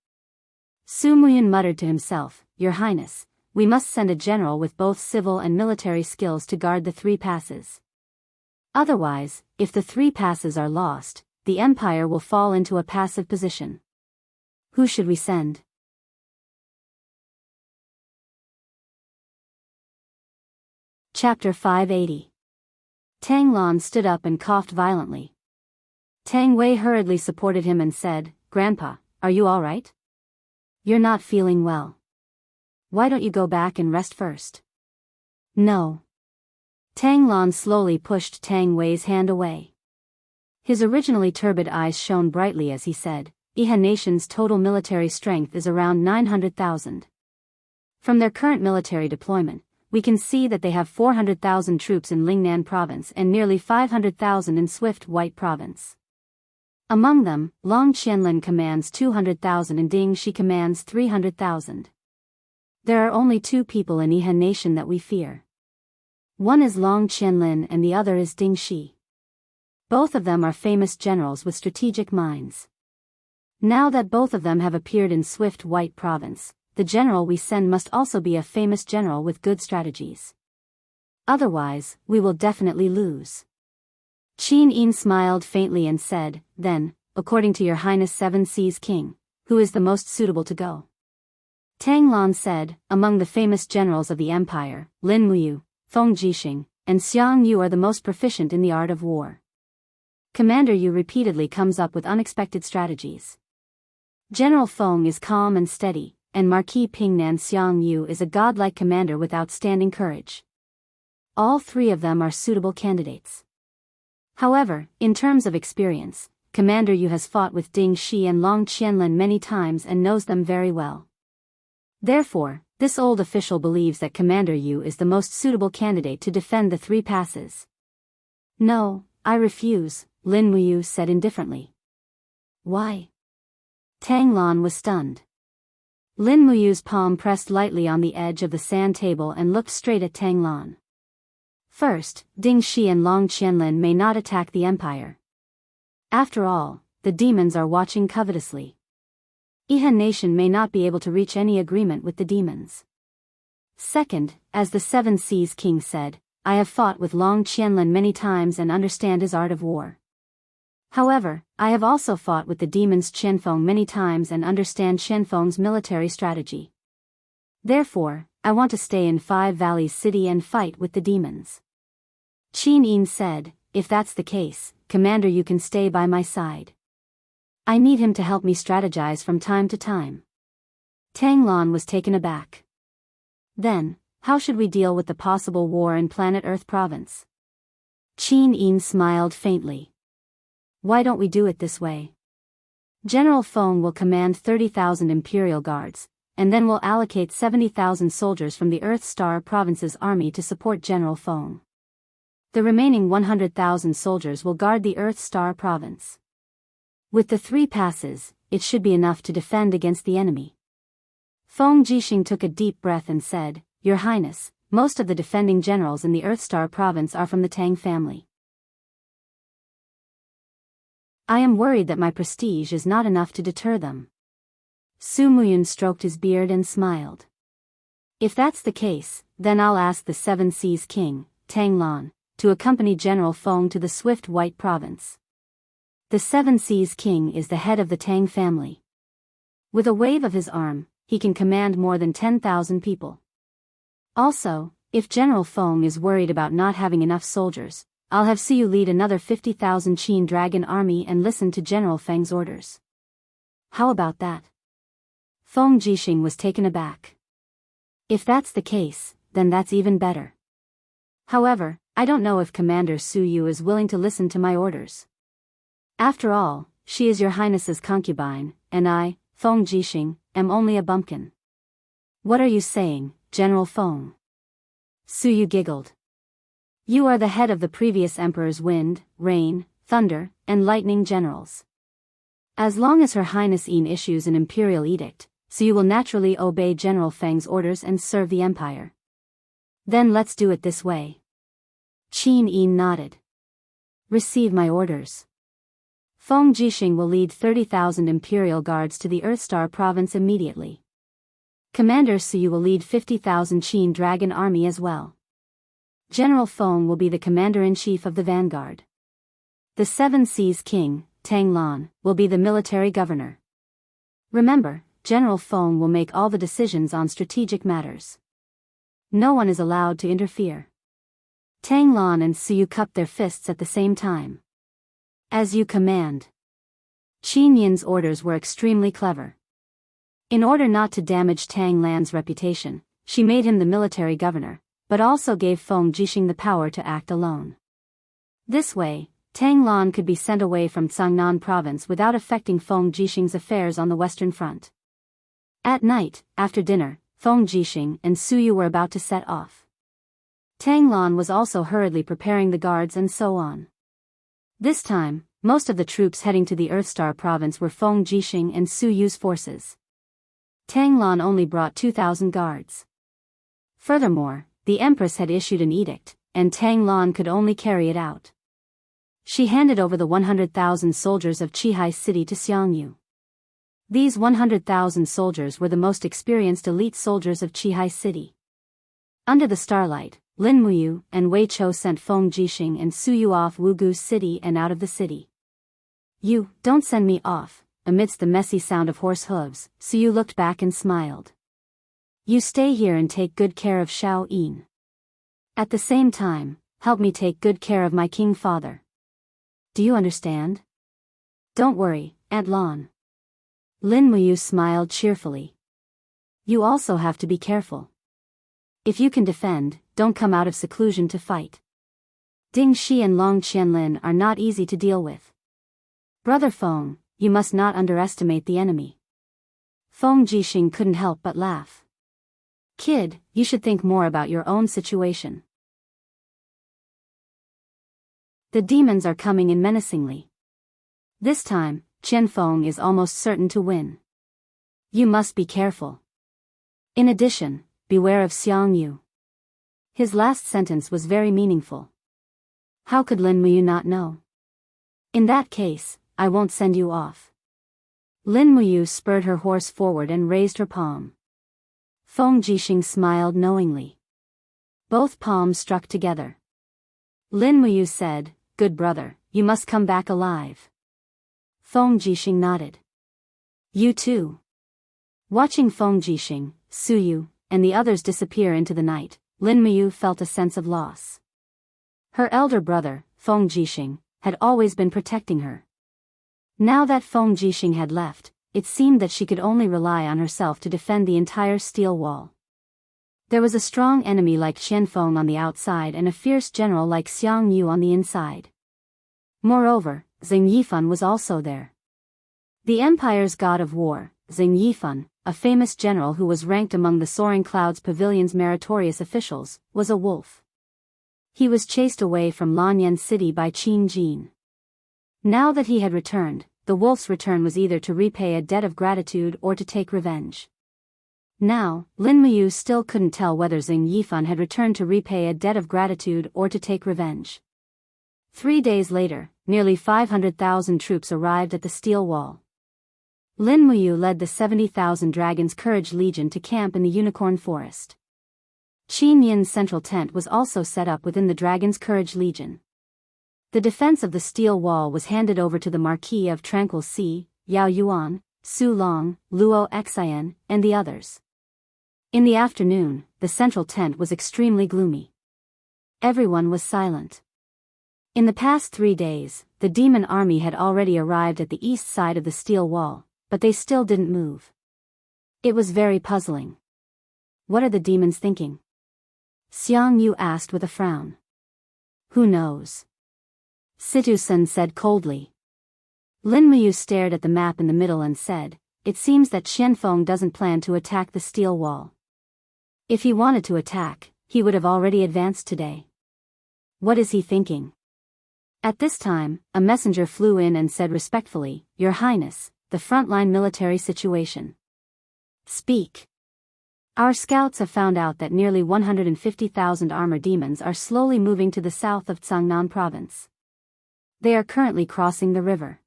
Su Muyin muttered to himself, Your Highness, we must send a general with both civil and military skills to guard the 3 passes. Otherwise, if the 3 passes are lost, the Empire will fall into a passive position. Who should we send? Chapter 580. Tang Lan stood up and coughed violently. Tang Wei hurriedly supported him and said, Grandpa, are you all right? You're not feeling well. Why don't you go back and rest first? No. Tang Lan slowly pushed Tang Wei's hand away. His originally turbid eyes shone brightly as he said, Iha Nation's total military strength is around 900,000. From their current military deployment, we can see that they have 400,000 troops in Lingnan Province and nearly 500,000 in Swift White Province. Among them, Long Qianlin commands 200,000 and Ding Shi commands 300,000. There are only 2 people in Iha Nation that we fear. One is Long Qianlin and the other is Ding Shi. Both of them are famous generals with strategic minds. Now that both of them have appeared in Swift White Province, the general we send must also be a famous general with good strategies. Otherwise, we will definitely lose. Qin Yin smiled faintly and said, then, according to your Highness Seven Seas King, who is the most suitable to go? Tang Lan said, among the famous generals of the empire, Lin Muyu, Feng Jixing, and Xiang Yu are the most proficient in the art of war. Commander Yu repeatedly comes up with unexpected strategies. General Feng is calm and steady, and Marquis Pingnan Xiang Yu is a godlike commander with outstanding courage. All three of them are suitable candidates. However, in terms of experience, Commander Yu has fought with Ding Shi and Long Qianlin many times and knows them very well. Therefore, this old official believes that Commander Yu is the most suitable candidate to defend the three passes. No, I refuse, Lin Muyu said indifferently. Why? Tang Lan was stunned. Lin Muyu's palm pressed lightly on the edge of the sand table and looked straight at Tang Lan. First, Ding Shi and Long Qianlin may not attack the empire. After all, the demons are watching covetously. Ihan Nation may not be able to reach any agreement with the demons. Second, as the Seven Seas King said, I have fought with Long Qianlin many times and understand his art of war. However, I have also fought with the demons Qianfeng many times and understand Qianfeng's military strategy. Therefore, I want to stay in Five Valleys City and fight with the demons. Qin Yin said, if that's the case, Commander, you can stay by my side. I need him to help me strategize from time to time. Tang Lan was taken aback. Then, how should we deal with the possible war in Planet Earth Province? Qin Yin smiled faintly. Why don't we do it this way? General Feng will command 30,000 Imperial Guards, and then we'll allocate 70,000 soldiers from the Earth Star Province's army to support General Feng. The remaining 100,000 soldiers will guard the Earth Star Province. With the three passes, it should be enough to defend against the enemy. Feng Jixing took a deep breath and said, Your Highness, most of the defending generals in the Earthstar Province are from the Tang family. I am worried that my prestige is not enough to deter them. Su Muyun stroked his beard and smiled. If that's the case, then I'll ask the Seven Seas King, Tang Lan, to accompany General Feng to the Swift White Province. The Seven Seas King is the head of the Tang family. With a wave of his arm, he can command more than 10,000 people. Also, if General Feng is worried about not having enough soldiers, I'll have Siyu lead another 50,000 Qin dragon army and listen to General Feng's orders. How about that? Feng Jixing was taken aback. If that's the case, then that's even better. However, I don't know if Commander Su Yu is willing to listen to my orders. After all, she is your Highness's concubine, and I, Feng Jixing, am only a bumpkin. What are you saying, General Feng? Su Yu giggled. You are the head of the previous emperor's wind, rain, thunder, and lightning generals. As long as Her Highness Yin issues an imperial edict, Su Yu will naturally obey General Feng's orders and serve the empire. Then let's do it this way. Qin Yin nodded. Receive my orders. Feng Jixing will lead 30,000 Imperial Guards to the Earthstar Province immediately. Commander Su Yu will lead 50,000 Qin Dragon Army as well. General Feng will be the Commander-in-Chief of the Vanguard. The Seven Seas King, Tang Lan, will be the military governor. Remember, General Feng will make all the decisions on strategic matters. No one is allowed to interfere. Tang Lan and Su Yu cupped their fists at the same time. As you command. Qin Yin's orders were extremely clever. In order not to damage Tang Lan's reputation, she made him the military governor, but also gave Feng Jixing the power to act alone. This way, Tang Lan could be sent away from Cangnan province without affecting Feng Jixing's affairs on the Western Front. At night, after dinner, Feng Jixing and Su Yu were about to set off. Tang Lan was also hurriedly preparing the guards and so on. This time, most of the troops heading to the Earthstar province were Feng Jixing and Su Yu's forces. Tang Lan only brought 2,000 guards. Furthermore, the Empress had issued an edict, and Tang Lan could only carry it out. She handed over the 100,000 soldiers of Chihai City to Xiang Yu. These 100,000 soldiers were the most experienced elite soldiers of Chihai City. Under the starlight, Lin Muyu and Wei Chou sent Feng Jixing and Su Yu off Wugu's city and out of the city. You, don't send me off. Amidst the messy sound of horse hooves, Su Yu looked back and smiled. You stay here and take good care of Xiao Yin. At the same time, help me take good care of my king father. Do you understand? Don't worry, Aunt Lan. Lin Muyu smiled cheerfully. You also have to be careful. If you can defend, don't come out of seclusion to fight. Ding Shi and Long Qianlin are not easy to deal with. Brother Feng, you must not underestimate the enemy. Feng Jixing couldn't help but laugh. Kid, you should think more about your own situation. The demons are coming in menacingly. This time, Qian Feng is almost certain to win. You must be careful. In addition, beware of Xiang Yu. His last sentence was very meaningful. How could Lin Muyu not know? In that case, I won't send you off. Lin Muyu spurred her horse forward and raised her palm. Feng Jixing smiled knowingly. Both palms struck together. Lin Muyu said, Good brother, you must come back alive. Feng Jixing nodded. You too. Watching Feng Jixing, Su Yu, and the others disappear into the night, Lin Muyu felt a sense of loss. Her elder brother, Feng Jixing, had always been protecting her. Now that Feng Jixing had left, it seemed that she could only rely on herself to defend the entire steel wall. There was a strong enemy like Qian Feng on the outside and a fierce general like Xiang Yu on the inside. Moreover, Xing Yifan was also there. The empire's god of war, Xing Yifan, a famous general who was ranked among the Soaring Clouds Pavilion's meritorious officials, was a wolf. He was chased away from Lanyan City by Qin Jin. Now that he had returned, the wolf's return was either to repay a debt of gratitude or to take revenge. Now, Lin Muyu still couldn't tell whether Xing Yifan had returned to repay a debt of gratitude or to take revenge. 3 days later, nearly 500,000 troops arrived at the steel wall. Lin Muyu led the 70,000 Dragon's Courage Legion to camp in the Unicorn Forest. Qin Yin's central tent was also set up within the Dragon's Courage Legion. The defense of the steel wall was handed over to the Marquis of Tranquil Sea, Yao Yuan, Su Long, Luo Xian, and the others. In the afternoon, the central tent was extremely gloomy. Everyone was silent. In the past 3 days, the demon army had already arrived at the east side of the steel wall, but they still didn't move. It was very puzzling. What are the demons thinking? Xiang Yu asked with a frown. Who knows? Situ-san said coldly. Lin Muyu stared at the map in the middle and said, It seems that Qian Feng doesn't plan to attack the steel wall. If he wanted to attack, he would have already advanced today. What is he thinking? At this time, a messenger flew in and said respectfully, Your Highness, the frontline military situation. Speak. Our scouts have found out that nearly 150,000 armor demons are slowly moving to the south of Cangnan province. They are currently crossing the river.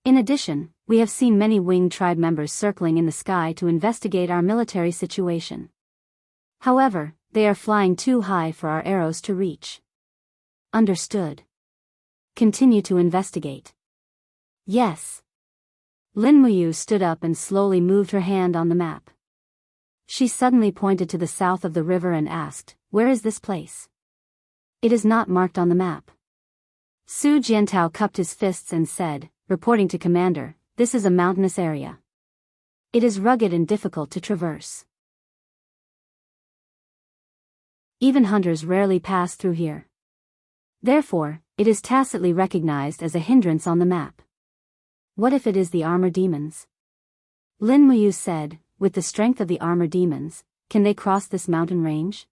In addition, we have seen many winged tribe members circling in the sky to investigate our military situation. However, they are flying too high for our arrows to reach. Understood. Continue to investigate. Yes. Lin Muyu stood up and slowly moved her hand on the map. She suddenly pointed to the south of the river and asked, Where is this place? It is not marked on the map. Su Jiantao cupped his fists and said, reporting to Commander, This is a mountainous area. It is rugged and difficult to traverse. Even hunters rarely pass through here. Therefore, it is tacitly recognized as a hindrance on the map. What if it is the armor demons? Lin Muyu said, With the strength of the armor demons, can they cross this mountain range?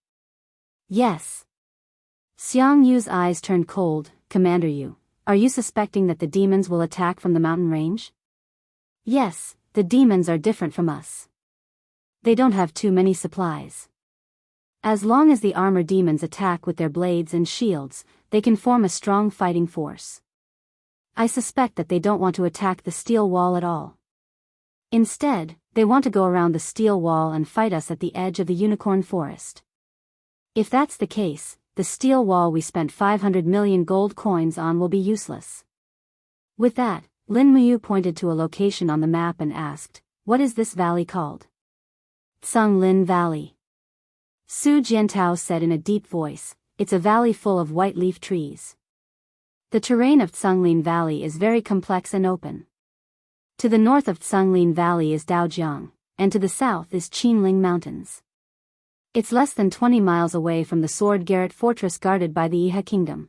Yes. Xiang Yu's eyes turned cold. Commander Yu, are you suspecting that the demons will attack from the mountain range? Yes, the demons are different from us. They don't have too many supplies. As long as the armor demons attack with their blades and shields, they can form a strong fighting force. I suspect that they don't want to attack the steel wall at all. Instead, they want to go around the steel wall and fight us at the edge of the unicorn forest. If that's the case, the steel wall we spent 500 million gold coins on will be useless. With that, Lin Muyu pointed to a location on the map and asked, "What is this valley called?" Lin Valley. Su Jiantao said in a deep voice, "It's a valley full of white leaf trees." The terrain of Lin Valley is very complex and open. To the north of Lin Valley is Daojiang, and to the south is Qinling Mountains. It's less than 20 miles away from the Sword Garret Fortress guarded by the Iha Kingdom.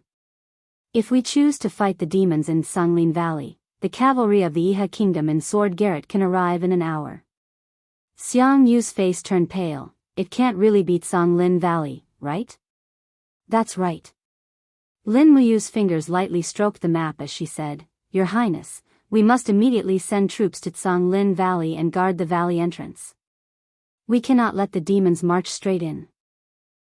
If we choose to fight the demons in Lin Valley, the cavalry of the Iha Kingdom in Sword Garret can arrive in an hour. Xiang Yu's face turned pale. It can't really beat Lin Valley, right? That's right. Lin Muyu's fingers lightly stroked the map as she said, "Your Highness, we must immediately send troops to Lin Valley and guard the valley entrance. We cannot let the demons march straight in.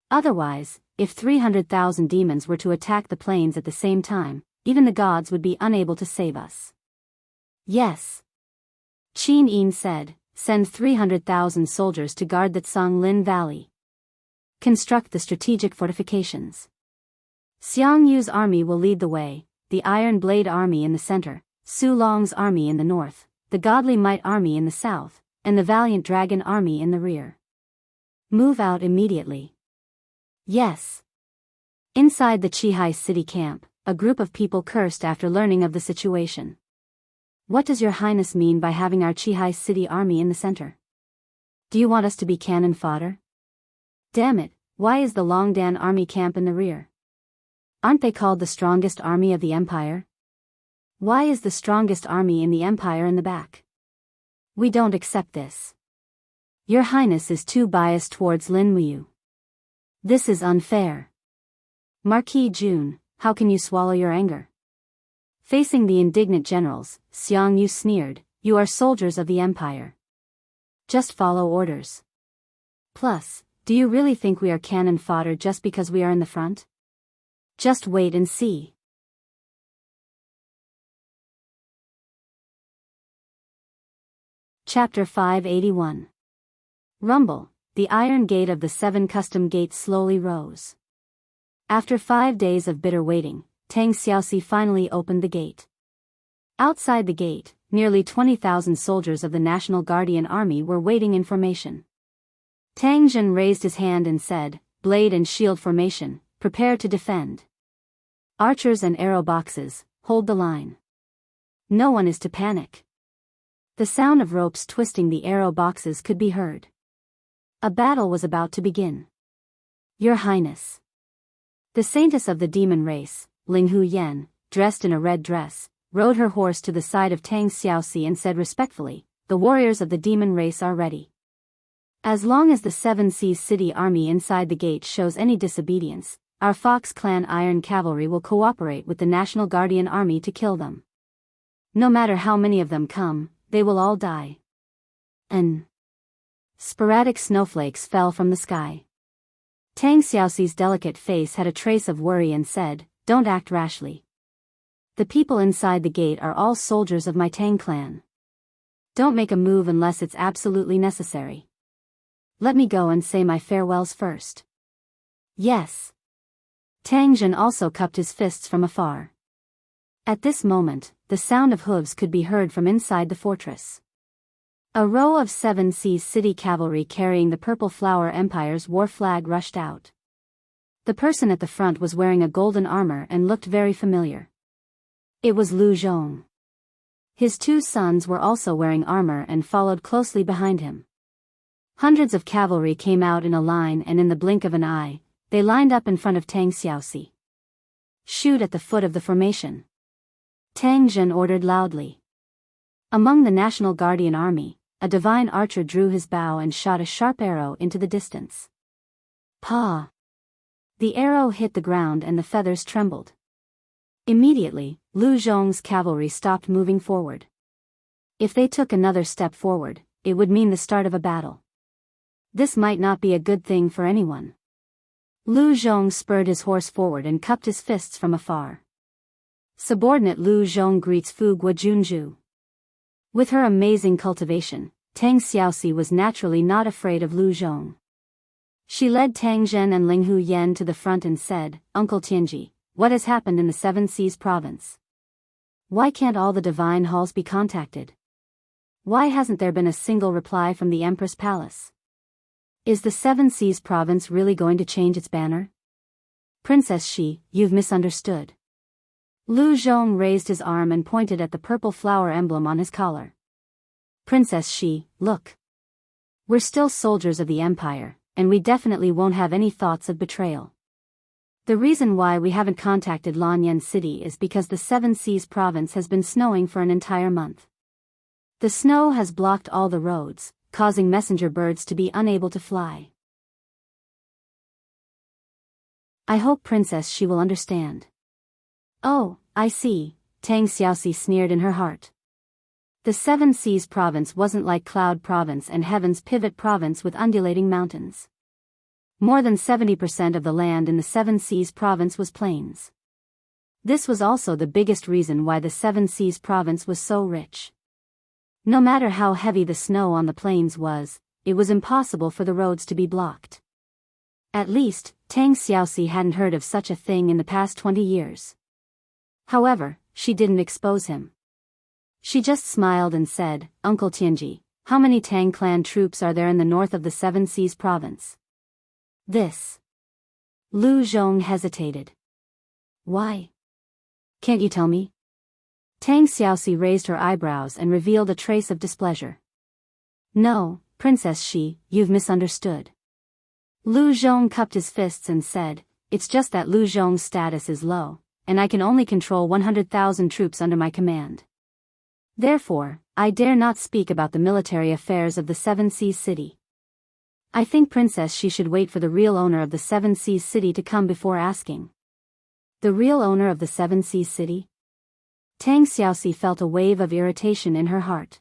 Otherwise, if 300,000 demons were to attack the plains at the same time, even the gods would be unable to save us." "Yes." Qin Yin said, "Send 300,000 soldiers to guard the Lin Valley. Construct the strategic fortifications. Xiang Yu's army will lead the way, the Iron Blade Army in the center, Su Long's army in the north, the Godly Might Army in the south, and the Valiant Dragon Army in the rear. Move out immediately." "Yes." Inside the Qihai city camp, a group of people cursed after learning of the situation. "What does your highness mean by having our Qihai city army in the center? Do you want us to be cannon fodder? Damn it, why is the Longdan army camp in the rear? Aren't they called the strongest army of the empire? Why is the strongest army in the empire in the back? We don't accept this. Your highness is too biased towards Lin Muyu. This is unfair. Marquis Jun, how can you swallow your anger?" Facing the indignant generals, Xiang Yu sneered, "You are soldiers of the empire. Just follow orders. Plus, do you really think we are cannon fodder just because we are in the front? Just wait and see." Chapter 581. Rumble. The iron gate of the 7 custom gates slowly rose. After 5 days of bitter waiting, Tang Xiaoxi finally opened the gate. Outside the gate, nearly 20,000 soldiers of the National Guardian Army were waiting in formation. Tang Zhen raised his hand and said, "Blade and shield formation, prepare to defend. Archers and arrow boxes, hold the line. No one is to panic." The sound of ropes twisting the arrow boxes could be heard. A battle was about to begin. "Your Highness." The saintess of the demon race, Linghu Yan, dressed in a red dress, rode her horse to the side of Tang Xiaoxi and said respectfully, "The warriors of the demon race are ready. As long as the 7 Seas City army inside the gate shows any disobedience, our Fox Clan Iron Cavalry will cooperate with the National Guardian Army to kill them. No matter how many of them come, they will all die." Sporadic snowflakes fell from the sky. Tang Xiaoxi's delicate face had a trace of worry and said, "Don't act rashly. The people inside the gate are all soldiers of my Tang clan. Don't make a move unless it's absolutely necessary. Let me go and say my farewells first." "Yes." Tang Zhen also cupped his fists from afar. At this moment, the sound of hooves could be heard from inside the fortress. A row of 7 Seas City cavalry carrying the Purple Flower Empire's war flag rushed out. The person at the front was wearing a golden armor and looked very familiar. It was Lu Zhong. His 2 sons were also wearing armor and followed closely behind him. Hundreds of cavalry came out in a line, and in the blink of an eye, they lined up in front of Tang Xiaoxi. "Shoot at the foot of the formation," Tang Zhen ordered loudly. Among the National Guardian Army, a divine archer drew his bow and shot a sharp arrow into the distance. Pa! The arrow hit the ground and the feathers trembled. Immediately, Lu Zhong's cavalry stopped moving forward. If they took another step forward, it would mean the start of a battle. This might not be a good thing for anyone. Lu Zhong spurred his horse forward and cupped his fists from afar. Subordinate Lu Zhong greets Fu Guojunju. With her amazing cultivation, Tang Xiaoxi was naturally not afraid of Lu Zhong. She led Tang Zhen and Ling Hu Yen to the front and said, "Uncle Tianji, what has happened in the Seven Seas province? Why can't all the divine halls be contacted? Why hasn't there been a single reply from the Empress Palace? Is the Seven Seas province really going to change its banner? Princess Shi, you've misunderstood." Lu Zhong raised his arm and pointed at the purple flower emblem on his collar. "Princess Shi, look. We're still soldiers of the Empire, and we definitely won't have any thoughts of betrayal. The reason why we haven't contacted Lanyan City is because the Seven Seas province has been snowing for an entire month. The snow has blocked all the roads, causing messenger birds to be unable to fly. I hope Princess Shi will understand." "Oh, I see," Tang Xiaoxi sneered in her heart. The Seven Seas province wasn't like Cloud Province and Heaven's Pivot Province with undulating mountains. More than 70% of the land in the Seven Seas province was plains. This was also the biggest reason why the Seven Seas province was so rich. No matter how heavy the snow on the plains was, it was impossible for the roads to be blocked. At least, Tang Xiaoxi hadn't heard of such a thing in the past 20 years. However, she didn't expose him. She just smiled and said, "Uncle Tianji, how many Tang clan troops are there in the north of the Seven Seas province?" "This." Lu Zhong hesitated. "Why? Can't you tell me?" Tang Xiaoxi raised her eyebrows and revealed a trace of displeasure. "No, Princess Shi, you've misunderstood." Lu Zhong cupped his fists and said, "It's just that Lu Zhong's status is low, and I can only control 100,000 troops under my command. Therefore, I dare not speak about the military affairs of the Seven Seas City. I think Princess Shi should wait for the real owner of the Seven Seas City to come before asking." "The real owner of the Seven Seas City?" Tang Xiaoxi felt a wave of irritation in her heart.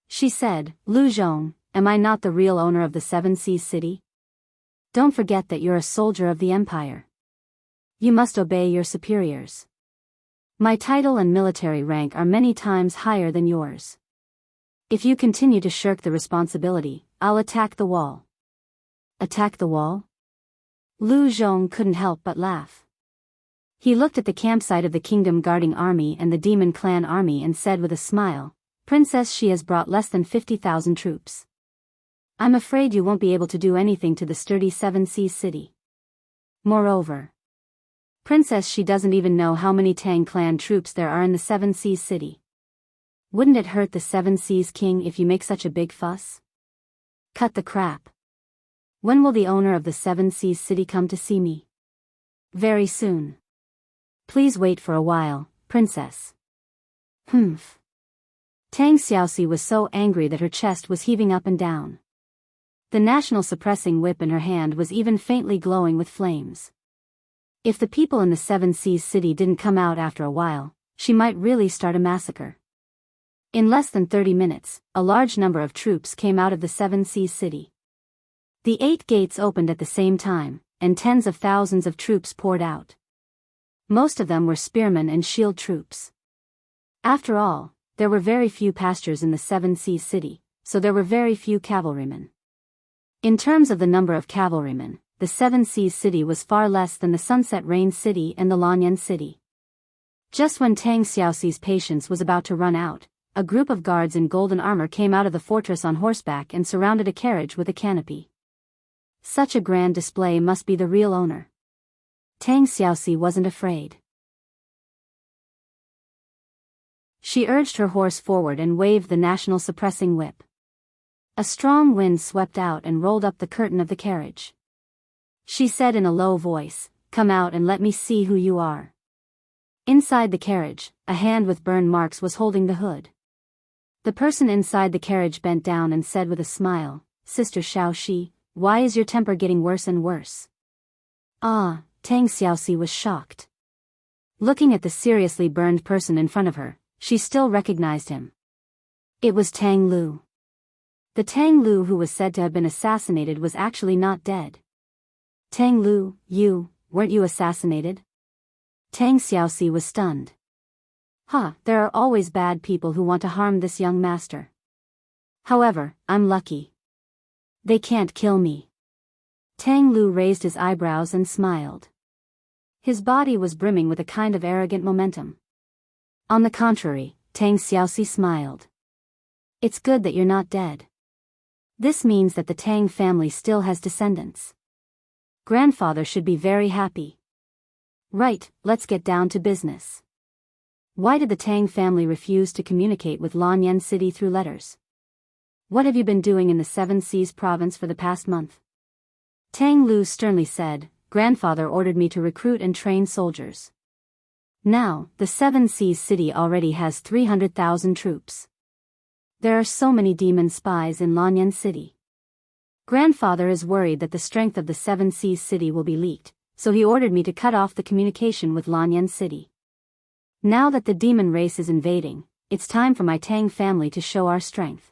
She said, "Lu Zhong, am I not the real owner of the Seven Seas City? Don't forget that you're a soldier of the Empire. You must obey your superiors. My title and military rank are many times higher than yours. If you continue to shirk the responsibility, I'll attack the wall." "Attack the wall?" Lu Zhong couldn't help but laugh. He looked at the campsite of the Kingdom Guarding Army and the Demon Clan Army and said with a smile, "Princess Shi has brought less than 50,000 troops. I'm afraid you won't be able to do anything to the sturdy Seven Seas City. Moreover, Princess Shi doesn't even know how many Tang clan troops there are in the Seven Seas City. Wouldn't it hurt the Seven Seas King if you make such a big fuss? Cut the crap. When will the owner of the Seven Seas City come to see me?" "Very soon. Please wait for a while, Princess." "Humph." Tang Xiaoxi was so angry that her chest was heaving up and down. The national suppressing whip in her hand was even faintly glowing with flames. If the people in the Seven Seas City didn't come out after a while, she might really start a massacre. In less than 30 minutes, a large number of troops came out of the Seven Seas City. The 8 gates opened at the same time, and tens of thousands of troops poured out. Most of them were spearmen and shield troops. After all, there were very few pastures in the Seven Seas City, so there were very few cavalrymen. In terms of the number of cavalrymen, the Seven Seas City was far less than the Sunset Rain City and the Lanyan City. Just when Tang Xiaoxi's patience was about to run out, a group of guards in golden armor came out of the fortress on horseback and surrounded a carriage with a canopy. Such a grand display must be the real owner. Tang Xiaoxi wasn't afraid. She urged her horse forward and waved the national suppressing whip. A strong wind swept out and rolled up the curtain of the carriage. She said in a low voice, "Come out and let me see who you are." Inside the carriage, a hand with burn marks was holding the hood. The person inside the carriage bent down and said with a smile, "Sister Xiaoxi, why is your temper getting worse and worse?" "Ah," Tang Xiaoxi was shocked. Looking at the seriously burned person in front of her, she still recognized him. It was Tang Lu. The Tang Lu who was said to have been assassinated was actually not dead. Tang Lu, weren't you assassinated? Tang Xiaoxi was stunned. There are always bad people who want to harm this young master. However, I'm lucky. They can't kill me. Tang Lu raised his eyebrows and smiled. His body was brimming with a kind of arrogant momentum. On the contrary, Tang Xiaoxi smiled. It's good that you're not dead. This means that the Tang family still has descendants. Grandfather should be very happy. Right, let's get down to business. Why did the Tang family refuse to communicate with Lanyan City through letters? What have you been doing in the Seven Seas province for the past month? Tang Lu sternly said, Grandfather ordered me to recruit and train soldiers. Now, the Seven Seas city already has 300,000 troops. There are so many demon spies in Lanyan City. Grandfather is worried that the strength of the Seven Seas city will be leaked, so he ordered me to cut off the communication with Lanyan City. Now that the demon race is invading, it's time for my Tang family to show our strength.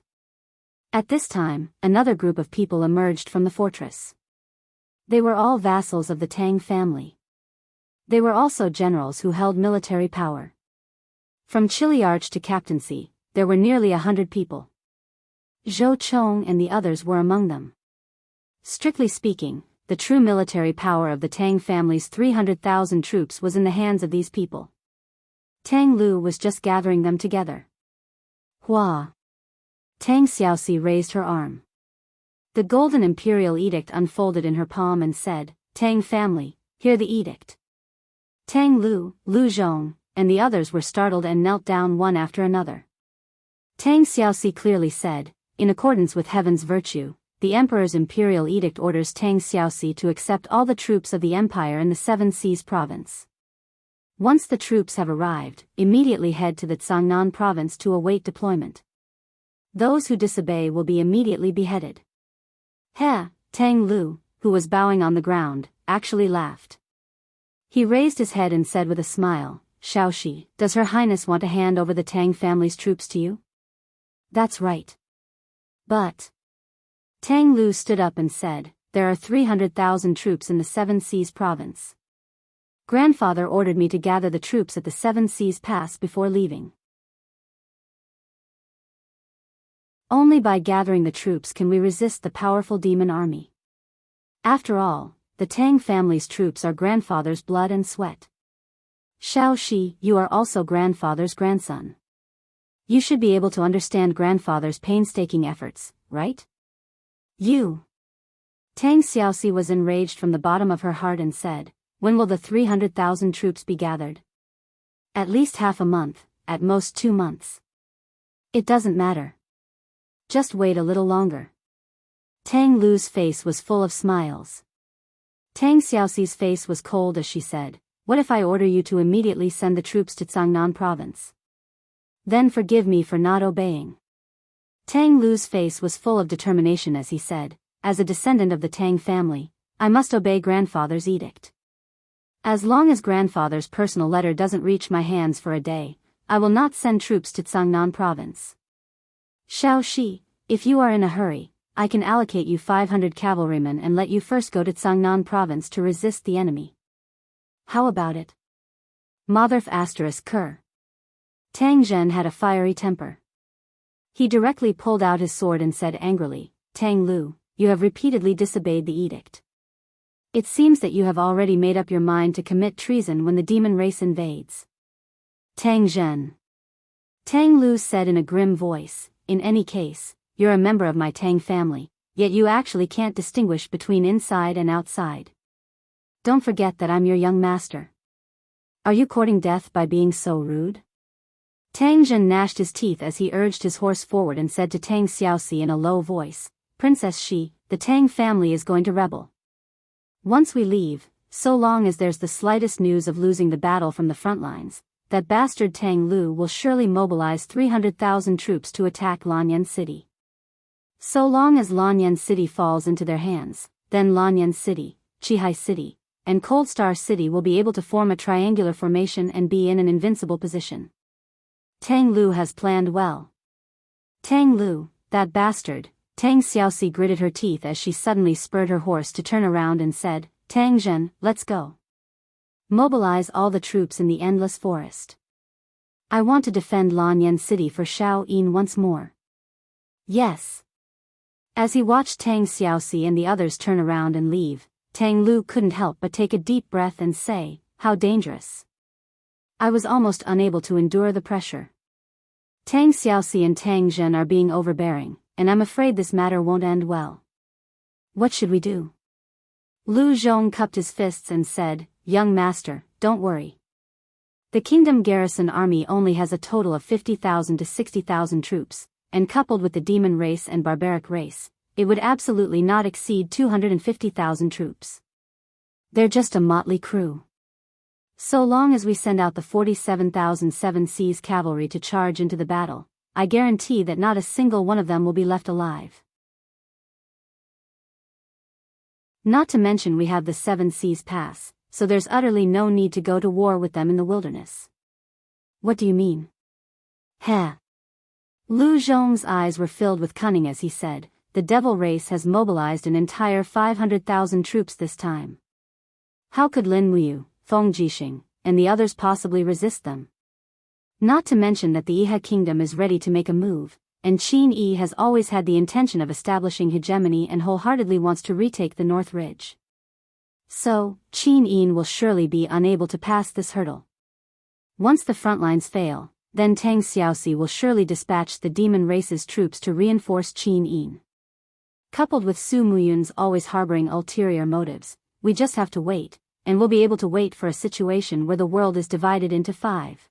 At this time, another group of people emerged from the fortress. They were all vassals of the Tang family. They were also generals who held military power. From Chiliarch to captaincy, there were nearly 100 people. Zhou Chong and the others were among them. Strictly speaking, the true military power of the Tang family's 300,000 troops was in the hands of these people. Tang Lu was just gathering them together. Hua! Tang Xiaoxi raised her arm. The golden imperial edict unfolded in her palm and said, Tang family, hear the edict. Tang Lu, Lu Zhong, and the others were startled and knelt down one after another. Tang Xiaoxi clearly said, in accordance with heaven's virtue, the Emperor's imperial edict orders Tang Xiaoxi to accept all the troops of the Empire in the Seven Seas province. Once the troops have arrived, immediately head to the Cangnan province to await deployment. Those who disobey will be immediately beheaded. Tang Lu, who was bowing on the ground, actually laughed. He raised his head and said with a smile, Xiaoxi, does Her Highness want to hand over the Tang family's troops to you? That's right. But Tang Lu stood up and said, there are 300,000 troops in the Seven Seas province. Grandfather ordered me to gather the troops at the Seven Seas Pass before leaving. Only by gathering the troops can we resist the powerful demon army. After all, the Tang family's troops are grandfather's blood and sweat. Xiaoxi, you are also grandfather's grandson. You should be able to understand grandfather's painstaking efforts, right? You. Tang Xiaoxi was enraged from the bottom of her heart and said, when will the 300,000 troops be gathered? At least half a month, at most 2 months. It doesn't matter. Just wait a little longer. Tang Lu's face was full of smiles. Tang Xiaoxi's face was cold as she said, what if I order you to immediately send the troops to Cangnan province? Then forgive me for not obeying. Tang Lu's face was full of determination as he said, as a descendant of the Tang family, I must obey grandfather's edict. As long as grandfather's personal letter doesn't reach my hands for a day, I will not send troops to Cangnan province. Xiaoxi, if you are in a hurry, I can allocate you 500 cavalrymen and let you first go to Cangnan province to resist the enemy. How about it? Motherf *Ker. Tang Zhen had a fiery temper. He directly pulled out his sword and said angrily, Tang Lu, you have repeatedly disobeyed the edict. It seems that you have already made up your mind to commit treason when the demon race invades. Tang Zhen. Tang Lu said in a grim voice, in any case, you're a member of my Tang family, yet you actually can't distinguish between inside and outside. Don't forget that I'm your young master. Are you courting death by being so rude? Tang Zhen gnashed his teeth as he urged his horse forward and said to Tang Xiaoxi in a low voice, Princess Shi, the Tang family is going to rebel. Once we leave, so long as there's the slightest news of losing the battle from the front lines, that bastard Tang Lu will surely mobilize 300,000 troops to attack Lanyan City. So long as Lanyan City falls into their hands, then Lanyan City, Qihai City, and Cold Star City will be able to form a triangular formation and be in an invincible position. Tang Lu has planned well. Tang Lu, that bastard. Tang Xiaoxi gritted her teeth as she suddenly spurred her horse to turn around and said, Tang Zhen, let's go. Mobilize all the troops in the endless forest. I want to defend Lanyan City for Shao Yin once more. Yes. As he watched Tang Xiaoxi and the others turn around and leave, Tang Lu couldn't help but take a deep breath and say, how dangerous. I was almost unable to endure the pressure. Tang Xiaoxi and Tang Zhen are being overbearing, and I'm afraid this matter won't end well. What should we do? Lu Zhong cupped his fists and said, young master, don't worry. The kingdom garrison army only has a total of 50,000 to 60,000 troops, and coupled with the demon race and barbaric race, it would absolutely not exceed 250,000 troops. They're just a motley crew. So long as we send out the 47,000 Seven Seas cavalry to charge into the battle, I guarantee that not a single one of them will be left alive. Not to mention we have the Seven Seas Pass, so there's utterly no need to go to war with them in the wilderness. What do you mean? Heh. Lu Zhong's eyes were filled with cunning as he said, the devil race has mobilized an entire 500,000 troops this time. How could Lin Muyu, Feng Jixing, and the others possibly resist them? Not to mention that the Yihe kingdom is ready to make a move, and Qin Yi has always had the intention of establishing hegemony and wholeheartedly wants to retake the North Ridge. So, Qin Yi will surely be unable to pass this hurdle. Once the front lines fail, then Tang Xiaoxi will surely dispatch the demon race's troops to reinforce Qin Yi. Coupled with Su Muyun's always harboring ulterior motives, we just have to wait, and we'll be able to wait for a situation where the world is divided into 5.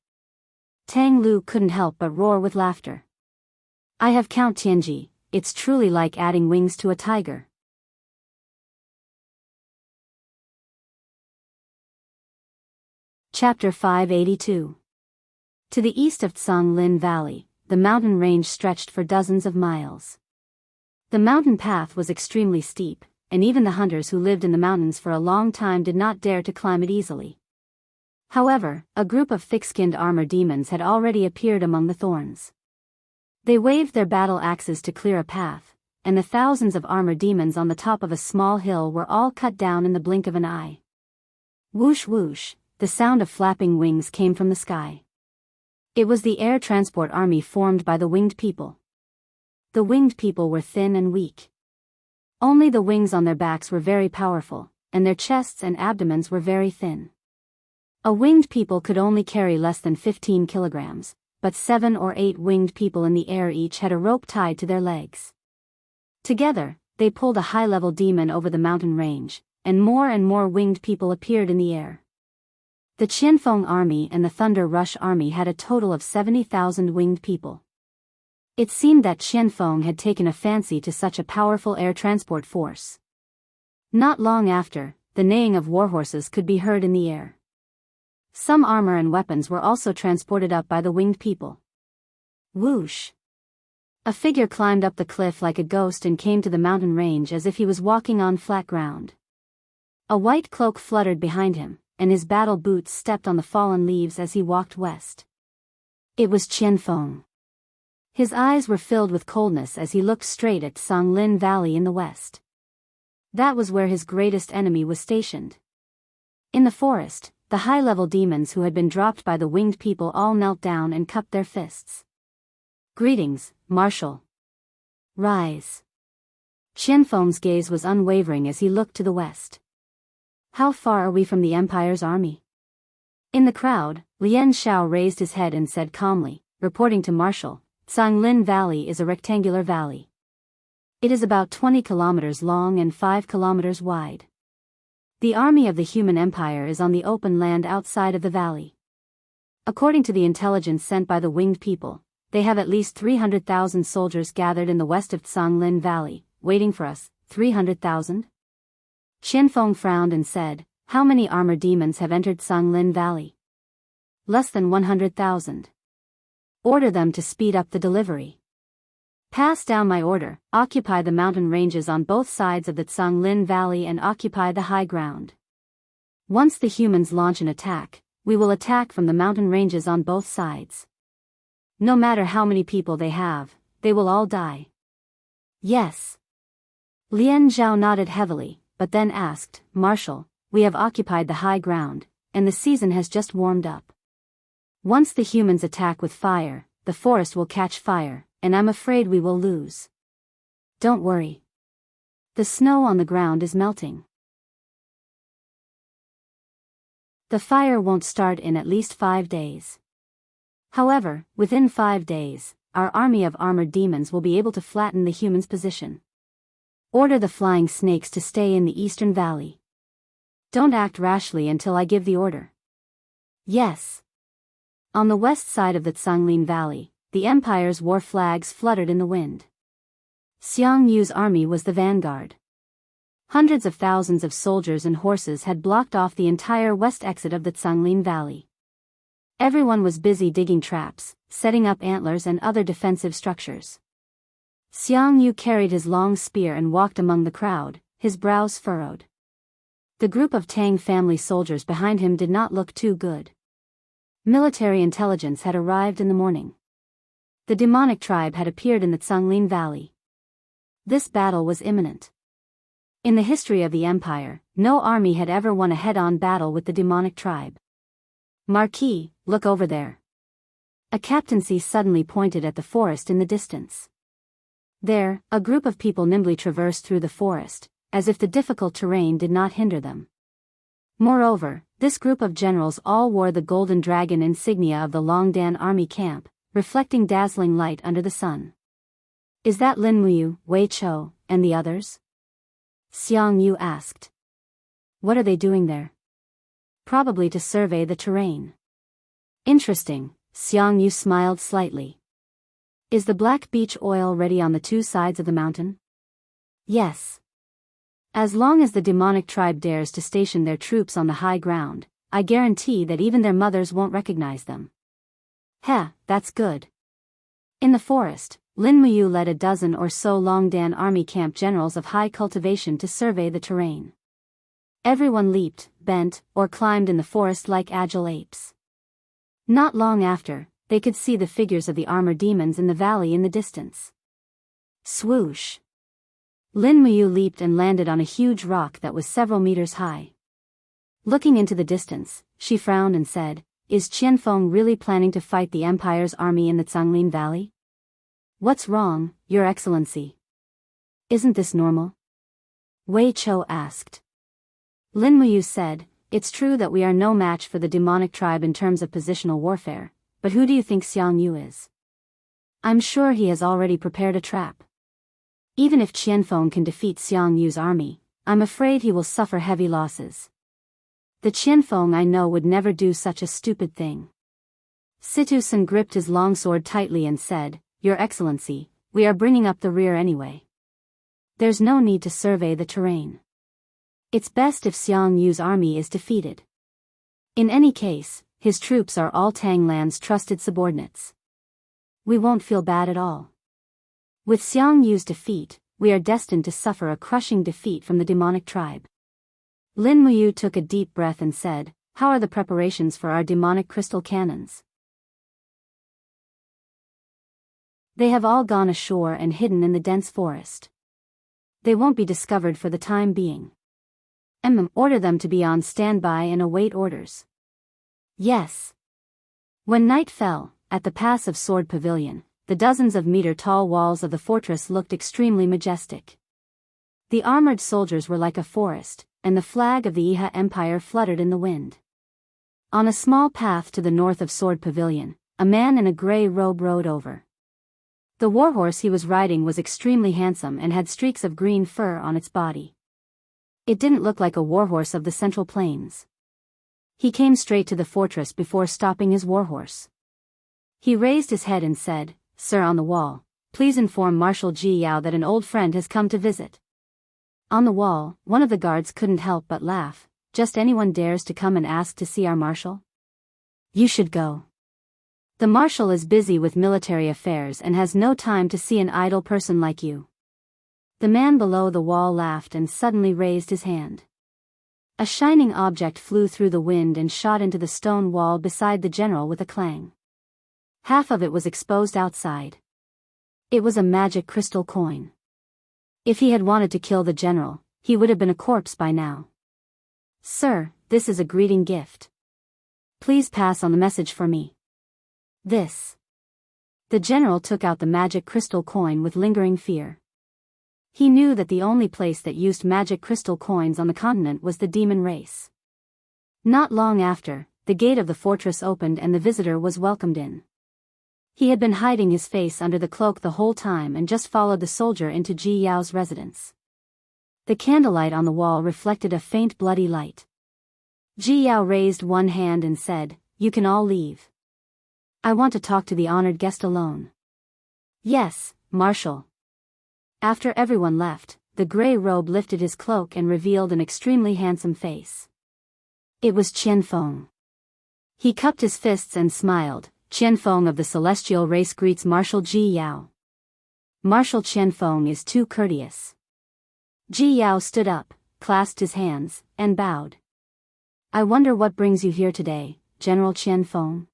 Tang Lu couldn't help but roar with laughter. I have Count Tianji, it's truly like adding wings to a tiger. Chapter 582. To the east of Lin Valley, the mountain range stretched for dozens of miles. The mountain path was extremely steep, and even the hunters who lived in the mountains for a long time did not dare to climb it easily. However, a group of thick-skinned armor demons had already appeared among the thorns. They waved their battle axes to clear a path, and the thousands of armor demons on the top of a small hill were all cut down in the blink of an eye. Whoosh whoosh, the sound of flapping wings came from the sky. It was the air transport army formed by the winged people. The winged people were thin and weak. Only the wings on their backs were very powerful, and their chests and abdomens were very thin. A winged people could only carry less than 15 kilograms, but 7 or 8 winged people in the air each had a rope tied to their legs. Together, they pulled a high-level demon over the mountain range, and more winged people appeared in the air. The Qianfeng army and the Thunder Rush army had a total of 70,000 winged people. It seemed that Qianfeng had taken a fancy to such a powerful air transport force. Not long after, the neighing of warhorses could be heard in the air. Some armor and weapons were also transported up by the winged people. Whoosh! A figure climbed up the cliff like a ghost and came to the mountain range as if he was walking on flat ground. A white cloak fluttered behind him, and his battle boots stepped on the fallen leaves as he walked west. It was Qianfeng. His eyes were filled with coldness as he looked straight at Lin Valley in the west. That was where his greatest enemy was stationed. In the forest, the high-level demons who had been dropped by the winged people all knelt down and cupped their fists. Greetings, Marshal. Rise. Qianfeng's gaze was unwavering as he looked to the west. How far are we from the Empire's army? In the crowd, Lian Xiao raised his head and said calmly, reporting to Marshal, Lin Valley is a rectangular valley. It is about 20 kilometers long and 5 kilometers wide. The army of the human empire is on the open land outside of the valley. According to the intelligence sent by the winged people, they have at least 300,000 soldiers gathered in the west of Lin Valley, waiting for us. 300,000? Qianfeng frowned and said, how many armor demons have entered Lin Valley? Less than 100,000. Order them to speed up the delivery. Pass down my order, occupy the mountain ranges on both sides of the Lin Valley and occupy the high ground. Once the humans launch an attack, we will attack from the mountain ranges on both sides. No matter how many people they have, they will all die. Yes. Lian Zhao nodded heavily, but then asked, Marshal, we have occupied the high ground, and the season has just warmed up. Once the humans attack with fire, the forest will catch fire, and I'm afraid we will lose. Don't worry. The snow on the ground is melting. The fire won't start in at least 5 days. However, within 5 days, our army of armored demons will be able to flatten the humans' position. Order the flying snakes to stay in the eastern valley. Don't act rashly until I give the order. Yes. On the west side of the Zhanglin Valley, the Empire's war flags fluttered in the wind. Xiang Yu's army was the vanguard. Hundreds of thousands of soldiers and horses had blocked off the entire west exit of the Zhanglin Valley. Everyone was busy digging traps, setting up antlers and other defensive structures. Xiang Yu carried his long spear and walked among the crowd, his brows furrowed. The group of Tang family soldiers behind him did not look too good. Military intelligence had arrived in the morning. The demonic tribe had appeared in the Zhanglin Valley. This battle was imminent. In the history of the Empire, no army had ever won a head-on battle with the demonic tribe. Marquis, look over there. A captaincy suddenly pointed at the forest in the distance. There, a group of people nimbly traversed through the forest, as if the difficult terrain did not hinder them. Moreover, this group of generals all wore the golden dragon insignia of the Longdan army camp, reflecting dazzling light under the sun. Is that Lin Muyu, Wei Chou, and the others? Xiang Yu asked. What are they doing there? Probably to survey the terrain. Interesting, Xiang Yu smiled slightly. Is the black beech oil ready on the 2 sides of the mountain? Yes. As long as the demonic tribe dares to station their troops on the high ground, I guarantee that even their mothers won't recognize them. Heh, that's good. In the forest, Lin Muyu led a dozen or so Longdan army camp generals of high cultivation to survey the terrain. Everyone leaped, bent, or climbed in the forest like agile apes. Not long after, they could see the figures of the armor demons in the valley in the distance. Swoosh! Lin Muyu leaped and landed on a huge rock that was several meters high. Looking into the distance, she frowned and said, Is Qianfeng really planning to fight the Empire's army in the Zhanglin Valley? What's wrong, Your Excellency? Isn't this normal? Wei Chou asked. Lin Muyu said, It's true that we are no match for the demonic tribe in terms of positional warfare, but who do you think Xiang Yu is? I'm sure he has already prepared a trap. Even if Qianfeng can defeat Xiang Yu's army, I'm afraid he will suffer heavy losses. The Qianfeng I know would never do such a stupid thing. Situ Sun gripped his longsword tightly and said, Your Excellency, we are bringing up the rear anyway. There's no need to survey the terrain. It's best if Xiang Yu's army is defeated. In any case, his troops are all Tangland's trusted subordinates. We won't feel bad at all. With Xiang Yu's defeat, we are destined to suffer a crushing defeat from the demonic tribe. Lin Muyu took a deep breath and said, How are the preparations for our demonic crystal cannons? They have all gone ashore and hidden in the dense forest. They won't be discovered for the time being. Order them to be on standby and await orders. Yes. When night fell, at the pass of Sword Pavilion, the dozens of meter-tall walls of the fortress looked extremely majestic. The armored soldiers were like a forest, and the flag of the Iha Empire fluttered in the wind. On a small path to the north of Sword Pavilion, a man in a gray robe rode over. The warhorse he was riding was extremely handsome and had streaks of green fur on its body. It didn't look like a warhorse of the Central Plains. He came straight to the fortress before stopping his warhorse. He raised his head and said, Sir on the wall, please inform Marshal Ji Yao that an old friend has come to visit. On the wall, one of the guards couldn't help but laugh. Just anyone dares to come and ask to see our marshal? You should go. The marshal is busy with military affairs and has no time to see an idle person like you. The man below the wall laughed and suddenly raised his hand. A shining object flew through the wind and shot into the stone wall beside the general with a clang. Half of it was exposed outside. It was a magic crystal coin. If he had wanted to kill the general, he would have been a corpse by now. Sir, this is a greeting gift. Please pass on the message for me. This. The general took out the magic crystal coin with lingering fear. He knew that the only place that used magic crystal coins on the continent was the demon race. Not long after, the gate of the fortress opened and the visitor was welcomed in. He had been hiding his face under the cloak the whole time and just followed the soldier into Ji Yao's residence. The candlelight on the wall reflected a faint bloody light. Ji Yao raised one hand and said, "You can all leave. I want to talk to the honored guest alone." "Yes, Marshal." After everyone left, the gray robe lifted his cloak and revealed an extremely handsome face. It was Qian Feng. He cupped his fists and smiled. "Qian Feng of the celestial race greets Marshal Ji Yao. Marshal Qian Feng is too courteous." Ji Yao stood up, clasped his hands, and bowed. "I wonder what brings you here today, General Qian Feng?"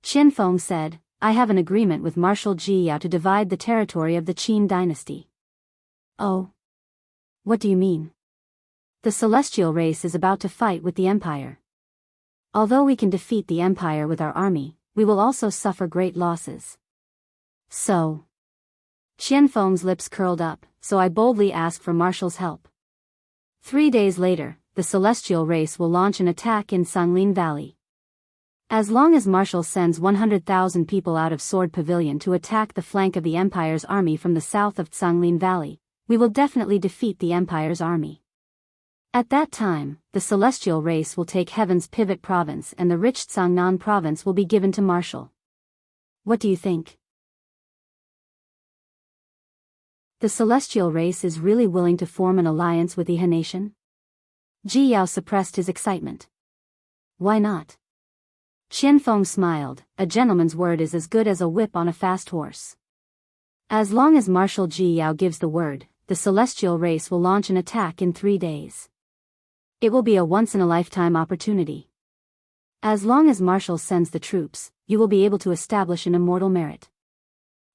Qian Feng said, "I have an agreement with Marshal Ji Yao to divide the territory of the Qin dynasty." "Oh? What do you mean?" "The celestial race is about to fight with the Empire. Although we can defeat the Empire with our army, we will also suffer great losses." "So?" Qian Feng's lips curled up, "So I boldly ask for Marshal's help. 3 days later, the celestial race will launch an attack in Sanglin Valley. As long as Marshal sends 100,000 people out of Sword Pavilion to attack the flank of the Empire's army from the south of Sanglin Valley, we will definitely defeat the Empire's army. At that time, the celestial race will take Heaven's Pivot Province and the rich Tsangnan Province will be given to Marshal. What do you think?" The celestial race is really willing to form an alliance with the Han nation? Ji Yao suppressed his excitement. "Why not?" Qian Feng smiled. "A gentleman's word is as good as a whip on a fast horse. As long as Marshal Ji Yao gives the word, the celestial race will launch an attack in 3 days. It will be a once-in-a-lifetime opportunity. As long as Marshal sends the troops, you will be able to establish an immortal merit.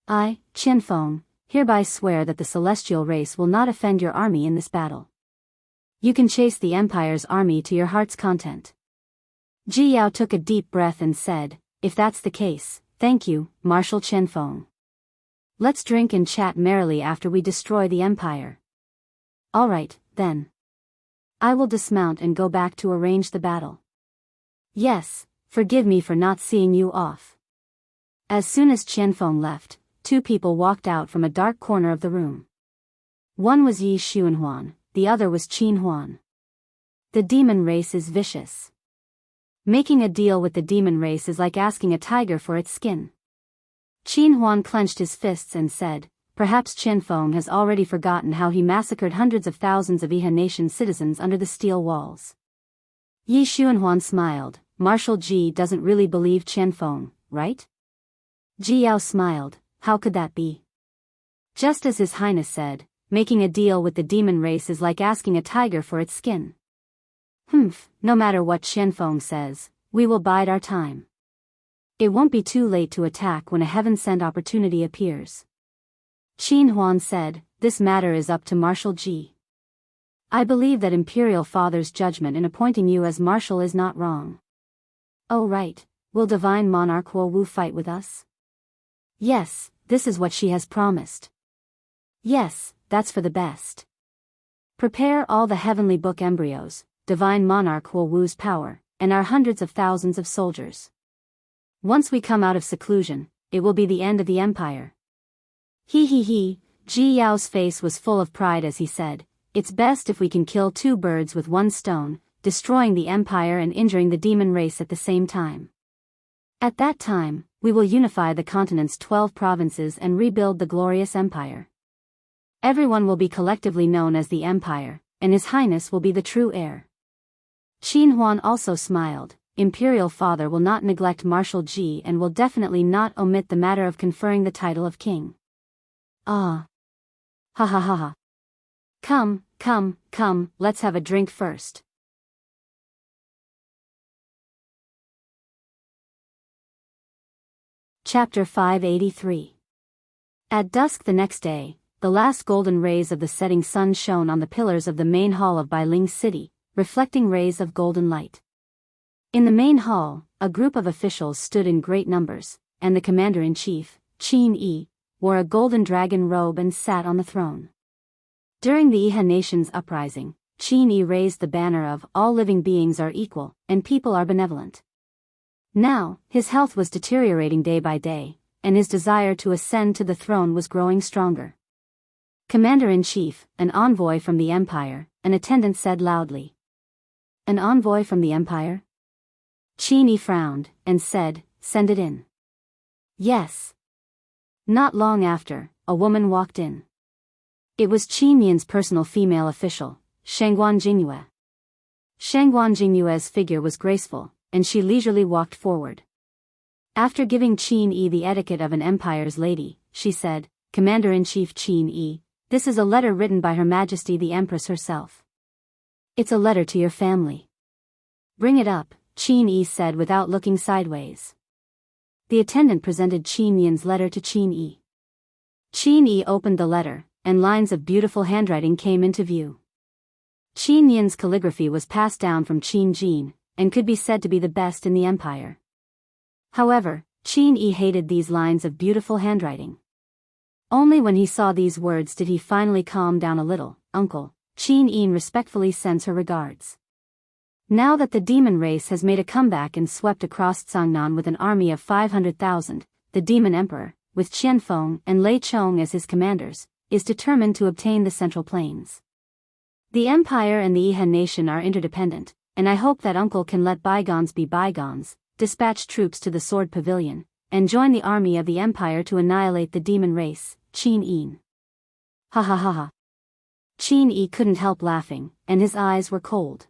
I, Qian Feng, hereby swear that the celestial race will not offend your army in this battle. You can chase the Empire's army to your heart's content." Ji Yao took a deep breath and said, "If that's the case, thank you, Marshal Qian Feng. Let's drink and chat merrily after we destroy the Empire." "All right, then. I will dismount and go back to arrange the battle." "Yes, forgive me for not seeing you off." As soon as Qian Feng left, 2 people walked out from a dark corner of the room. One was Yi Xuanhuan, the other was Qin Huan. The demon race is vicious. Making a deal with the demon race is like asking a tiger for its skin. Qin Huan clenched his fists and said, "Perhaps Qian Feng has already forgotten how he massacred hundreds of thousands of Han nation citizens under the steel walls." Yi Xuanhuan smiled. "Marshal Ji doesn't really believe Qian Feng, right?" Ji Yao smiled. "How could that be?" "Just as His Highness said, making a deal with the demon race is like asking a tiger for its skin." "Humph, no matter what Qian Feng says, we will bide our time. It won't be too late to attack when a heaven-sent opportunity appears." Qin Huan said, "This matter is up to Marshal Ji. I believe that Imperial Father's judgment in appointing you as Marshal is not wrong." "Oh right, will Divine Monarch Huo Wu fight with us?" "Yes, this is what she has promised." "Yes, that's for the best. Prepare all the heavenly book embryos, Divine Monarch Huo Wu's power, and our hundreds of thousands of soldiers. Once we come out of seclusion, it will be the end of the Empire." He. Ji Yao's face was full of pride as he said, "It's best if we can kill 2 birds with 1 stone, destroying the Empire and injuring the demon race at the same time. At that time, we will unify the continent's 12 provinces and rebuild the glorious Empire. Everyone will be collectively known as the Empire, and His Highness will be the true heir." Qin Huan also smiled. "Imperial Father will not neglect Marshal Ji and will definitely not omit the matter of conferring the title of king." "Ah. Ha ha ha ha. Come, let's have a drink first." Chapter 583. At dusk the next day, the last golden rays of the setting sun shone on the pillars of the main hall of Bailing City, reflecting rays of golden light. In the main hall, a group of officials stood in great numbers, and the commander-in-chief, Qin Yi, wore a golden dragon robe and sat on the throne. During the Iha nation's uprising, Qin Yi raised the banner of all living beings are equal, and people are benevolent. Now, his health was deteriorating day by day, and his desire to ascend to the throne was growing stronger. Commander-in-chief, an envoy from the Empire, an attendant said loudly. An envoy from the Empire? Qin Yi frowned, and said, send it in. Yes. Not long after, a woman walked in. It was Qin Yin's personal female official, Shangguan Jingyue. Shangguan Jingyue's figure was graceful, and she leisurely walked forward. After giving Qin Yi the etiquette of an empire's lady, she said, Commander-in-Chief Qin Yi, this is a letter written by Her Majesty the Empress herself. It's a letter to your family. Bring it up, Qin Yi said without looking sideways. The attendant presented Qin Yin's letter to Qin Yi. Qin Yi opened the letter, and lines of beautiful handwriting came into view. Qin Yin's calligraphy was passed down from Qin Jin, and could be said to be the best in the empire. However, Qin Yi hated these lines of beautiful handwriting. Only when he saw these words did he finally calm down a little. Uncle, Qin Yi respectfully sends her regards. Now that the demon race has made a comeback and swept across Cangnan with an army of 500,000, the demon emperor, with Qianfeng and Lei Chong as his commanders, is determined to obtain the Central Plains. The empire and the Iha nation are interdependent, and I hope that uncle can let bygones be bygones, dispatch troops to the Sword Pavilion, and join the army of the empire to annihilate the demon race, Qin Yi. Ha ha ha ha. Qin Yi couldn't help laughing, and his eyes were cold.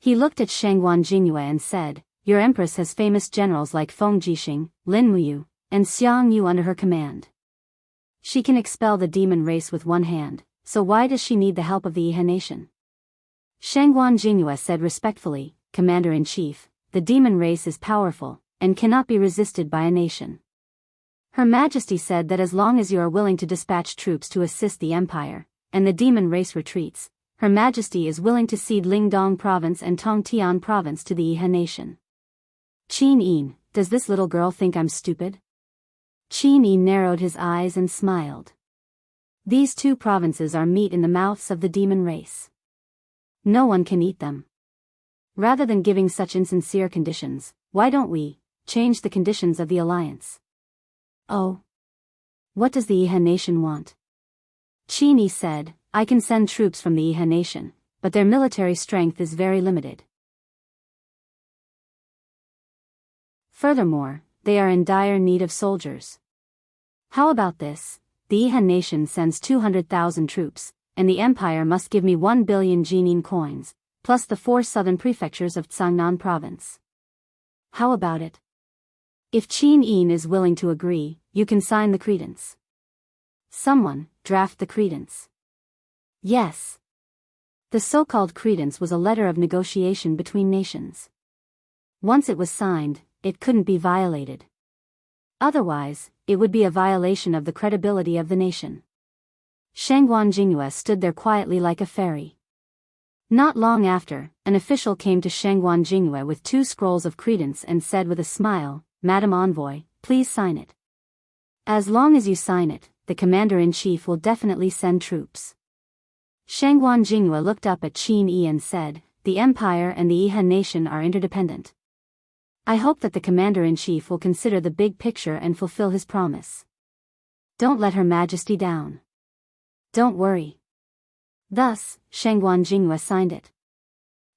He looked at Shangguan Jingyue and said, your empress has famous generals like Feng Jixing, Lin Muyu, and Xiang Yu under her command. She can expel the demon race with one hand, so why does she need the help of the Iha nation? Shangguan Jingyue said respectfully, Commander-in-Chief, the demon race is powerful, and cannot be resisted by a nation. Her Majesty said that as long as you are willing to dispatch troops to assist the empire, and the demon race retreats, Her Majesty is willing to cede Lingdong Province and Tongtian Province to the Iha nation. Qin Yi, does this little girl think I'm stupid? Qin Yi narrowed his eyes and smiled. These two provinces are meat in the mouths of the demon race. No one can eat them. Rather than giving such insincere conditions, why don't we change the conditions of the alliance? Oh. What does the Iha nation want? Qin Yi said, I can send troops from the Iha nation, but their military strength is very limited. Furthermore, they are in dire need of soldiers. How about this? The Iha nation sends 200,000 troops, and the empire must give me 1 billion Jinin coins, plus the 4 southern prefectures of Cangnan province. How about it? If Qin Yi is willing to agree, you can sign the credence. Someone, draft the credence. Yes. The so-called credence was a letter of negotiation between nations. Once it was signed, it couldn't be violated. Otherwise, it would be a violation of the credibility of the nation. Shangguan Jingyue stood there quietly like a fairy. Not long after, an official came to Shangguan Jingyue with 2 scrolls of credence and said with a smile, Madam Envoy, please sign it. As long as you sign it, the Commander-in-Chief will definitely send troops. Shangguan Jingyue looked up at Qin Yi and said, the Empire and the Iha nation are interdependent. I hope that the Commander-in-Chief will consider the big picture and fulfill his promise. Don't let Her Majesty down. Don't worry. Thus, Shangguan Jingyue signed it.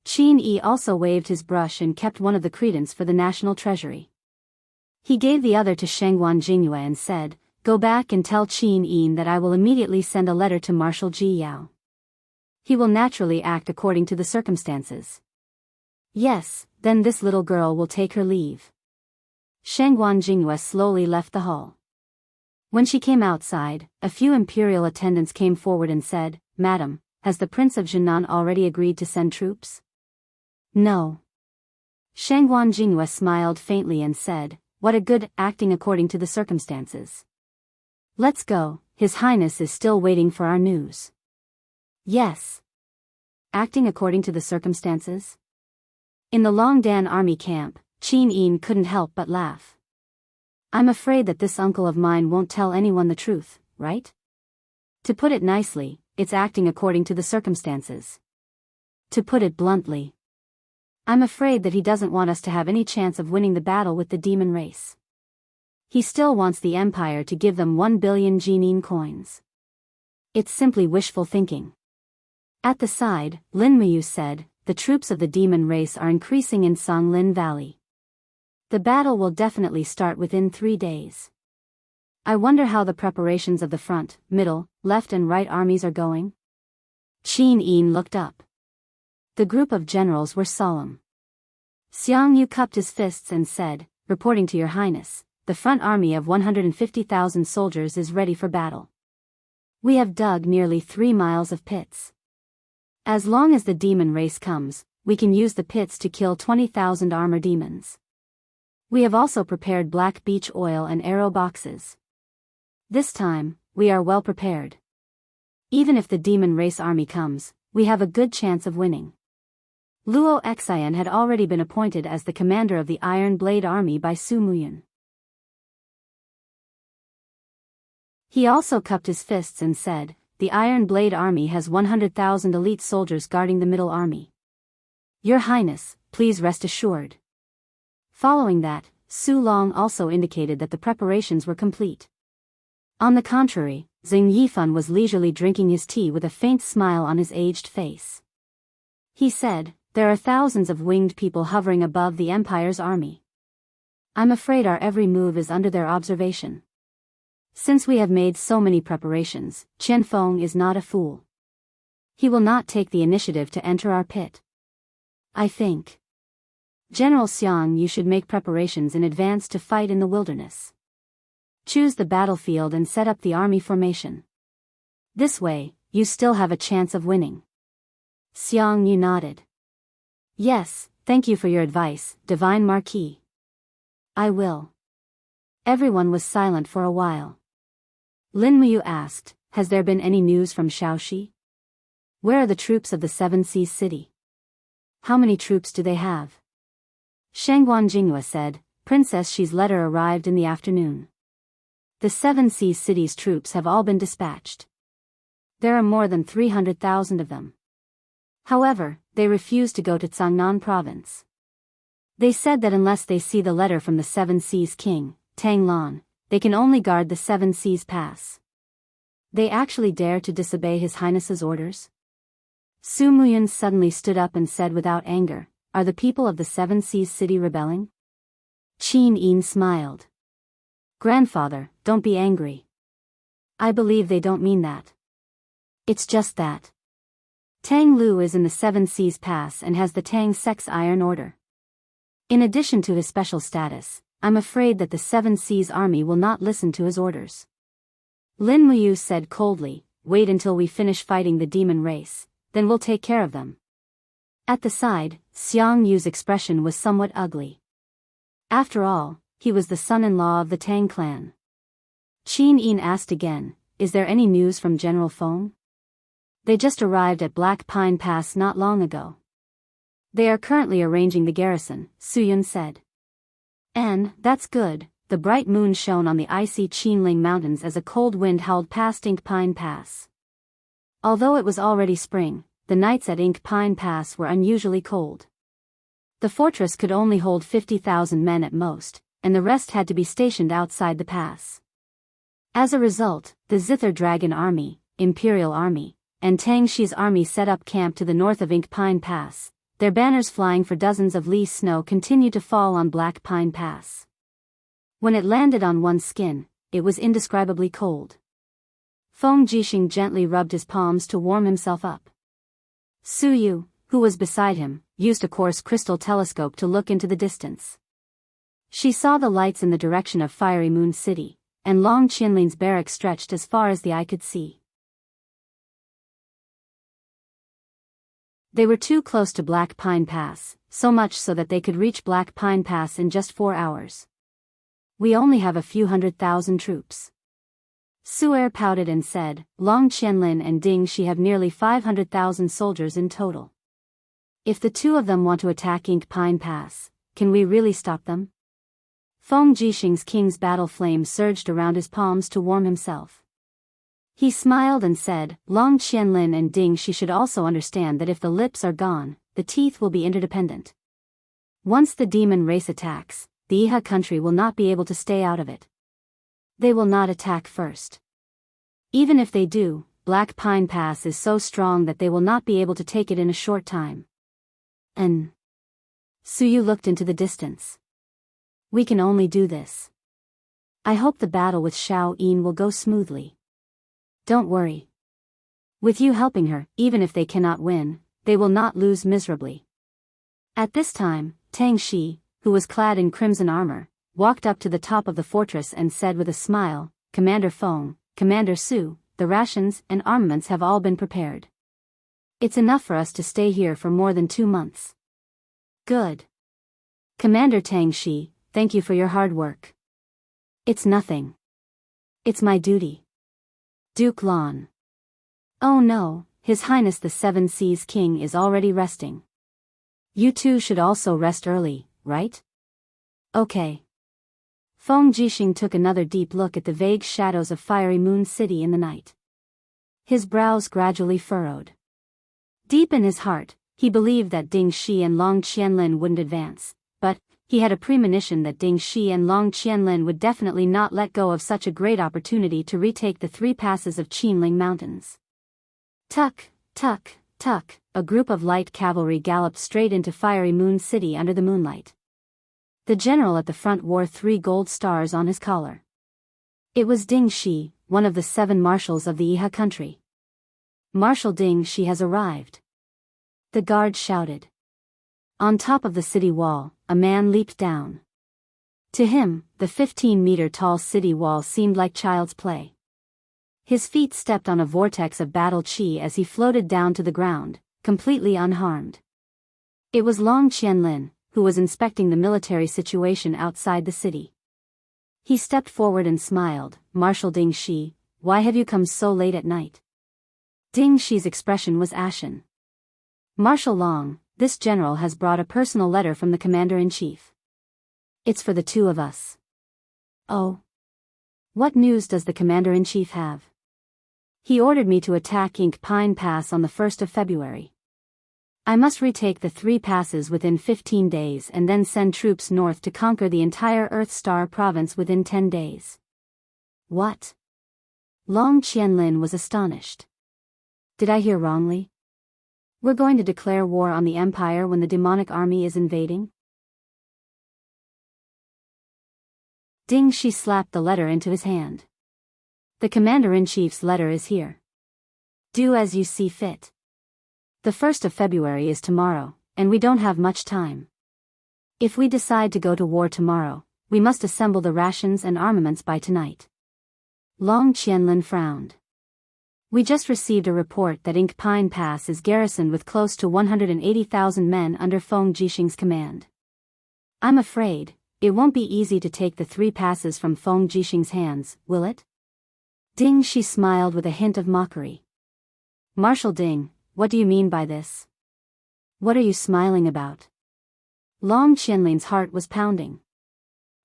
Qin Yi also waved his brush and kept one of the credence for the national treasury. He gave the other to Shangguan Jingyue and said, go back and tell Qin Yi that I will immediately send a letter to Marshal Ji Yao. He will naturally act according to the circumstances. Yes, then this little girl will take her leave. Shangguan Jingyue slowly left the hall. When she came outside, a few imperial attendants came forward and said, Madam, has the Prince of Jinan already agreed to send troops? No. Shangguan Jingyue smiled faintly and said, what a good acting according to the circumstances. Let's go, His Highness is still waiting for our news. Yes. acting according to the circumstances? In the Longdan army camp, Qin Yin couldn't help but laugh. I'm afraid that this uncle of mine won't tell anyone the truth, right? To put it nicely, it's acting according to the circumstances. To put it bluntly, I'm afraid that he doesn't want us to have any chance of winning the battle with the demon race. He still wants the Empire to give them 1 billion Jinin coins. It's simply wishful thinking. At the side, Lin Muyu said, the troops of the demon race are increasing in Songlin Valley. The battle will definitely start within 3 days. I wonder how the preparations of the front, middle, left and right armies are going? Qin Yin looked up. The group of generals were solemn. Xiang Yu cupped his fists and said, reporting to your highness, the front army of 150,000 soldiers is ready for battle. We have dug nearly 3 miles of pits. As long as the demon race comes, we can use the pits to kill 20,000 armor demons. We have also prepared black beech oil and arrow boxes. This time, we are well prepared. Even if the demon race army comes, we have a good chance of winning. Luo Xian had already been appointed as the commander of the Iron Blade Army by Su Muyun. He also cupped his fists and said, the Iron Blade Army has 100,000 elite soldiers guarding the Middle Army. Your Highness, please rest assured. Following that, Su Long also indicated that the preparations were complete. On the contrary, Xing Yifan was leisurely drinking his tea with a faint smile on his aged face. He said, there are thousands of winged people hovering above the Empire's army. I'm afraid our every move is under their observation. Since we have made so many preparations, Qian Feng is not a fool. He will not take the initiative to enter our pit. I think, General Xiang, you should make preparations in advance to fight in the wilderness. Choose the battlefield and set up the army formation. This way, you still have a chance of winning. Xiang Yu nodded. Yes, thank you for your advice, Divine Marquis. I will. Everyone was silent for a while. Lin Muyu asked, has there been any news from Shaoxi? Where are the troops of the Seven Seas City? How many troops do they have? Shangguan Jinghua said, Princess Xi's letter arrived in the afternoon. The Seven Seas City's troops have all been dispatched. There are more than 300,000 of them. However, they refuse to go to Cangnan province. They said that unless they see the letter from the Seven Seas King, Tang Lan, they can only guard the Seven Seas Pass. They actually dare to disobey His Highness's orders? Su Muyun suddenly stood up and said without anger, are the people of the Seven Seas City rebelling? Qin Yin smiled. Grandfather, don't be angry. I believe they don't mean that. It's just that Tang Lu is in the Seven Seas Pass and has the Tang Sex Iron Order. In addition to his special status, I'm afraid that the Seven Seas Army will not listen to his orders. Lin Muyu said coldly, wait until we finish fighting the demon race, then we'll take care of them. At the side, Xiang Yu's expression was somewhat ugly. After all, he was the son-in-law of the Tang clan. Qin Yin asked again, is there any news from General Feng? They just arrived at Black Pine Pass not long ago. They are currently arranging the garrison, Su Yun said. And, that's good, the bright moon shone on the icy Qinling Mountains as a cold wind howled past Ink Pine Pass. Although it was already spring, the nights at Ink Pine Pass were unusually cold. The fortress could only hold 50,000 men at most, and the rest had to be stationed outside the pass. As a result, the Zither Dragon Army, Imperial Army, and Tang Shi's army set up camp to the north of Ink Pine Pass, their banners flying for dozens of li snow continued to fall on Black Pine Pass. When it landed on one's skin, it was indescribably cold. Feng Jixing gently rubbed his palms to warm himself up. Su Yu, who was beside him, used a coarse crystal telescope to look into the distance. She saw the lights in the direction of Fiery Moon City, and Long Qinlin's barracks stretched as far as the eye could see. They were too close to Black Pine Pass, so much so that they could reach Black Pine Pass in just 4 hours. We only have a few 100,000 troops. Su'er pouted and said, Long Qianlin and Ding Shi have nearly 500,000 soldiers in total. If the two of them want to attack Ink Pine Pass, can we really stop them? Feng Jixing's king's battle flame surged around his palms to warm himself. He smiled and said, Long Qianlin and Ding Shi should also understand that if the lips are gone, the teeth will be interdependent. Once the demon race attacks, the Iha country will not be able to stay out of it. They will not attack first. Even if they do, Black Pine Pass is so strong that they will not be able to take it in a short time. Suyu looked into the distance. We can only do this. I hope the battle with Xiao Yin will go smoothly. Don't worry. With you helping her, even if they cannot win, they will not lose miserably. At this time, Tang Shi, who was clad in crimson armor, walked up to the top of the fortress and said with a smile, Commander Feng, Commander Su, the rations and armaments have all been prepared. It's enough for us to stay here for more than 2 months. Good. Commander Tang Shi, thank you for your hard work. It's nothing. It's my duty. Duke Lan. Oh no, His Highness the Seven Seas King is already resting. You two should also rest early, right? Okay. Feng Jixing took another deep look at the vague shadows of Fiery Moon City in the night. His brows gradually furrowed. Deep in his heart, he believed that Ding Shi and Long Qianlin wouldn't advance, but he had a premonition that Ding Shi and Long Qianlin would definitely not let go of such a great opportunity to retake the 3 passes of Qinling Mountains. Tuck, tuck, tuck, a group of light cavalry galloped straight into Fiery Moon City under the moonlight. The general at the front wore 3 gold stars on his collar. It was Ding Shi, one of the 7 marshals of the Iha country. Marshal Ding Shi has arrived. The guard shouted. On top of the city wall, a man leaped down. To him, the 15-meter-tall city wall seemed like child's play. His feet stepped on a vortex of battle chi as he floated down to the ground, completely unharmed. It was Long Qianlin, who was inspecting the military situation outside the city. He stepped forward and smiled, Marshal Ding Shi, why have you come so late at night? Ding Shi's expression was ashen. Marshal Long, this general has brought a personal letter from the commander-in-chief. It's for the 2 of us. Oh. What news does the commander-in-chief have? He ordered me to attack Ink Pine Pass on the 1st of February. I must retake the 3 passes within 15 days and then send troops north to conquer the entire Earth Star province within 10 days. What? Long Qianlin was astonished. Did I hear wrongly? We're going to declare war on the Empire when the demonic army is invading? Ding Shi slapped the letter into his hand. The commander-in-chief's letter is here. Do as you see fit. The 1st of February is tomorrow, and we don't have much time. If we decide to go to war tomorrow, we must assemble the rations and armaments by tonight. Long Qianlin frowned. We just received a report that Ink Pine Pass is garrisoned with close to 180,000 men under Feng Jixing's command. I'm afraid, it won't be easy to take the 3 passes from Feng Jixing's hands, will it? Ding Shi smiled with a hint of mockery. Marshal Ding, what do you mean by this? What are you smiling about? Long Qianlin's heart was pounding.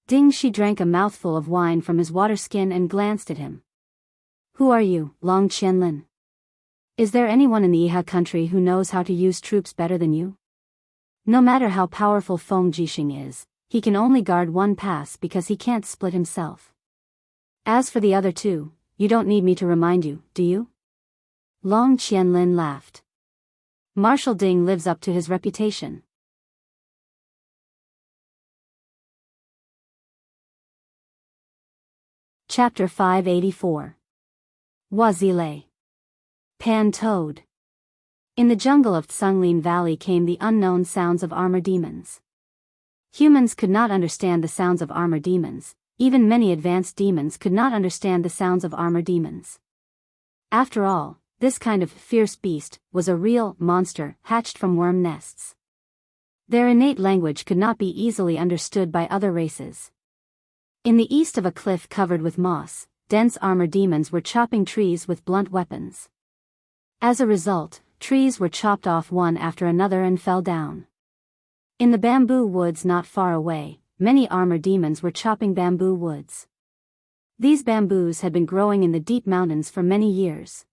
Ding Shi drank a mouthful of wine from his water skin and glanced at him. Who are you, Long Qianlin? Is there anyone in the Iha country who knows how to use troops better than you? No matter how powerful Feng Jixing is, he can only guard 1 pass because he can't split himself. As for the other 2, you don't need me to remind you, do you? Long Qianlin laughed. Marshal Ding lives up to his reputation. Chapter 584. Wazile. Pan Toad. In the jungle of Tsunglin Valley came the unknown sounds of armor demons. Humans could not understand the sounds of armor demons, even many advanced demons could not understand the sounds of armor demons. After all, this kind of fierce beast was a real monster hatched from worm nests. Their innate language could not be easily understood by other races. In the east of a cliff covered with moss, dense armor demons were chopping trees with blunt weapons. As a result, trees were chopped off one after another and fell down. In the bamboo woods not far away, many armor demons were chopping bamboo woods. These bamboos had been growing in the deep mountains for many years.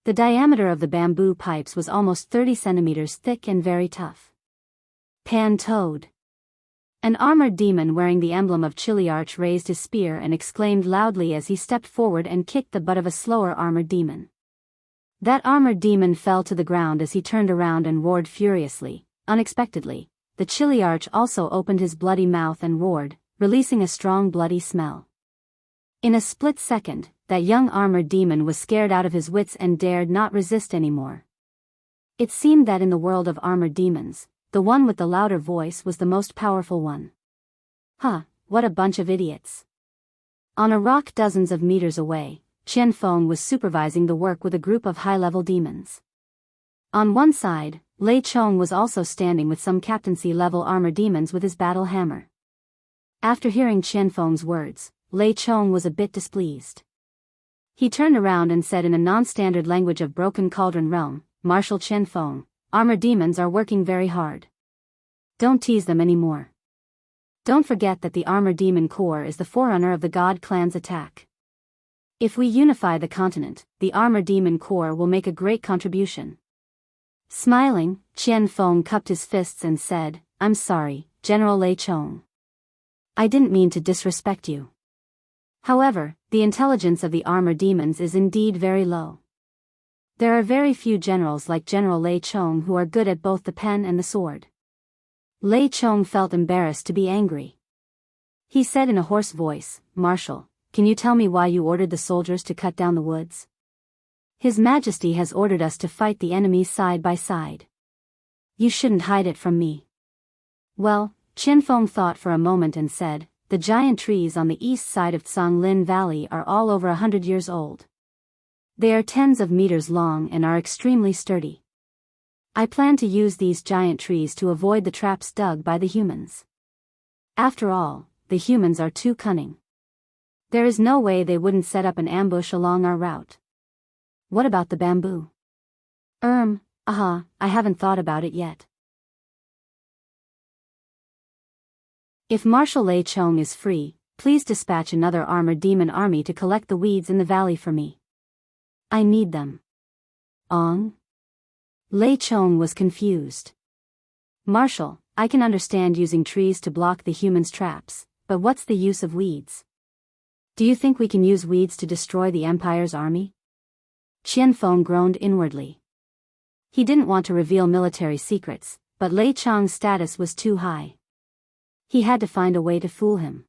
The diameter of the bamboo pipes was almost 30 centimeters thick and very tough. Pan-toed. An armored demon wearing the emblem of Chiliarch raised his spear and exclaimed loudly as he stepped forward and kicked the butt of a slower armored demon. That armored demon fell to the ground as he turned around and roared furiously. Unexpectedly, the Chiliarch also opened his bloody mouth and roared, releasing a strong bloody smell. In a split second, that young armored demon was scared out of his wits and dared not resist anymore. It seemed that in the world of armored demons, the one with the louder voice was the most powerful one. Huh, what a bunch of idiots. On a rock dozens of meters away, Qian Feng was supervising the work with a group of high-level demons. On one side, Lei Chong was also standing with some captaincy-level armor demons with his battle hammer. After hearing Qian Feng's words, Lei Chong was a bit displeased. He turned around and said in a non-standard language of Broken Cauldron Realm, "Marshal Qian Feng, armor demons are working very hard. Don't tease them anymore. Don't forget that the Armor Demon Corps is the forerunner of the God Clan's attack. If we unify the continent, the Armor Demon Corps will make a great contribution." Smiling, Qian Feng cupped his fists and said, "I'm sorry, General Lei Chong. I didn't mean to disrespect you. However, the intelligence of the armor demons is indeed very low. There are very few generals like General Lei Chong who are good at both the pen and the sword." Lei Chong felt embarrassed to be angry. He said in a hoarse voice, "Marshal, can you tell me why you ordered the soldiers to cut down the woods? His Majesty has ordered us to fight the enemy side by side. You shouldn't hide it from me." Well, Qian Feng thought for a moment and said, "The giant trees on the east side of Songlin Valley are all over 100 years old. They are tens of meters long and are extremely sturdy. I plan to use these giant trees to avoid the traps dug by the humans. After all, the humans are too cunning. There is no way they wouldn't set up an ambush along our route. What about the bamboo?" I haven't thought about it yet. If Marshal Lei Chong is free, please dispatch another armored demon army to collect the weeds in the valley for me. I need them. Ong? Lei Chong was confused. "Marshal, I can understand using trees to block the humans' traps, but what's the use of weeds? Do you think we can use weeds to destroy the Empire's army?" Qian Feng groaned inwardly. He didn't want to reveal military secrets, but Lei Chong's status was too high. He had to find a way to fool him.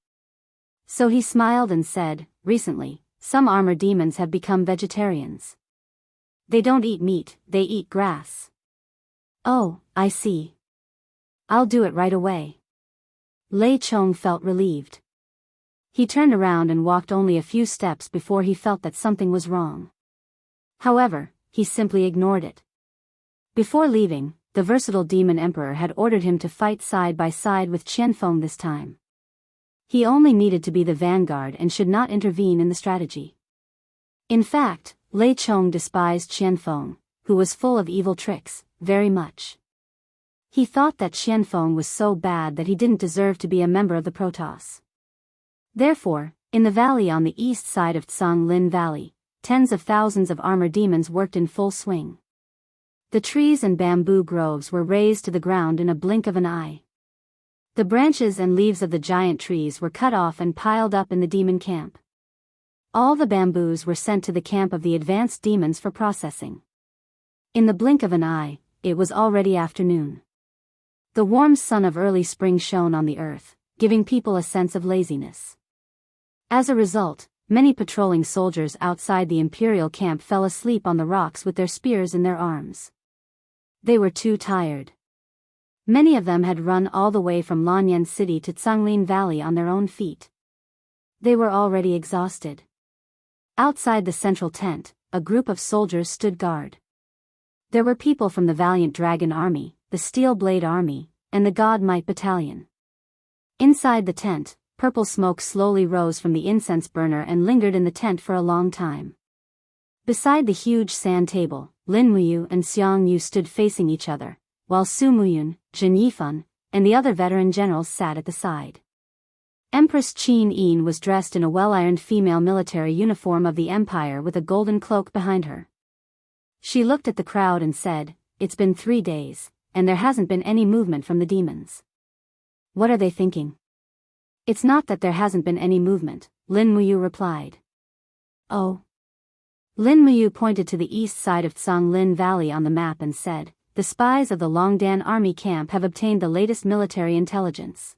So he smiled and said, "Recently, some armor demons have become vegetarians. They don't eat meat, they eat grass." "Oh, I see. I'll do it right away." Lei Chong felt relieved. He turned around and walked only a few steps before he felt that something was wrong. However, he simply ignored it. Before leaving, the versatile demon emperor had ordered him to fight side by side with Qian Feng this time. He only needed to be the vanguard and should not intervene in the strategy. In fact, Lei Chong despised Qian Feng, who was full of evil tricks, very much. He thought that Qian Feng was so bad that he didn't deserve to be a member of the Protoss. Therefore, in the valley on the east side of Songlin Valley, tens of thousands of armor demons worked in full swing. The trees and bamboo groves were razed to the ground in a blink of an eye. The branches and leaves of the giant trees were cut off and piled up in the demon camp. All the bamboos were sent to the camp of the advanced demons for processing. In the blink of an eye, it was already afternoon. The warm sun of early spring shone on the earth, giving people a sense of laziness. As a result, many patrolling soldiers outside the imperial camp fell asleep on the rocks with their spears in their arms. They were too tired. Many of them had run all the way from Lanyan City to Songlin Valley on their own feet. They were already exhausted. Outside the central tent, a group of soldiers stood guard. There were people from the Valiant Dragon Army, the Steel Blade Army, and the God Might Battalion. Inside the tent, purple smoke slowly rose from the incense burner and lingered in the tent for a long time. Beside the huge sand table, Lin Muyu and Xiang Yu stood facing each other, while Su Muyun, Jin Yifan, and the other veteran generals sat at the side. Empress Qin Yin was dressed in a well-ironed female military uniform of the empire with a golden cloak behind her. She looked at the crowd and said, "It's been 3 days, and there hasn't been any movement from the demons. What are they thinking?" "It's not that there hasn't been any movement," Lin Muyu replied. "Oh." Lin Muyu pointed to the east side of Lin Valley on the map and said, "The spies of the Longdan army camp have obtained the latest military intelligence.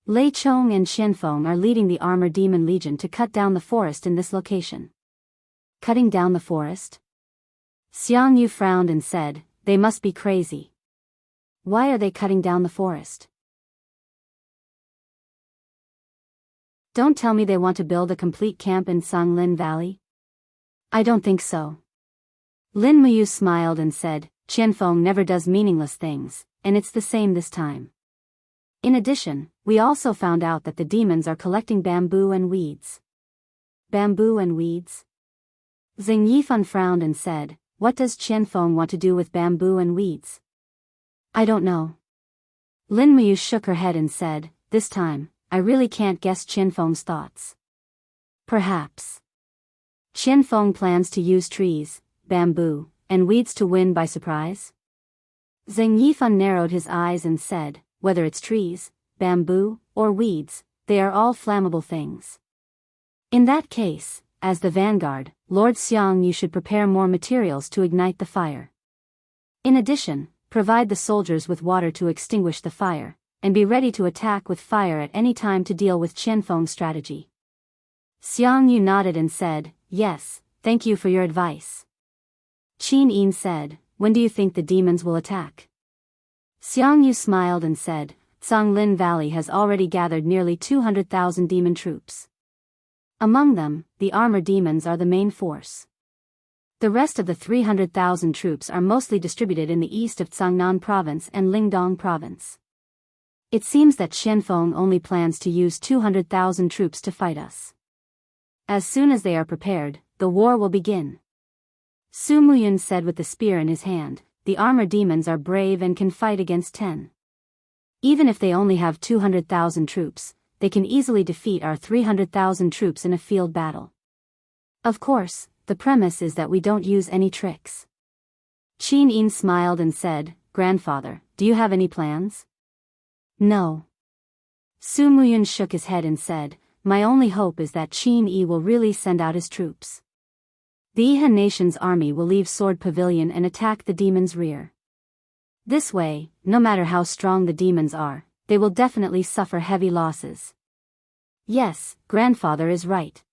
Lei Chong and Qianfeng are leading the armored demon legion to cut down the forest in this location." "Cutting down the forest?" Xiang Yu frowned and said, "They must be crazy. Why are they cutting down the forest? Don't tell me they want to build a complete camp in Lin Valley?" "I don't think so." Lin Muyu smiled and said, "Qianfeng never does meaningless things, and it's the same this time. In addition, we also found out that the demons are collecting bamboo and weeds." "Bamboo and weeds?" Xing Yifan frowned and said, "What does Qianfeng want to do with bamboo and weeds?" "I don't know." Lin Muyu shook her head and said, "This time, I really can't guess Qianfeng's thoughts. Perhaps Qianfeng plans to use trees, bamboo, and weeds to win by surprise?" Xing Yifan narrowed his eyes and said, "Whether it's trees, bamboo, or weeds, they are all flammable things. In that case, as the vanguard, Lord Xiang Yu should prepare more materials to ignite the fire. In addition, provide the soldiers with water to extinguish the fire, and be ready to attack with fire at any time to deal with Qianfeng's strategy." Xiang Yu nodded and said, "Yes, thank you for your advice." Qin Yin said, "When do you think the demons will attack?" Xiang Yu smiled and said, Lin Valley has already gathered nearly 200,000 demon troops. Among them, the armor demons are the main force. The rest of the 300,000 troops are mostly distributed in the east of Cangnan Province and Lingdong Province. It seems that Qianfeng only plans to use 200,000 troops to fight us. As soon as they are prepared, the war will begin." Su Muyun said with the spear in his hand, "The armor demons are brave and can fight against 10. Even if they only have 200,000 troops, they can easily defeat our 300,000 troops in a field battle. Of course, the premise is that we don't use any tricks." Qin Yin smiled and said, "Grandfather, do you have any plans?" "No." Su Muyun shook his head and said, "My only hope is that Qin Yi will really send out his troops. The Yihan nation's army will leave Sword Pavilion and attack the demons' rear. This way, no matter how strong the demons are, they will definitely suffer heavy losses." "Yes, grandfather is right."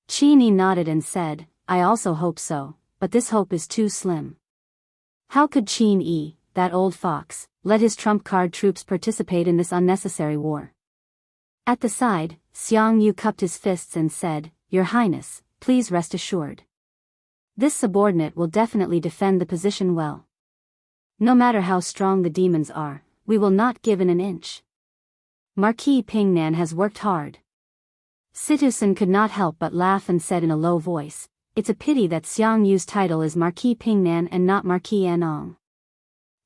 Qin Yi nodded and said, "I also hope so, but this hope is too slim. How could Qin Yi, that old fox, let his trump-card troops participate in this unnecessary war?" At the side, Xiang Yu cupped his fists and said, "Your Highness, please rest assured. This subordinate will definitely defend the position well. No matter how strong the demons are, we will not give in an inch. Marquis Pingnan has worked hard." Situsen could not help but laugh and said in a low voice, "It's a pity that Xiang Yu's title is Marquis Pingnan and not Marquis Anong.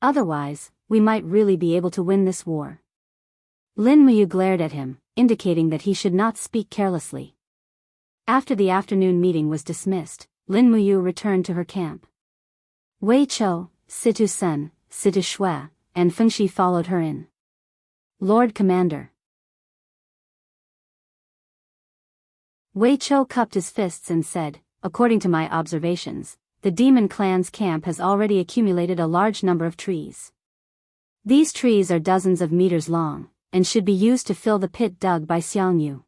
Otherwise, we might really be able to win this war." Lin Muyu glared at him, indicating that he should not speak carelessly. After the afternoon meeting was dismissed, Lin Muyu returned to her camp. Wei Chou, Situ Sen, Situ Shui, and Fengxi followed her in. "Lord Commander." Wei Chou cupped his fists and said, "According to my observations, the demon clan's camp has already accumulated a large number of trees. These trees are dozens of meters long, and should be used to fill the pit dug by Xiang Yu.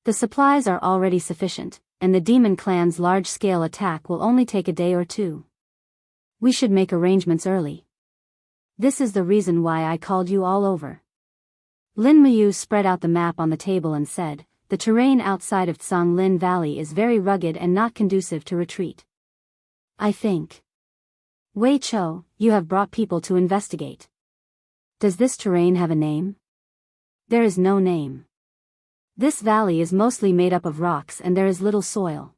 The supplies are already sufficient, and the demon clan's large-scale attack will only take a day or two. We should make arrangements early. This is the reason why I called you all over." Lin Muyu spread out the map on the table and said, "The terrain outside of Lin Valley is very rugged and not conducive to retreat. I think, Wei Chou, you have brought people to investigate. Does this terrain have a name?" "There is no name." This valley is mostly made up of rocks and there is little soil.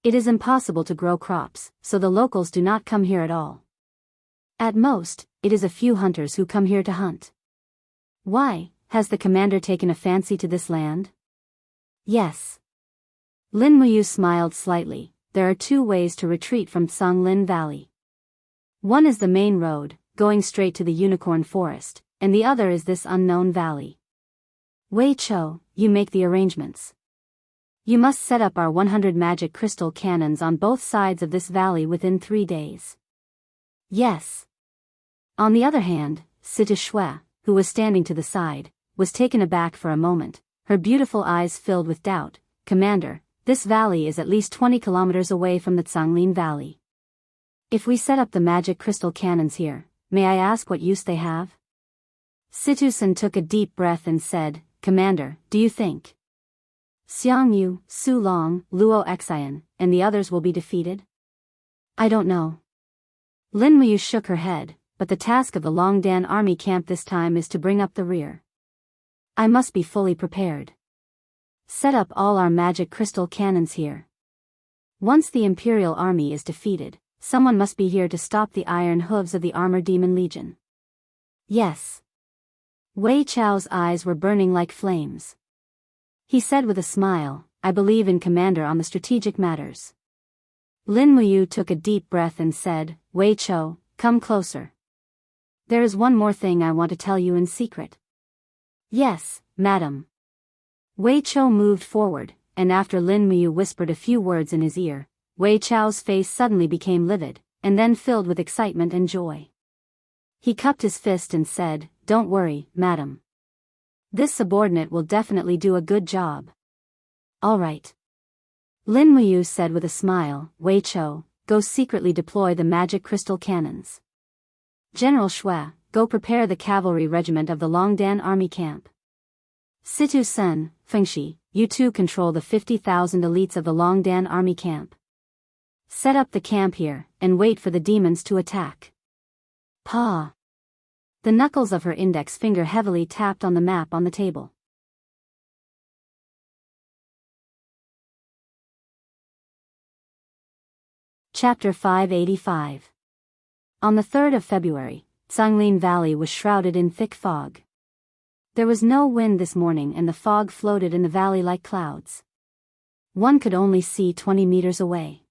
It is impossible to grow crops, so the locals do not come here at all. At most, it is a few hunters who come here to hunt. Why, has the commander taken a fancy to this land? Yes. Lin Muyu smiled slightly. There are two ways to retreat from Songlin Valley. One is the main road, going straight to the Unicorn Forest, and the other is this unknown valley. Wei Chou, you make the arrangements. You must set up our 100 magic crystal cannons on both sides of this valley within 3 days. Yes. On the other hand, Sita Shui, who was standing to the side, was taken aback for a moment, her beautiful eyes filled with doubt. Commander, this valley is at least 20 kilometers away from the Songlin Valley. If we set up the magic crystal cannons here, may I ask what use they have? Situsen took a deep breath and said, Commander, do you think Xiang Yu, Su Long, Luo Xian, and the others will be defeated? I don't know. Lin Muyu shook her head, but the task of the Longdan army camp this time is to bring up the rear. I must be fully prepared. Set up all our magic crystal cannons here. Once the Imperial army is defeated, someone must be here to stop the iron hooves of the Armor Demon Legion. Yes. Wei Chou's eyes were burning like flames. He said with a smile, I believe in Commander on the strategic matters. Lin Muyu took a deep breath and said, Wei Chou, come closer. There is one more thing I want to tell you in secret. Yes, madam. Wei Chou moved forward, and after Lin Muyu whispered a few words in his ear, Wei Chou's face suddenly became livid, and then filled with excitement and joy. He cupped his fist and said, Don't worry, madam. This subordinate will definitely do a good job. All right. Lin Muyu said with a smile, Wei Chou, go secretly deploy the magic crystal cannons. General Shui, go prepare the cavalry regiment of the Longdan army camp. Situ Sen, Fengshi, you two control the 50,000 elites of the Longdan army camp. Set up the camp here, and wait for the demons to attack. Pa. The knuckles of her index finger heavily tapped on the map on the table. Chapter 585. On the 3rd of February, Songlin Valley was shrouded in thick fog. There was no wind this morning and the fog floated in the valley like clouds. One could only see 20 meters away.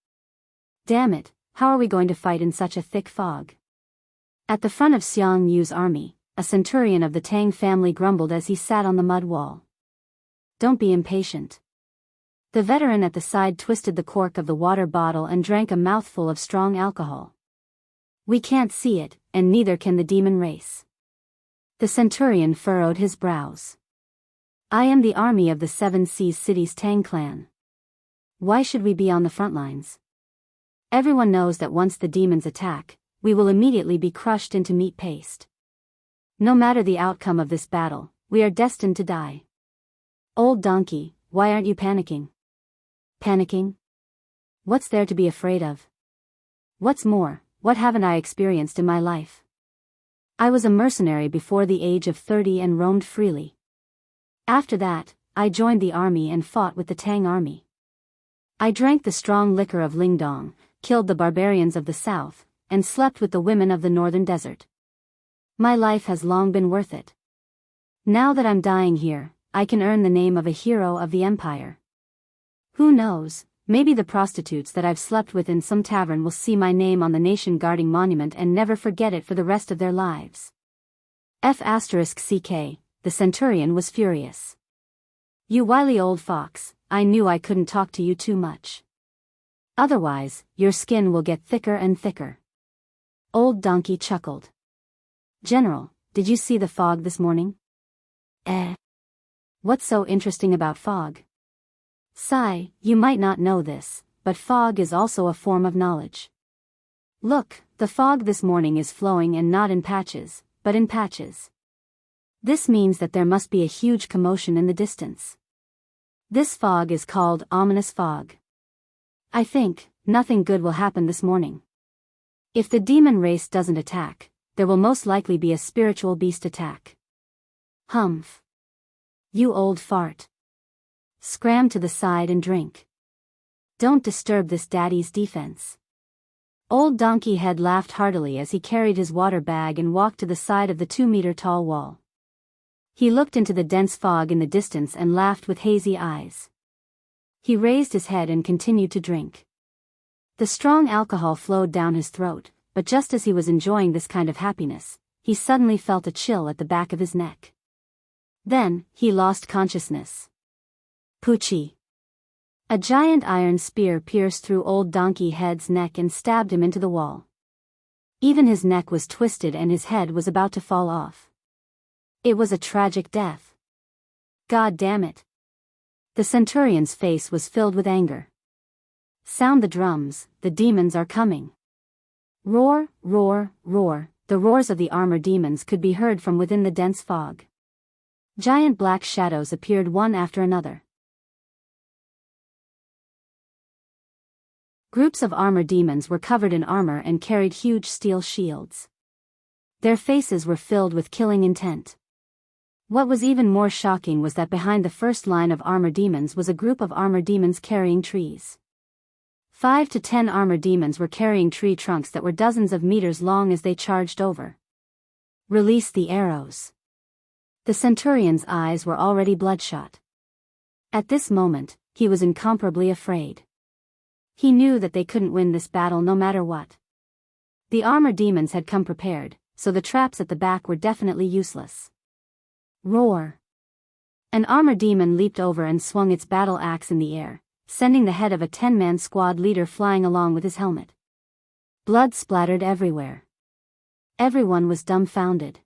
Damn it, how are we going to fight in such a thick fog? At the front of Xiang Yu's army, a centurion of the Tang family grumbled as he sat on the mud wall. Don't be impatient. The veteran at the side twisted the cork of the water bottle and drank a mouthful of strong alcohol. We can't see it, and neither can the demon race. The centurion furrowed his brows. I am the army of the Seven Seas City's Tang clan. Why should we be on the front lines? Everyone knows that once the demons attack, we will immediately be crushed into meat paste. No matter the outcome of this battle, we are destined to die. Old donkey, why aren't you panicking? Panicking? What's there to be afraid of? What's more, what haven't I experienced in my life? I was a mercenary before the age of 30 and roamed freely. After that, I joined the army and fought with the Tang army. I drank the strong liquor of Lingdong, killed the barbarians of the south, and slept with the women of the northern desert. My life has long been worth it. Now that I'm dying here, I can earn the name of a hero of the empire. Who knows, maybe the prostitutes that I've slept with in some tavern will see my name on the nation-guarding monument and never forget it for the rest of their lives. F***CK, the centurion was furious. You wily old fox, I knew I couldn't talk to you too much. Otherwise, your skin will get thicker and thicker. Old donkey chuckled. General, did you see the fog this morning? What's so interesting about fog? Sigh, you might not know this, but fog is also a form of knowledge. Look, the fog this morning is flowing and not in patches, but in patches. This means that there must be a huge commotion in the distance. This fog is called ominous fog. I think nothing good will happen this morning. If the demon race doesn't attack, there will most likely be a spiritual beast attack. Humph. You old fart. Scram to the side and drink. Don't disturb this daddy's defense. Old Donkey Head laughed heartily as he carried his water bag and walked to the side of the 2-meter-tall wall. He looked into the dense fog in the distance and laughed with hazy eyes. He raised his head and continued to drink. The strong alcohol flowed down his throat, but just as he was enjoying this kind of happiness, he suddenly felt a chill at the back of his neck. Then, he lost consciousness. Poochie. A giant iron spear pierced through Old Donkey Head's neck and stabbed him into the wall. Even his neck was twisted and his head was about to fall off. It was a tragic death. God damn it. The centurion's face was filled with anger. Sound the drums, the demons are coming. Roar, roar, roar, the roars of the armored demons could be heard from within the dense fog. Giant black shadows appeared one after another. Groups of armored demons were covered in armor and carried huge steel shields. Their faces were filled with killing intent. What was even more shocking was that behind the first line of armored demons was a group of armored demons carrying trees. 5 to 10 armored demons were carrying tree trunks that were dozens of meters long as they charged over. Release the arrows. The centurion's eyes were already bloodshot. At this moment, he was incomparably afraid. He knew that they couldn't win this battle no matter what. The armored demons had come prepared, so the traps at the back were definitely useless. Roar! An armored demon leaped over and swung its battle axe in the air, sending the head of a 10-man squad leader flying along with his helmet. Blood splattered everywhere. Everyone was dumbfounded.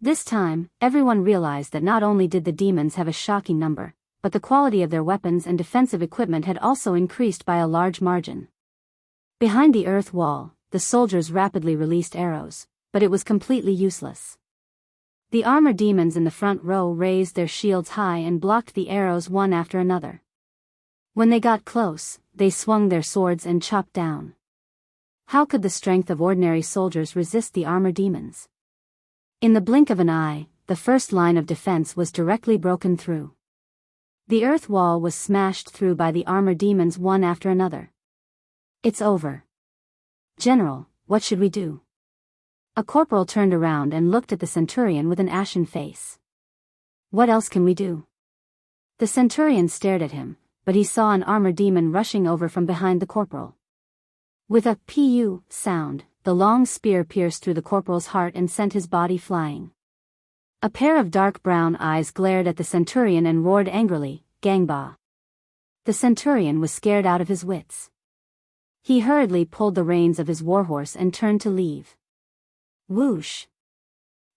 This time, everyone realized that not only did the demons have a shocking number, but the quality of their weapons and defensive equipment had also increased by a large margin. Behind the earth wall, the soldiers rapidly released arrows, but it was completely useless. The armored demons in the front row raised their shields high and blocked the arrows one after another. When they got close, they swung their swords and chopped down. How could the strength of ordinary soldiers resist the armored demons? In the blink of an eye, the first line of defense was directly broken through. The earth wall was smashed through by the armored demons one after another. It's over. General, what should we do? A corporal turned around and looked at the centurion with an ashen face. What else can we do? The centurion stared at him, but he saw an armored demon rushing over from behind the corporal. With a "pu" sound, the long spear pierced through the corporal's heart and sent his body flying. A pair of dark brown eyes glared at the centurion and roared angrily, "Gangbah." The centurion was scared out of his wits. He hurriedly pulled the reins of his warhorse and turned to leave. Whoosh!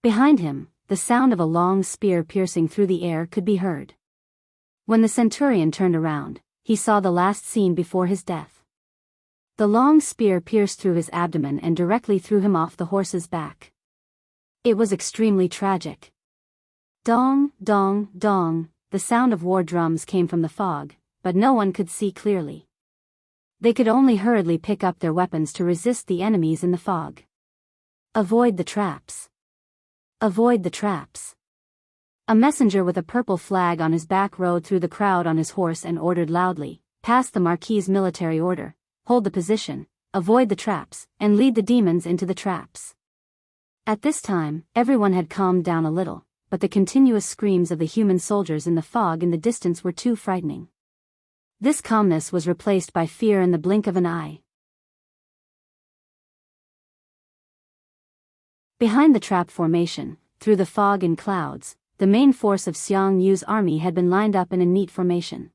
Behind him, the sound of a long spear piercing through the air could be heard. When the centurion turned around, he saw the last scene before his death. The long spear pierced through his abdomen and directly threw him off the horse's back. It was extremely tragic. Dong, dong, dong, the sound of war drums came from the fog, but no one could see clearly. They could only hurriedly pick up their weapons to resist the enemies in the fog. Avoid the traps. Avoid the traps. A messenger with a purple flag on his back rode through the crowd on his horse and ordered loudly, "Pass the Marquis's military order, hold the position, avoid the traps, and lead the demons into the traps." At this time, everyone had calmed down a little, but the continuous screams of the human soldiers in the fog in the distance were too frightening. This calmness was replaced by fear in the blink of an eye. Behind the trap formation, through the fog and clouds, the main force of Xiang Yu's army had been lined up in a neat formation.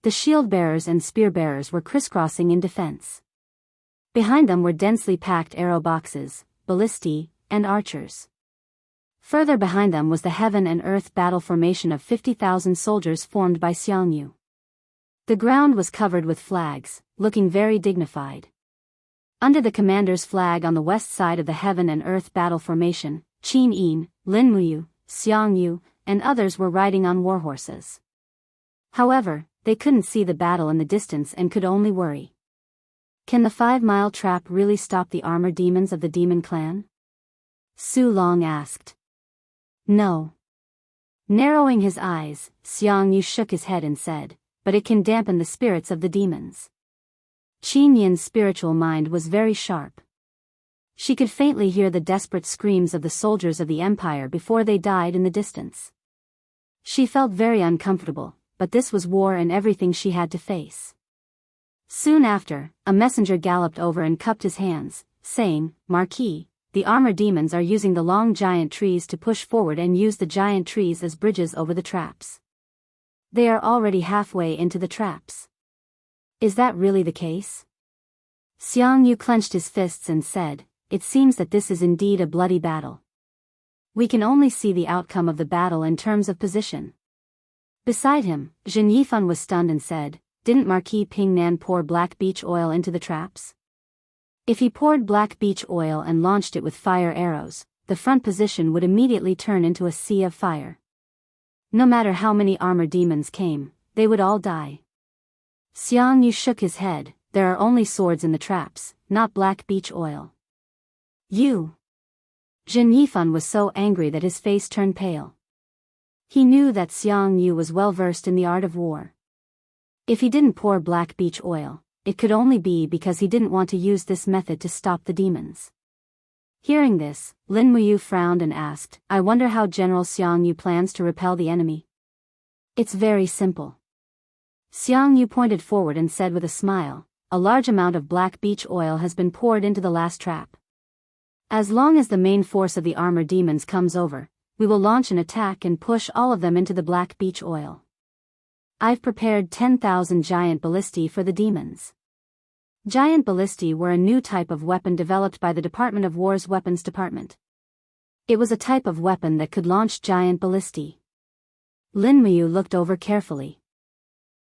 The shield bearers and spear bearers were crisscrossing in defense. Behind them were densely packed arrow boxes, ballistae, and archers. Further behind them was the heaven and earth battle formation of 50,000 soldiers formed by Xiang Yu. The ground was covered with flags, looking very dignified. Under the commander's flag on the west side of the heaven and earth battle formation, Qin Yin, Lin Muyu, Xiang Yu, and others were riding on warhorses. However, they couldn't see the battle in the distance and could only worry. Can the 5-mile trap really stop the armored demons of the demon clan? Su Long asked. No. Narrowing his eyes, Xiang Yu shook his head and said, "But it can dampen the spirits of the demons." Qin Yin's spiritual mind was very sharp. She could faintly hear the desperate screams of the soldiers of the Empire before they died in the distance. She felt very uncomfortable, but this was war and everything she had to face. Soon after, a messenger galloped over and cupped his hands, saying, "Marquis, the armor demons are using the long giant trees to push forward and use the giant trees as bridges over the traps. They are already halfway into the traps." "Is that really the case?" Xiang Yu clenched his fists and said, "It seems that this is indeed a bloody battle. We can only see the outcome of the battle in terms of position." Beside him, Zhen Yifan was stunned and said, "Didn't Marquis Ping Nan pour black beech oil into the traps?" "If he poured black beech oil and launched it with fire arrows, the front position would immediately turn into a sea of fire. No matter how many armor demons came, they would all die." Xiang Yu shook his head, "There are only swords in the traps, not black beech oil." "You!" Zhen Yifan was so angry that his face turned pale. He knew that Xiang Yu was well versed in the art of war. If he didn't pour black beech oil, it could only be because he didn't want to use this method to stop the demons. Hearing this, Lin Muyu frowned and asked, "I wonder how General Xiang Yu plans to repel the enemy?" "It's very simple." Xiang Yu pointed forward and said with a smile, "A large amount of black beech oil has been poured into the last trap. As long as the main force of the armor demons comes over, we will launch an attack and push all of them into the black beech oil. I've prepared 10,000 giant ballistae for the demons." Giant ballistae were a new type of weapon developed by the Department of War's Weapons Department. It was a type of weapon that could launch giant ballistae. Lin Muyu looked over carefully.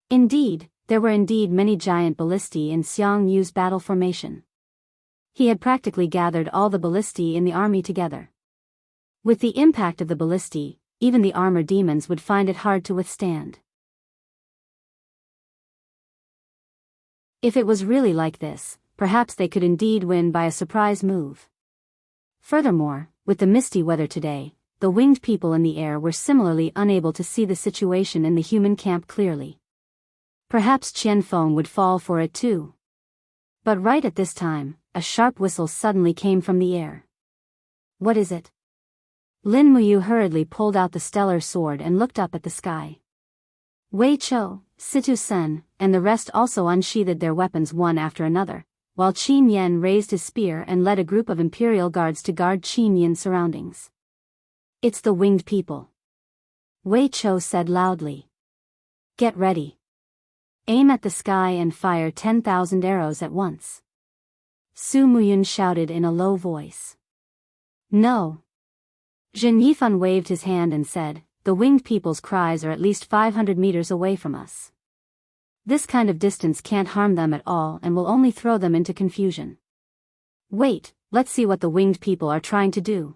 Indeed, there were many giant ballistae in Xiang Yu's battle formation. He had practically gathered all the ballistae in the army together. With the impact of the ballistae, even the armor demons would find it hard to withstand. If it was really like this, perhaps they could indeed win by a surprise move. Furthermore, with the misty weather today, the winged people in the air were similarly unable to see the situation in the human camp clearly. Perhaps Qianfeng would fall for it too. But right at this time, a sharp whistle suddenly came from the air. "What is it?" Lin Muyu hurriedly pulled out the stellar sword and looked up at the sky. Wei Chou, Situ Sen, and the rest also unsheathed their weapons one after another, while Qin Yan raised his spear and led a group of imperial guards to guard Qin Yin's surroundings. "It's the winged people," Wei Chou said loudly. "Get ready. Aim at the sky and fire 10,000 arrows at once." Su Muyun shouted in a low voice. "No." Zhen Yifan waved his hand and said, "The winged people's cries are at least 500 meters away from us. This kind of distance can't harm them at all and will only throw them into confusion. Wait, let's see what the winged people are trying to do."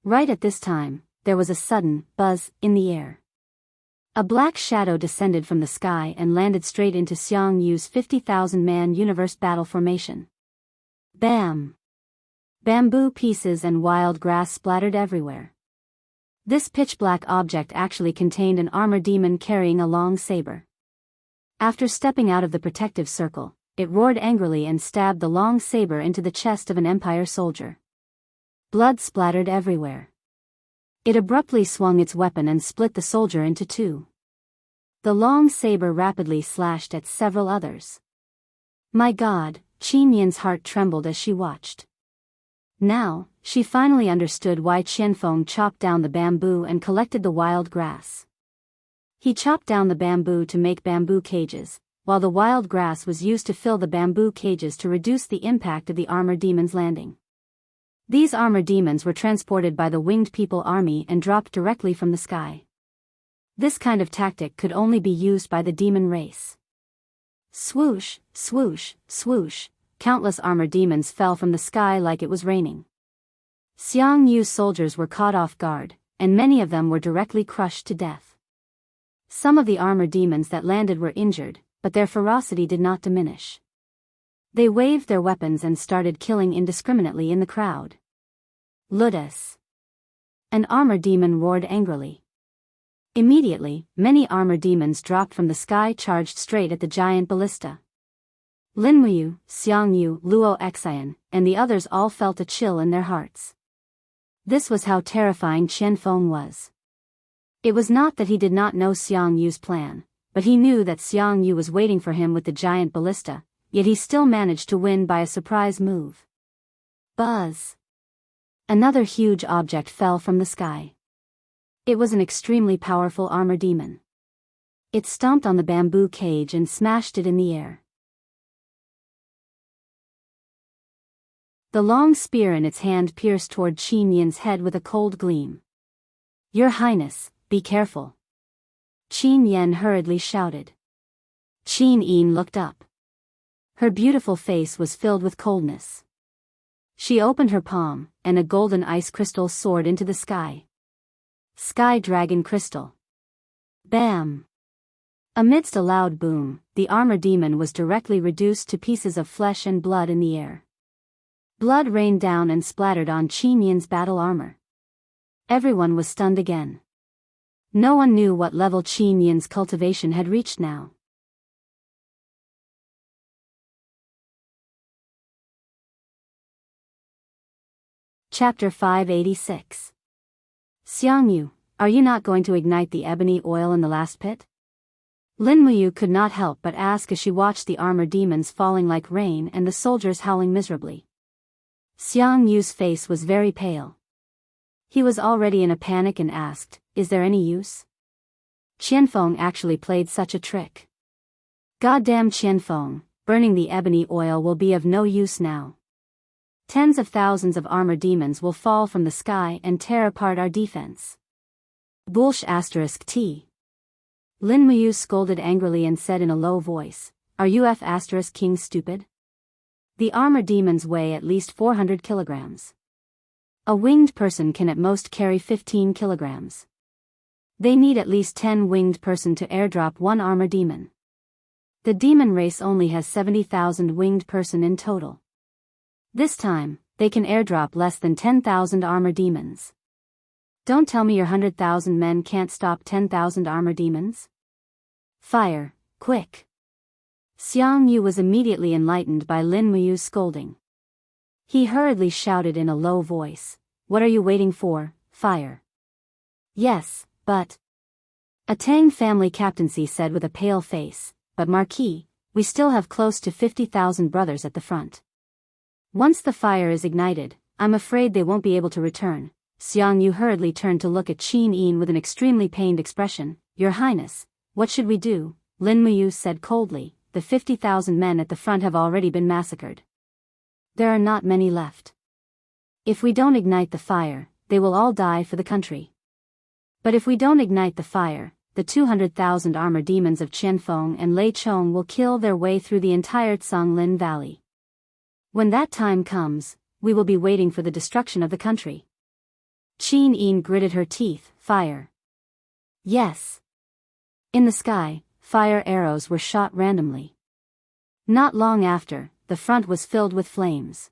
Right at this time, there was a sudden buzz in the air. A black shadow descended from the sky and landed straight into Xiang Yu's 50,000-man universe battle formation. Bam! Bamboo pieces and wild grass splattered everywhere. This pitch-black object actually contained an armor demon carrying a long saber. After stepping out of the protective circle, it roared angrily and stabbed the long saber into the chest of an Empire soldier. Blood splattered everywhere. It abruptly swung its weapon and split the soldier into two. The long saber rapidly slashed at several others. My God, Qin Yin's heart trembled as she watched. Now, she finally understood why Qianfeng chopped down the bamboo and collected the wild grass. He chopped down the bamboo to make bamboo cages, while the wild grass was used to fill the bamboo cages to reduce the impact of the armor demons landing. These armor demons were transported by the winged people army and dropped directly from the sky. This kind of tactic could only be used by the demon race. Swoosh, swoosh, swoosh, countless armor demons fell from the sky like it was raining. Xiang Yu's soldiers were caught off guard, and many of them were directly crushed to death. Some of the armor demons that landed were injured, but their ferocity did not diminish. They waved their weapons and started killing indiscriminately in the crowd. Ludus! An armor demon roared angrily. Immediately, many armor demons dropped from the sky, charged straight at the giant ballista. Lin Muyu, Xiang Yu, Luo Xian, and the others all felt a chill in their hearts. This was how terrifying Qianfeng was. It was not that he did not know Xiang Yu's plan, but he knew that Xiang Yu was waiting for him with the giant ballista, yet he still managed to win by a surprise move. Buzz! Another huge object fell from the sky. It was an extremely powerful armor demon. It stomped on the bamboo cage and smashed it in the air. The long spear in its hand pierced toward Qin Yin's head with a cold gleam. "Your Highness, be careful!" Qin Yin hurriedly shouted. Qin Yin looked up. Her beautiful face was filled with coldness. She opened her palm, and a golden ice crystal soared into the sky. Sky Dragon Crystal. Bam! Amidst a loud boom, the armor demon was directly reduced to pieces of flesh and blood in the air. Blood rained down and splattered on Qin Yin's battle armor. Everyone was stunned again. No one knew what level Qin Yin's cultivation had reached now. Chapter 586. Xiang Yu, are you not going to ignite the ebony oil in the last pit? Lin Muyu could not help but ask as she watched the armor demons falling like rain and the soldiers howling miserably. Xiang Yu's face was very pale. He was already in a panic and asked, "Is there any use?" Qianfeng actually played such a trick. Goddamn Qianfeng, burning the ebony oil will be of no use now. Tens of thousands of armor demons will fall from the sky and tear apart our defense. Bullsh *T. Lin Muyu scolded angrily and said in a low voice, "Are you King stupid? The armor demons weigh at least 400 kilograms. A winged person can at most carry 15 kilograms. They need at least 10 winged person to airdrop one armor demon. The demon race only has 70,000 winged person in total. This time, they can airdrop less than 10,000 armor demons. Don't tell me your 100,000 men can't stop 10,000 armor demons? Fire, quick!" Xiang Yu was immediately enlightened by Lin Muyu's scolding. He hurriedly shouted in a low voice, "What are you waiting for? Fire!" "Yes, but..." A Tang family captaincy said with a pale face, "But Marquis, we still have close to 50,000 brothers at the front. Once the fire is ignited, I'm afraid they won't be able to return." Xiang Yu hurriedly turned to look at Qin Yin with an extremely pained expression. "Your Highness, what should we do?" Lin Muyu said coldly, "The 50,000 men at the front have already been massacred. There are not many left. If we don't ignite the fire, they will all die for the country. But if we don't ignite the fire, the 200,000 armor demons of Qianfeng and Lei Chong will kill their way through the entire Canglin Valley. When that time comes, we will be waiting for the destruction of the country." Qin Yin gritted her teeth. "Fire." "Yes." In the sky, fire arrows were shot randomly. Not long after, the front was filled with flames.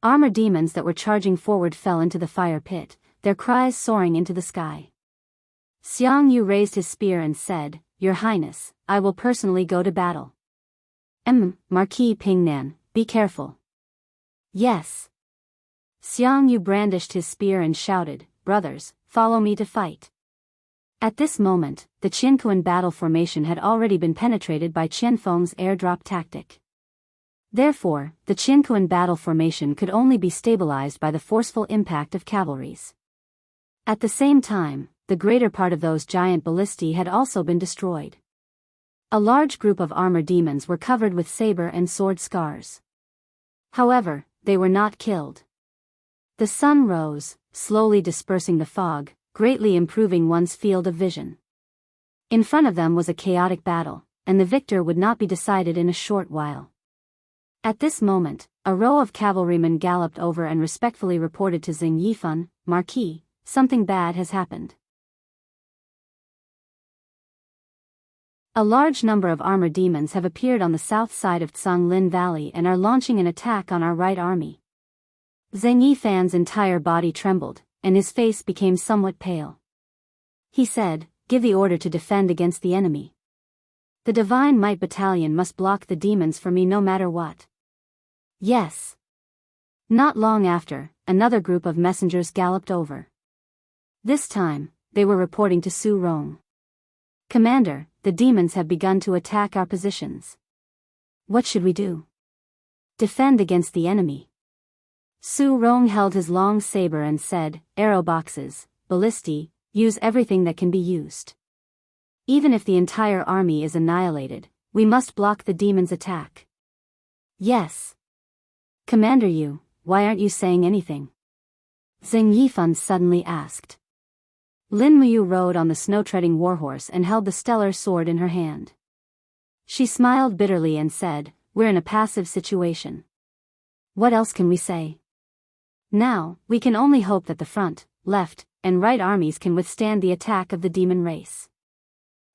Armor demons that were charging forward fell into the fire pit, their cries soaring into the sky. Xiang Yu raised his spear and said, "Your Highness, I will personally go to battle." Marquis Pingnan, be careful." "Yes." Xiang Yu brandished his spear and shouted, "Brothers, follow me to fight." At this moment, the Qiankuan battle formation had already been penetrated by Qianfeng's airdrop tactic. Therefore, the Qiankuan battle formation could only be stabilized by the forceful impact of cavalries. At the same time, the greater part of those giant ballistae had also been destroyed. A large group of armor demons were covered with saber and sword scars. However, they were not killed. The sun rose, slowly dispersing the fog, greatly improving one's field of vision. In front of them was a chaotic battle, and the victor would not be decided in a short while. At this moment, a row of cavalrymen galloped over and respectfully reported to Xing Yifan, "Marquis, something bad has happened. A large number of armor demons have appeared on the south side of Canglin Valley and are launching an attack on our right army." Zheng Yifan's entire body trembled, and his face became somewhat pale. He said, give the order to defend against the enemy. The Divine Might Battalion must block the demons for me no matter what. Yes. Not long after, another group of messengers galloped over. This time, they were reporting to Su Rong. Commander, the demons have begun to attack our positions. What should we do? Defend against the enemy. Su Rong held his long saber and said, arrow boxes, ballistae, use everything that can be used. Even if the entire army is annihilated, we must block the demons' attack. Yes. Commander Yu, why aren't you saying anything? Zheng Yifan suddenly asked. Lin Muyu rode on the snow-treading warhorse and held the stellar sword in her hand. She smiled bitterly and said, we're in a passive situation. What else can we say? Now, we can only hope that the front, left, and right armies can withstand the attack of the demon race.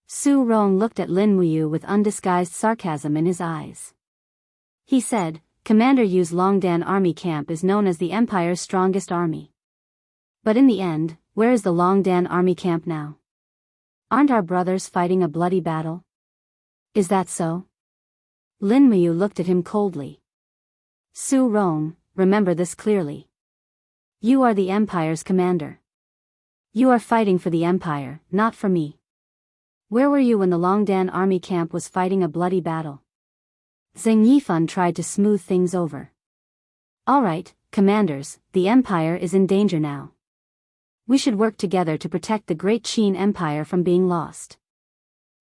Su Rong looked at Lin Muyu with undisguised sarcasm in his eyes. He said, Commander Yu's Longdan army camp is known as the Empire's strongest army. But in the end, where is the Longdan army camp now? Aren't our brothers fighting a bloody battle? Is that so? Lin Muyu looked at him coldly. Su Rong, remember this clearly. You are the Empire's commander. You are fighting for the Empire, not for me. Where were you when the Longdan army camp was fighting a bloody battle? Zheng Yifan tried to smooth things over. All right, commanders, the Empire is in danger now. We should work together to protect the great Qin Empire from being lost.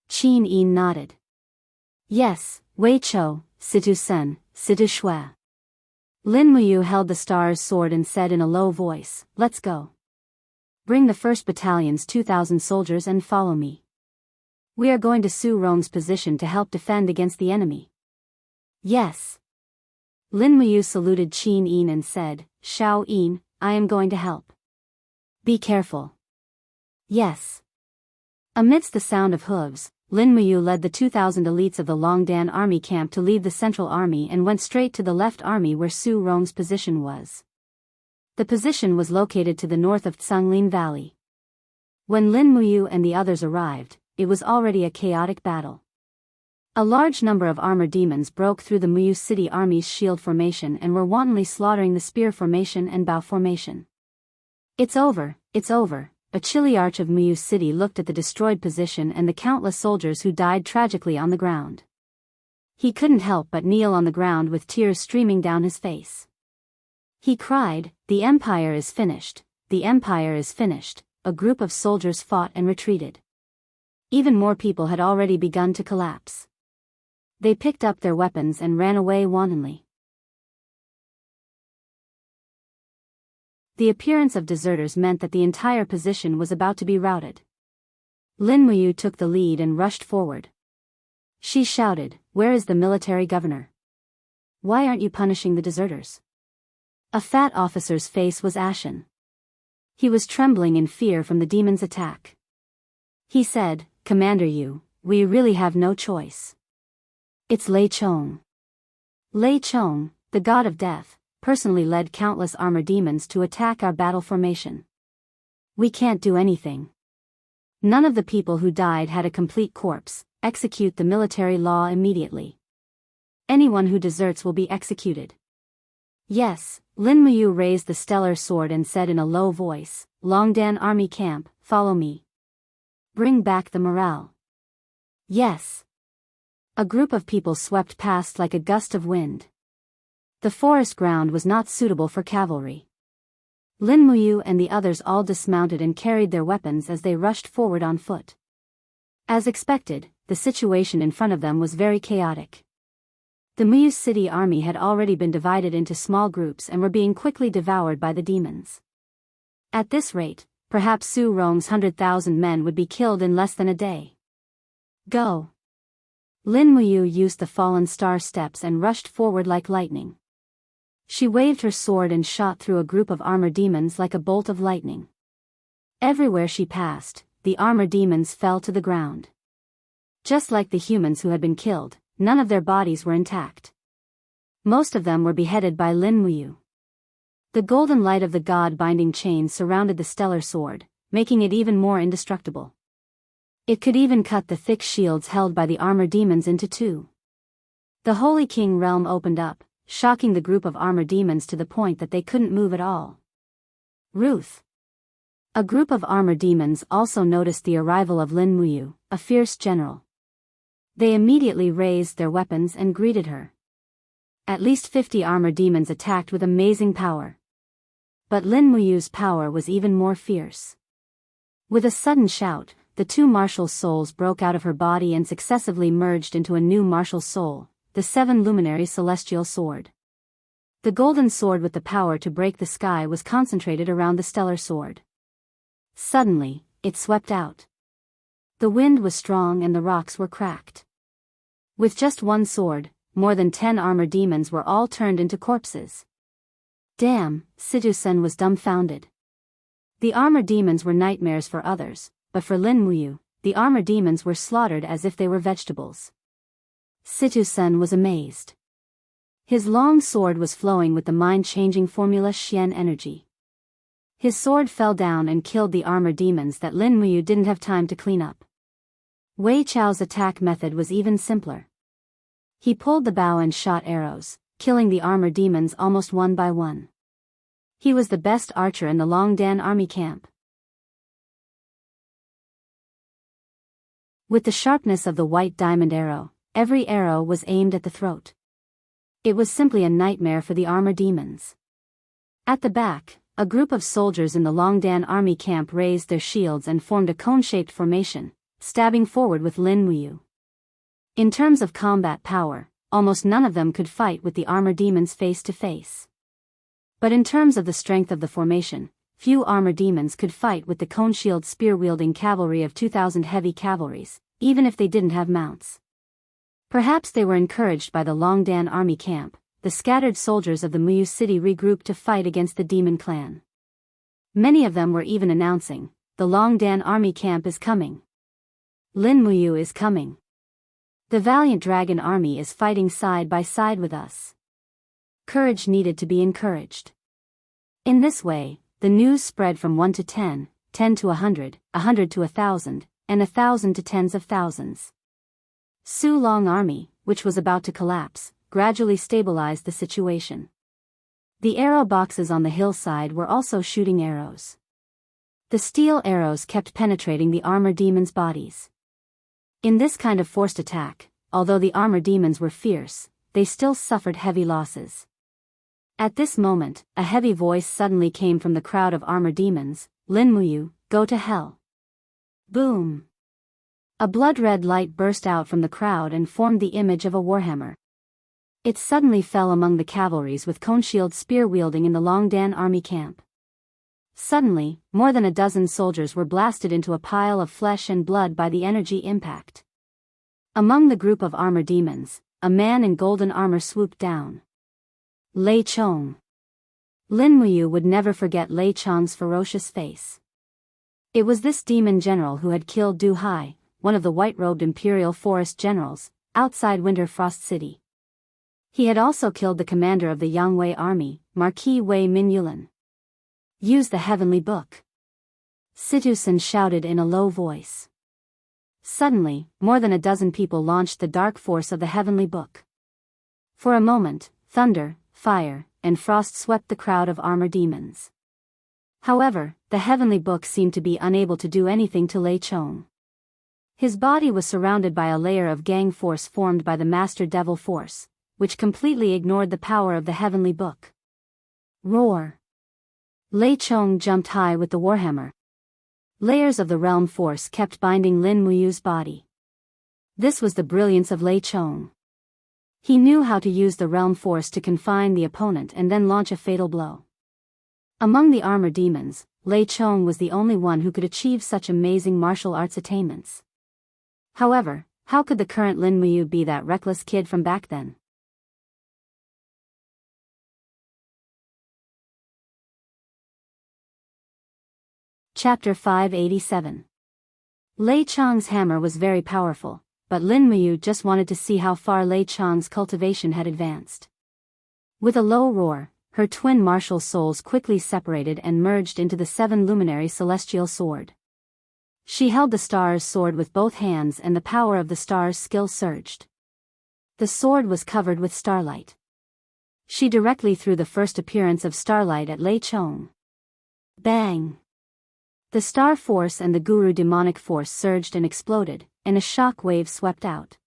Qin Yin nodded. Yes, Wei Chou, Situ Sen, Situ Shui. Lin Muyu held the star's sword and said in a low voice, let's go. Bring the 1st Battalion's 2,000 soldiers and follow me. We are going to Su Rong's position to help defend against the enemy. Yes. Lin Muyu saluted Qin Yin and said, Shao Yin, I am going to help. Be careful. Yes. Amidst the sound of hooves, Lin Muyu led the 2,000 elites of the Longdan army camp to leave the central army and went straight to the left army where Su Rong's position was. The position was located to the north of Tsunglin Valley. When Lin Muyu and the others arrived, it was already a chaotic battle. A large number of armor demons broke through the Muyu City Army's shield formation and were wantonly slaughtering the spear formation and bow formation. It's over, it's over. A chiliarch of Muyu City looked at the destroyed position and the countless soldiers who died tragically on the ground. He couldn't help but kneel on the ground with tears streaming down his face. He cried, the Empire is finished, the Empire is finished. A group of soldiers fought and retreated. Even more people had already begun to collapse. They picked up their weapons and ran away wantonly. The appearance of deserters meant that the entire position was about to be routed. Lin Muyu took the lead and rushed forward. She shouted, where is the military governor? Why aren't you punishing the deserters? A fat officer's face was ashen. He was trembling in fear from the demon's attack. He said, Commander Yu, we really have no choice. It's Lei Chong. Lei Chong, the god of death, personally led countless armor demons to attack our battle formation. We can't do anything. None of the people who died had a complete corpse. Execute the military law immediately. Anyone who deserts will be executed. Yes, Lin Muyu raised the stellar sword and said in a low voice, Longdan army camp, follow me. Bring back the morale. Yes. A group of people swept past like a gust of wind. The forest ground was not suitable for cavalry. Lin Muyu and the others all dismounted and carried their weapons as they rushed forward on foot. As expected, the situation in front of them was very chaotic. The Muyu City army had already been divided into small groups and were being quickly devoured by the demons. At this rate, perhaps Su Rong's 100,000 men would be killed in less than a day. Go! Lin Muyu used the fallen star steps and rushed forward like lightning. She waved her sword and shot through a group of armor demons like a bolt of lightning. Everywhere she passed, the armor demons fell to the ground. Just like the humans who had been killed, none of their bodies were intact. Most of them were beheaded by Lin Muyu. The golden light of the god-binding chain surrounded the stellar sword, making it even more indestructible. It could even cut the thick shields held by the armor demons into two. The Holy King realm opened up, shocking the group of armor demons to the point that they couldn't move at all. Ruth. A group of armor demons also noticed the arrival of Lin Muyu, a fierce general. They immediately raised their weapons and greeted her. At least 50 armor demons attacked with amazing power. But Lin Muyu's power was even more fierce. With a sudden shout, the two martial souls broke out of her body and successively merged into a new martial soul, the seven luminary celestial sword. The golden sword with the power to break the sky was concentrated around the stellar sword. Suddenly, it swept out. The wind was strong and the rocks were cracked. With just one sword, more than 10 armor demons were all turned into corpses. Damn, Situ-sen was dumbfounded. The armor demons were nightmares for others, but for Lin Muyu, the armor demons were slaughtered as if they were vegetables. Situ-sen was amazed. His long sword was flowing with the mind-changing formula Xian energy. His sword fell down and killed the armor demons that Lin Muyu didn't have time to clean up. Wei Chao's attack method was even simpler. He pulled the bow and shot arrows, killing the armor demons almost one by one. He was the best archer in the Longdan army camp. With the sharpness of the white diamond arrow, every arrow was aimed at the throat. It was simply a nightmare for the armor demons. At the back, a group of soldiers in the Longdan army camp raised their shields and formed a cone-shaped formation, stabbing forward with Lin Muyu. In terms of combat power, almost none of them could fight with the armor demons face to face. But in terms of the strength of the formation, few armor demons could fight with the cone-shield spear-wielding cavalry of 2,000 heavy cavalries, even if they didn't have mounts. Perhaps they were encouraged by the Longdan army camp. The scattered soldiers of the Muyu city regrouped to fight against the demon clan. Many of them were even announcing, "The Longdan army camp is coming. Lin Muyu is coming. The valiant dragon army is fighting side by side with us." Courage needed to be encouraged. In this way, the news spread from 1 to 10, 10 to 100, 100 to 1,000, and 1,000 to tens of thousands. Su Long army, which was about to collapse, gradually stabilized the situation. The arrow boxes on the hillside were also shooting arrows. The steel arrows kept penetrating the armor demons' bodies. In this kind of forced attack, although the armor demons were fierce, they still suffered heavy losses. At this moment, a heavy voice suddenly came from the crowd of armor demons, "Lin Muyu, go to hell." Boom! A blood-red light burst out from the crowd and formed the image of a warhammer. It suddenly fell among the cavalries with cone-shield spear-wielding in the Longdan army camp. Suddenly, more than a dozen soldiers were blasted into a pile of flesh and blood by the energy impact. Among the group of armor demons, a man in golden armor swooped down. Lei Chong. Lin Muyu would never forget Lei Chong's ferocious face. It was this demon general who had killed Du Hai, one of the white-robed imperial forest generals, outside Winter Frost City. He had also killed the commander of the Yangwei army, Marquis Wei Minyulan. "Use the heavenly book," Situ-sen shouted in a low voice. Suddenly, more than a dozen people launched the dark force of the heavenly book. For a moment, thunder, fire, and frost swept the crowd of armor demons. However, the heavenly book seemed to be unable to do anything to Lei Chong. His body was surrounded by a layer of gang force formed by the Master Devil Force, which completely ignored the power of the heavenly book. Roar! Lei Chong jumped high with the warhammer. Layers of the realm force kept binding Lin Muyu's body. This was the brilliance of Lei Chong. He knew how to use the realm force to confine the opponent and then launch a fatal blow. Among the armor demons, Lei Chong was the only one who could achieve such amazing martial arts attainments. However, how could the current Lin Muyu be that reckless kid from back then? Chapter 587. Lei Chong's hammer was very powerful, but Lin Muyu just wanted to see how far Lei Chong's cultivation had advanced. With a low roar, her twin martial souls quickly separated and merged into the seven luminary celestial sword. She held the star's sword with both hands and the power of the star's skill surged. The sword was covered with starlight. She directly threw the first appearance of starlight at Lei Chong. Bang! The star force and the guru demonic force surged and exploded, and a shock wave swept out.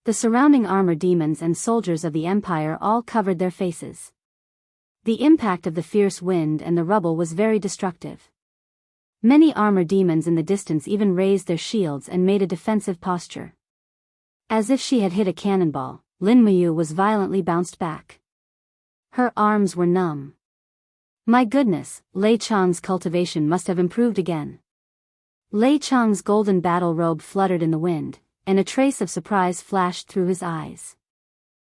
The surrounding armor demons and soldiers of the Empire all covered their faces. The impact of the fierce wind and the rubble was very destructive. Many armor demons in the distance even raised their shields and made a defensive posture. As if she had hit a cannonball, Lin Muyu was violently bounced back. Her arms were numb. My goodness, Lei Chong's cultivation must have improved again. Lei Chong's golden battle robe fluttered in the wind, and a trace of surprise flashed through his eyes.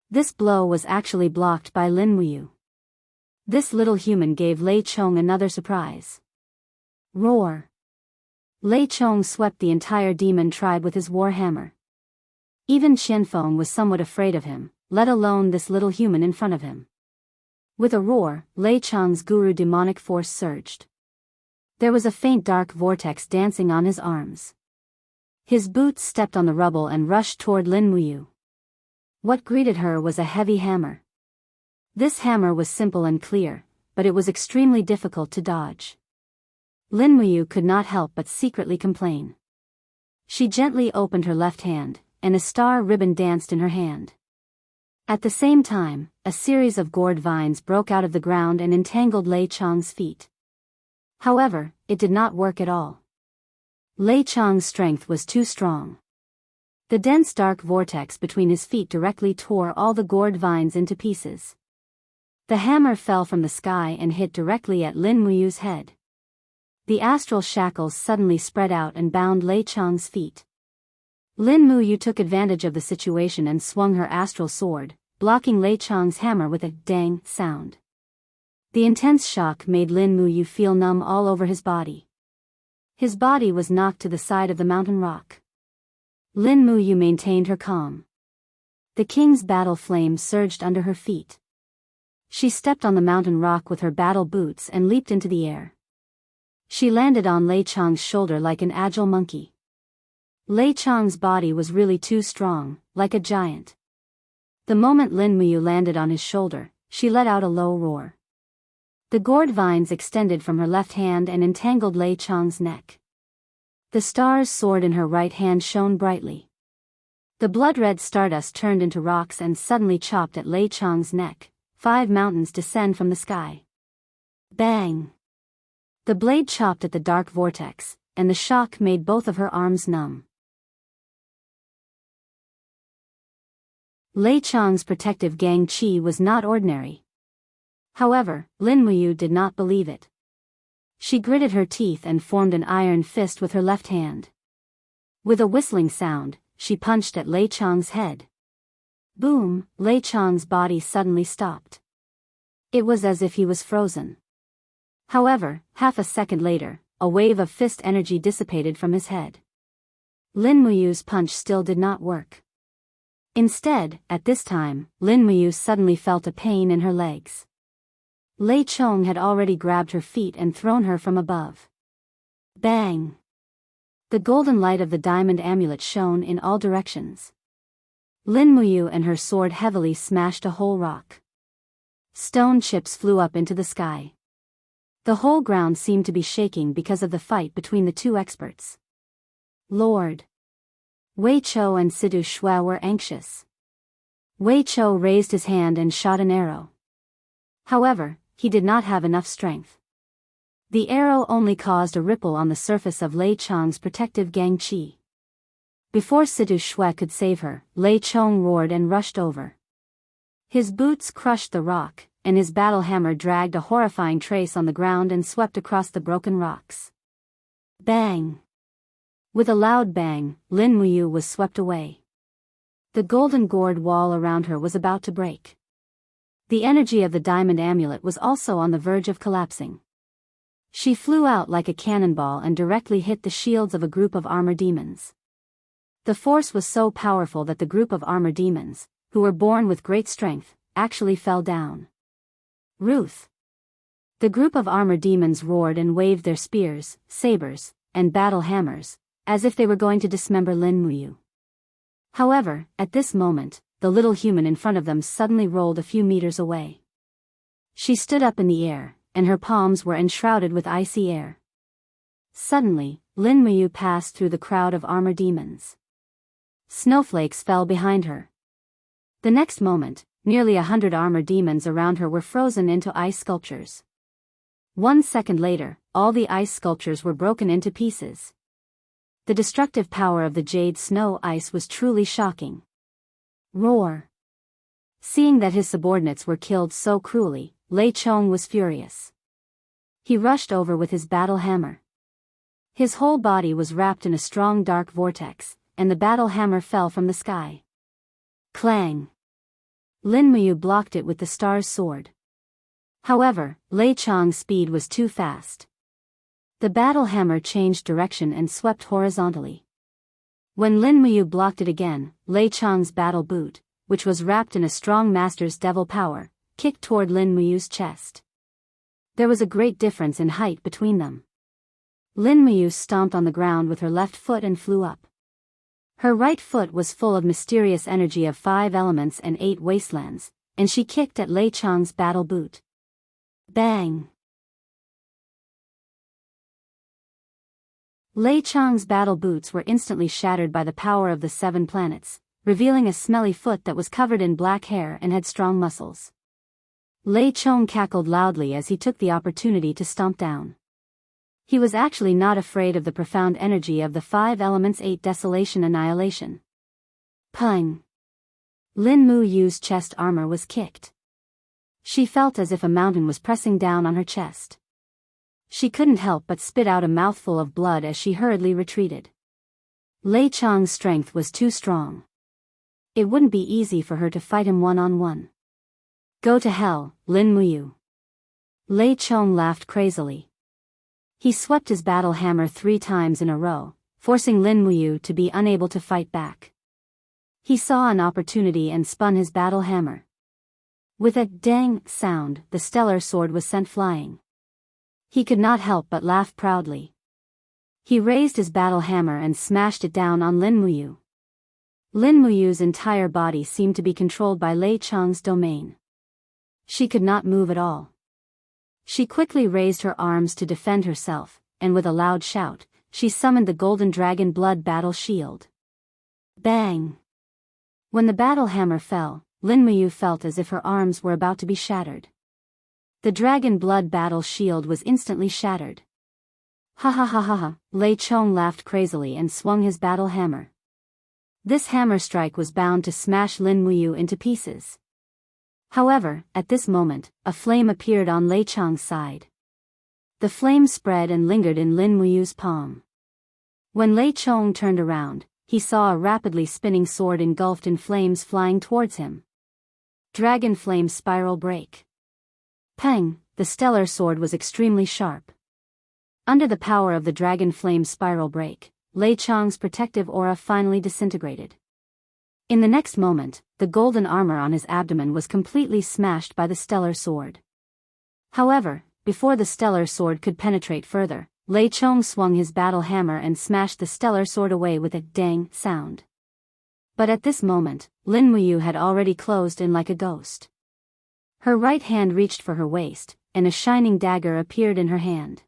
This blow was actually blocked by Lin Muyu. This little human gave Lei Chong another surprise. Roar! Lei Chong swept the entire demon tribe with his war hammer. Even Qianfeng was somewhat afraid of him, let alone this little human in front of him. With a roar, Lei Chong's guru demonic force surged. There was a faint dark vortex dancing on his arms. His boots stepped on the rubble and rushed toward Lin Muyu. What greeted her was a heavy hammer. This hammer was simple and clear, but it was extremely difficult to dodge. Lin Muyu could not help but secretly complain. She gently opened her left hand, and a star ribbon danced in her hand. At the same time, a series of gourd vines broke out of the ground and entangled Lei Chong's feet. However, it did not work at all. Lei Chong's strength was too strong. The dense dark vortex between his feet directly tore all the gourd vines into pieces. The hammer fell from the sky and hit directly at Lin Muyu's head. The astral shackles suddenly spread out and bound Lei Chong's feet. Lin Muyu took advantage of the situation and swung her astral sword, blocking Lei Chong's hammer with a dang sound. The intense shock made Lin Muyu feel numb all over his body. His body was knocked to the side of the mountain rock. Lin Muyu maintained her calm. The king's battle flame surged under her feet. She stepped on the mountain rock with her battle boots and leaped into the air. She landed on Lei Chong's shoulder like an agile monkey. Lei Chong's body was really too strong, like a giant. The moment Lin Muyu landed on his shoulder, she let out a low roar. The gourd vines extended from her left hand and entangled Lei Chong's neck. The star's sword in her right hand shone brightly. The blood-red stardust turned into rocks and suddenly chopped at Lei Chong's neck. 5 mountains descend from the sky. Bang! The blade chopped at the dark vortex, and the shock made both of her arms numb. Lei Chong's protective gang chi was not ordinary. However, Lin Muyu did not believe it. She gritted her teeth and formed an iron fist with her left hand. With a whistling sound, she punched at Lei Chong's head. Boom! Lei Chong's body suddenly stopped. It was as if he was frozen. However, half a second later, a wave of fist energy dissipated from his head. Lin Muyu's punch still did not work. Instead, at this time, Lin Muyu suddenly felt a pain in her legs. Lei Chong had already grabbed her feet and thrown her from above. Bang! The golden light of the diamond amulet shone in all directions. Lin Muyu and her sword heavily smashed a whole rock. Stone chips flew up into the sky. The whole ground seemed to be shaking because of the fight between the two experts. Lord! Wei Chou and Sidu Shui were anxious. Wei Chou raised his hand and shot an arrow. However, he did not have enough strength. The arrow only caused a ripple on the surface of Lei Chong's protective gang chi. Before Sidu Shui could save her, Lei Chong roared and rushed over. His boots crushed the rock, and his battle hammer dragged a horrifying trace on the ground and swept across the broken rocks. Bang! With a loud bang, Lin Muyu was swept away. The golden gourd wall around her was about to break. The energy of the diamond amulet was also on the verge of collapsing. She flew out like a cannonball and directly hit the shields of a group of armor demons. The force was so powerful that the group of armor demons, who were born with great strength, actually fell down. Ruth! The group of armor demons roared and waved their spears, sabers, and battle hammers, as if they were going to dismember Lin Muyu. However, at this moment, the little human in front of them suddenly rolled a few meters away. She stood up in the air, and her palms were enshrouded with icy air. Suddenly, Lin Muyu passed through the crowd of armor demons. Snowflakes fell behind her. The next moment, nearly 100 armor demons around her were frozen into ice sculptures. 1 second later, all the ice sculptures were broken into pieces. The destructive power of the jade snow ice was truly shocking. Roar! Seeing that his subordinates were killed so cruelly, Lei Chong was furious. He rushed over with his battle hammer. His whole body was wrapped in a strong dark vortex, and the battle hammer fell from the sky. Clang! Lin Muyu blocked it with the star's sword. However, Lei Chong's speed was too fast. The battle hammer changed direction and swept horizontally. When Lin Muyu blocked it again, Lei Chong's battle boot, which was wrapped in a strong master's devil power, kicked toward Lin Muyu's chest. There was a great difference in height between them. Lin Muyu stomped on the ground with her left foot and flew up. Her right foot was full of mysterious energy of 5 elements and 8 wastelands, and she kicked at Lei Chong's battle boot. Bang! Lei Chong's battle boots were instantly shattered by the power of the 7 planets, revealing a smelly foot that was covered in black hair and had strong muscles. Lei Chong cackled loudly as he took the opportunity to stomp down. He was actually not afraid of the profound energy of the 5 elements 8 desolation annihilation. Pung! Lin Muyu's chest armor was kicked. She felt as if a mountain was pressing down on her chest. She couldn't help but spit out a mouthful of blood as she hurriedly retreated. Lei Chong's strength was too strong. It wouldn't be easy for her to fight him one-on-one. Go to hell, Lin Muyu. Lei Chong laughed crazily. He swept his battle hammer 3 times in a row, forcing Lin Muyu to be unable to fight back. He saw an opportunity and spun his battle hammer. With a dang sound, the stellar sword was sent flying. He could not help but laugh proudly. He raised his battle hammer and smashed it down on Lin Muyu. Lin Muyu's entire body seemed to be controlled by Lei Chong's domain. She could not move at all. She quickly raised her arms to defend herself, and with a loud shout, she summoned the Golden Dragon Blood Battle Shield. Bang! When the battle hammer fell, Lin Muyu felt as if her arms were about to be shattered. The Dragon Blood Battle Shield was instantly shattered. Ha ha ha ha ha, Lei Chong laughed crazily and swung his battle hammer. This hammer strike was bound to smash Lin Muyu into pieces. However, at this moment, a flame appeared on Lei Chong's side. The flame spread and lingered in Lin Muyu's palm. When Lei Chong turned around, he saw a rapidly spinning sword engulfed in flames flying towards him. Dragon Flame Spiral Break. Pang! The stellar sword was extremely sharp. Under the power of the Dragon Flame Spiral Break, Lei Chong's protective aura finally disintegrated. In the next moment, the golden armor on his abdomen was completely smashed by the stellar sword. However, before the stellar sword could penetrate further, Lei Chong swung his battle hammer and smashed the stellar sword away with a dang sound. But at this moment, Lin Muyu had already closed in like a ghost. Her right hand reached for her waist, and a shining dagger appeared in her hand.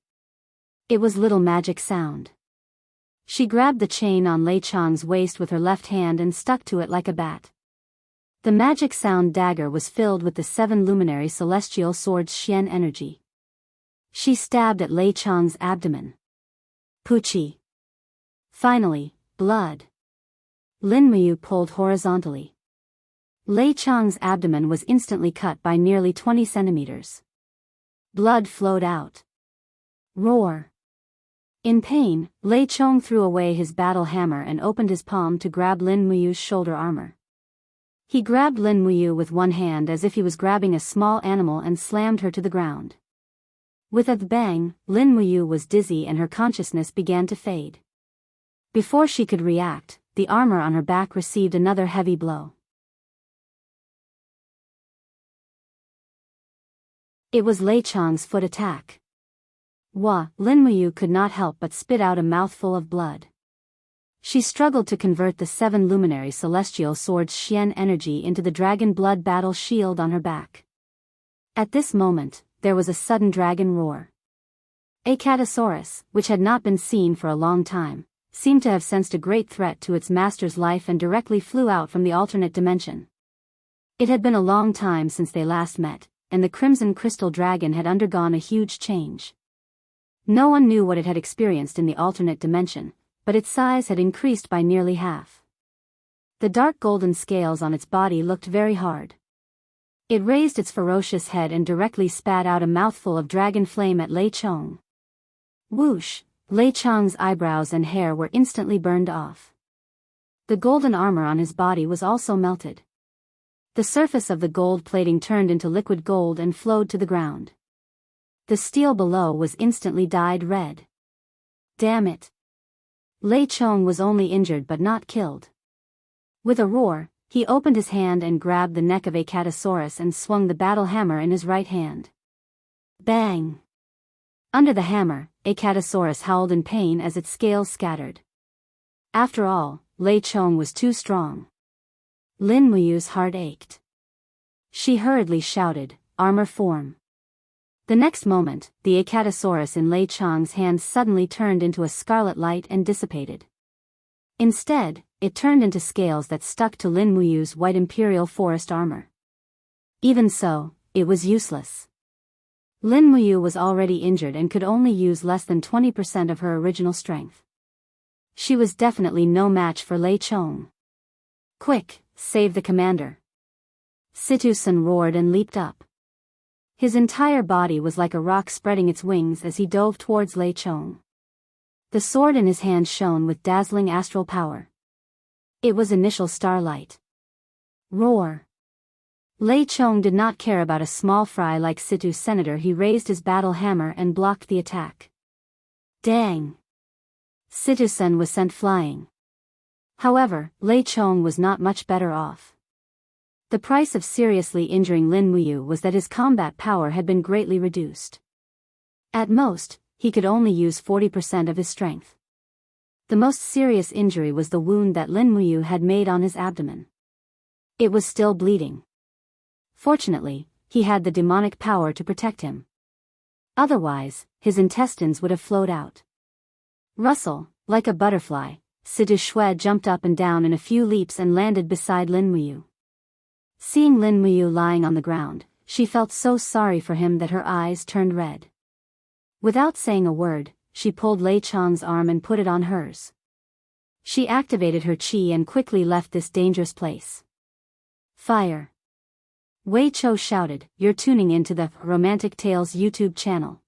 It was Little Magic Sound. She grabbed the chain on Lei Chong's waist with her left hand and stuck to it like a bat. The Magic Sound dagger was filled with the 7 luminary celestial swords Xian energy. She stabbed at Lei Chong's abdomen. Puchi. Finally, blood. Lin Muyu pulled horizontally. Lei Chong's abdomen was instantly cut by nearly 20 centimeters. Blood flowed out. Roar. In pain, Lei Chong threw away his battle hammer and opened his palm to grab Lin Muyu's shoulder armor. He grabbed Lin Muyu with one hand as if he was grabbing a small animal and slammed her to the ground. With a bang, Lin Muyu was dizzy and her consciousness began to fade. Before she could react, the armor on her back received another heavy blow. It was Lei Chong's foot attack. Lin Muyu could not help but spit out a mouthful of blood. She struggled to convert the 7 luminary celestial sword's Xian energy into the dragon blood battle shield on her back. At this moment, there was a sudden dragon roar. Acatosaurus, which had not been seen for a long time, seemed to have sensed a great threat to its master's life and directly flew out from the alternate dimension. It had been a long time since they last met, and the crimson crystal dragon had undergone a huge change. No one knew what it had experienced in the alternate dimension, but its size had increased by nearly half. The dark golden scales on its body looked very hard. It raised its ferocious head and directly spat out a mouthful of dragon flame at Lei Chong. Whoosh! Lei Chong's eyebrows and hair were instantly burned off. The golden armor on his body was also melted. The surface of the gold plating turned into liquid gold and flowed to the ground. The steel below was instantly dyed red. Damn it! Lei Chong was only injured but not killed. With a roar, he opened his hand and grabbed the neck of Acatosaurus and swung the battle hammer in his right hand. Bang! Under the hammer, Acatosaurus howled in pain as its scales scattered. After all, Lei Chong was too strong. Lin Muyu's heart ached. She hurriedly shouted, "Armor form." The next moment, the Acatosaurus in Lei Chong's hand suddenly turned into a scarlet light and dissipated. Instead, it turned into scales that stuck to Lin Muyu's white imperial forest armor. Even so, it was useless. Lin Muyu was already injured and could only use less than 20% of her original strength. She was definitely no match for Lei Chong. "Quick, save the commander!" Situ-san roared and leaped up. His entire body was like a rock spreading its wings as he dove towards Lei Chong. The sword in his hand shone with dazzling astral power. It was initial starlight. Roar! Lei Chong did not care about a small fry like Situ's senator. He raised his battle hammer and blocked the attack. Dang! Situ-sen was sent flying. However, Lei Chong was not much better off. The price of seriously injuring Lin Muyu was that his combat power had been greatly reduced. At most, he could only use 40% of his strength. The most serious injury was the wound that Lin Muyu had made on his abdomen. It was still bleeding. Fortunately, he had the demonic power to protect him. Otherwise, his intestines would have flowed out. Rustle, like a butterfly, Situ Shui jumped up and down in a few leaps and landed beside Lin Muyu. Seeing Lin Muyu lying on the ground, she felt so sorry for him that her eyes turned red. Without saying a word, she pulled Lei Chong's arm and put it on hers. She activated her chi and quickly left this dangerous place. Fire! Wei Cho shouted, "You're tuning into the Romantic Tales YouTube channel.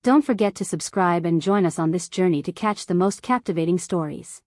Don't forget to subscribe and join us on this journey to catch the most captivating stories."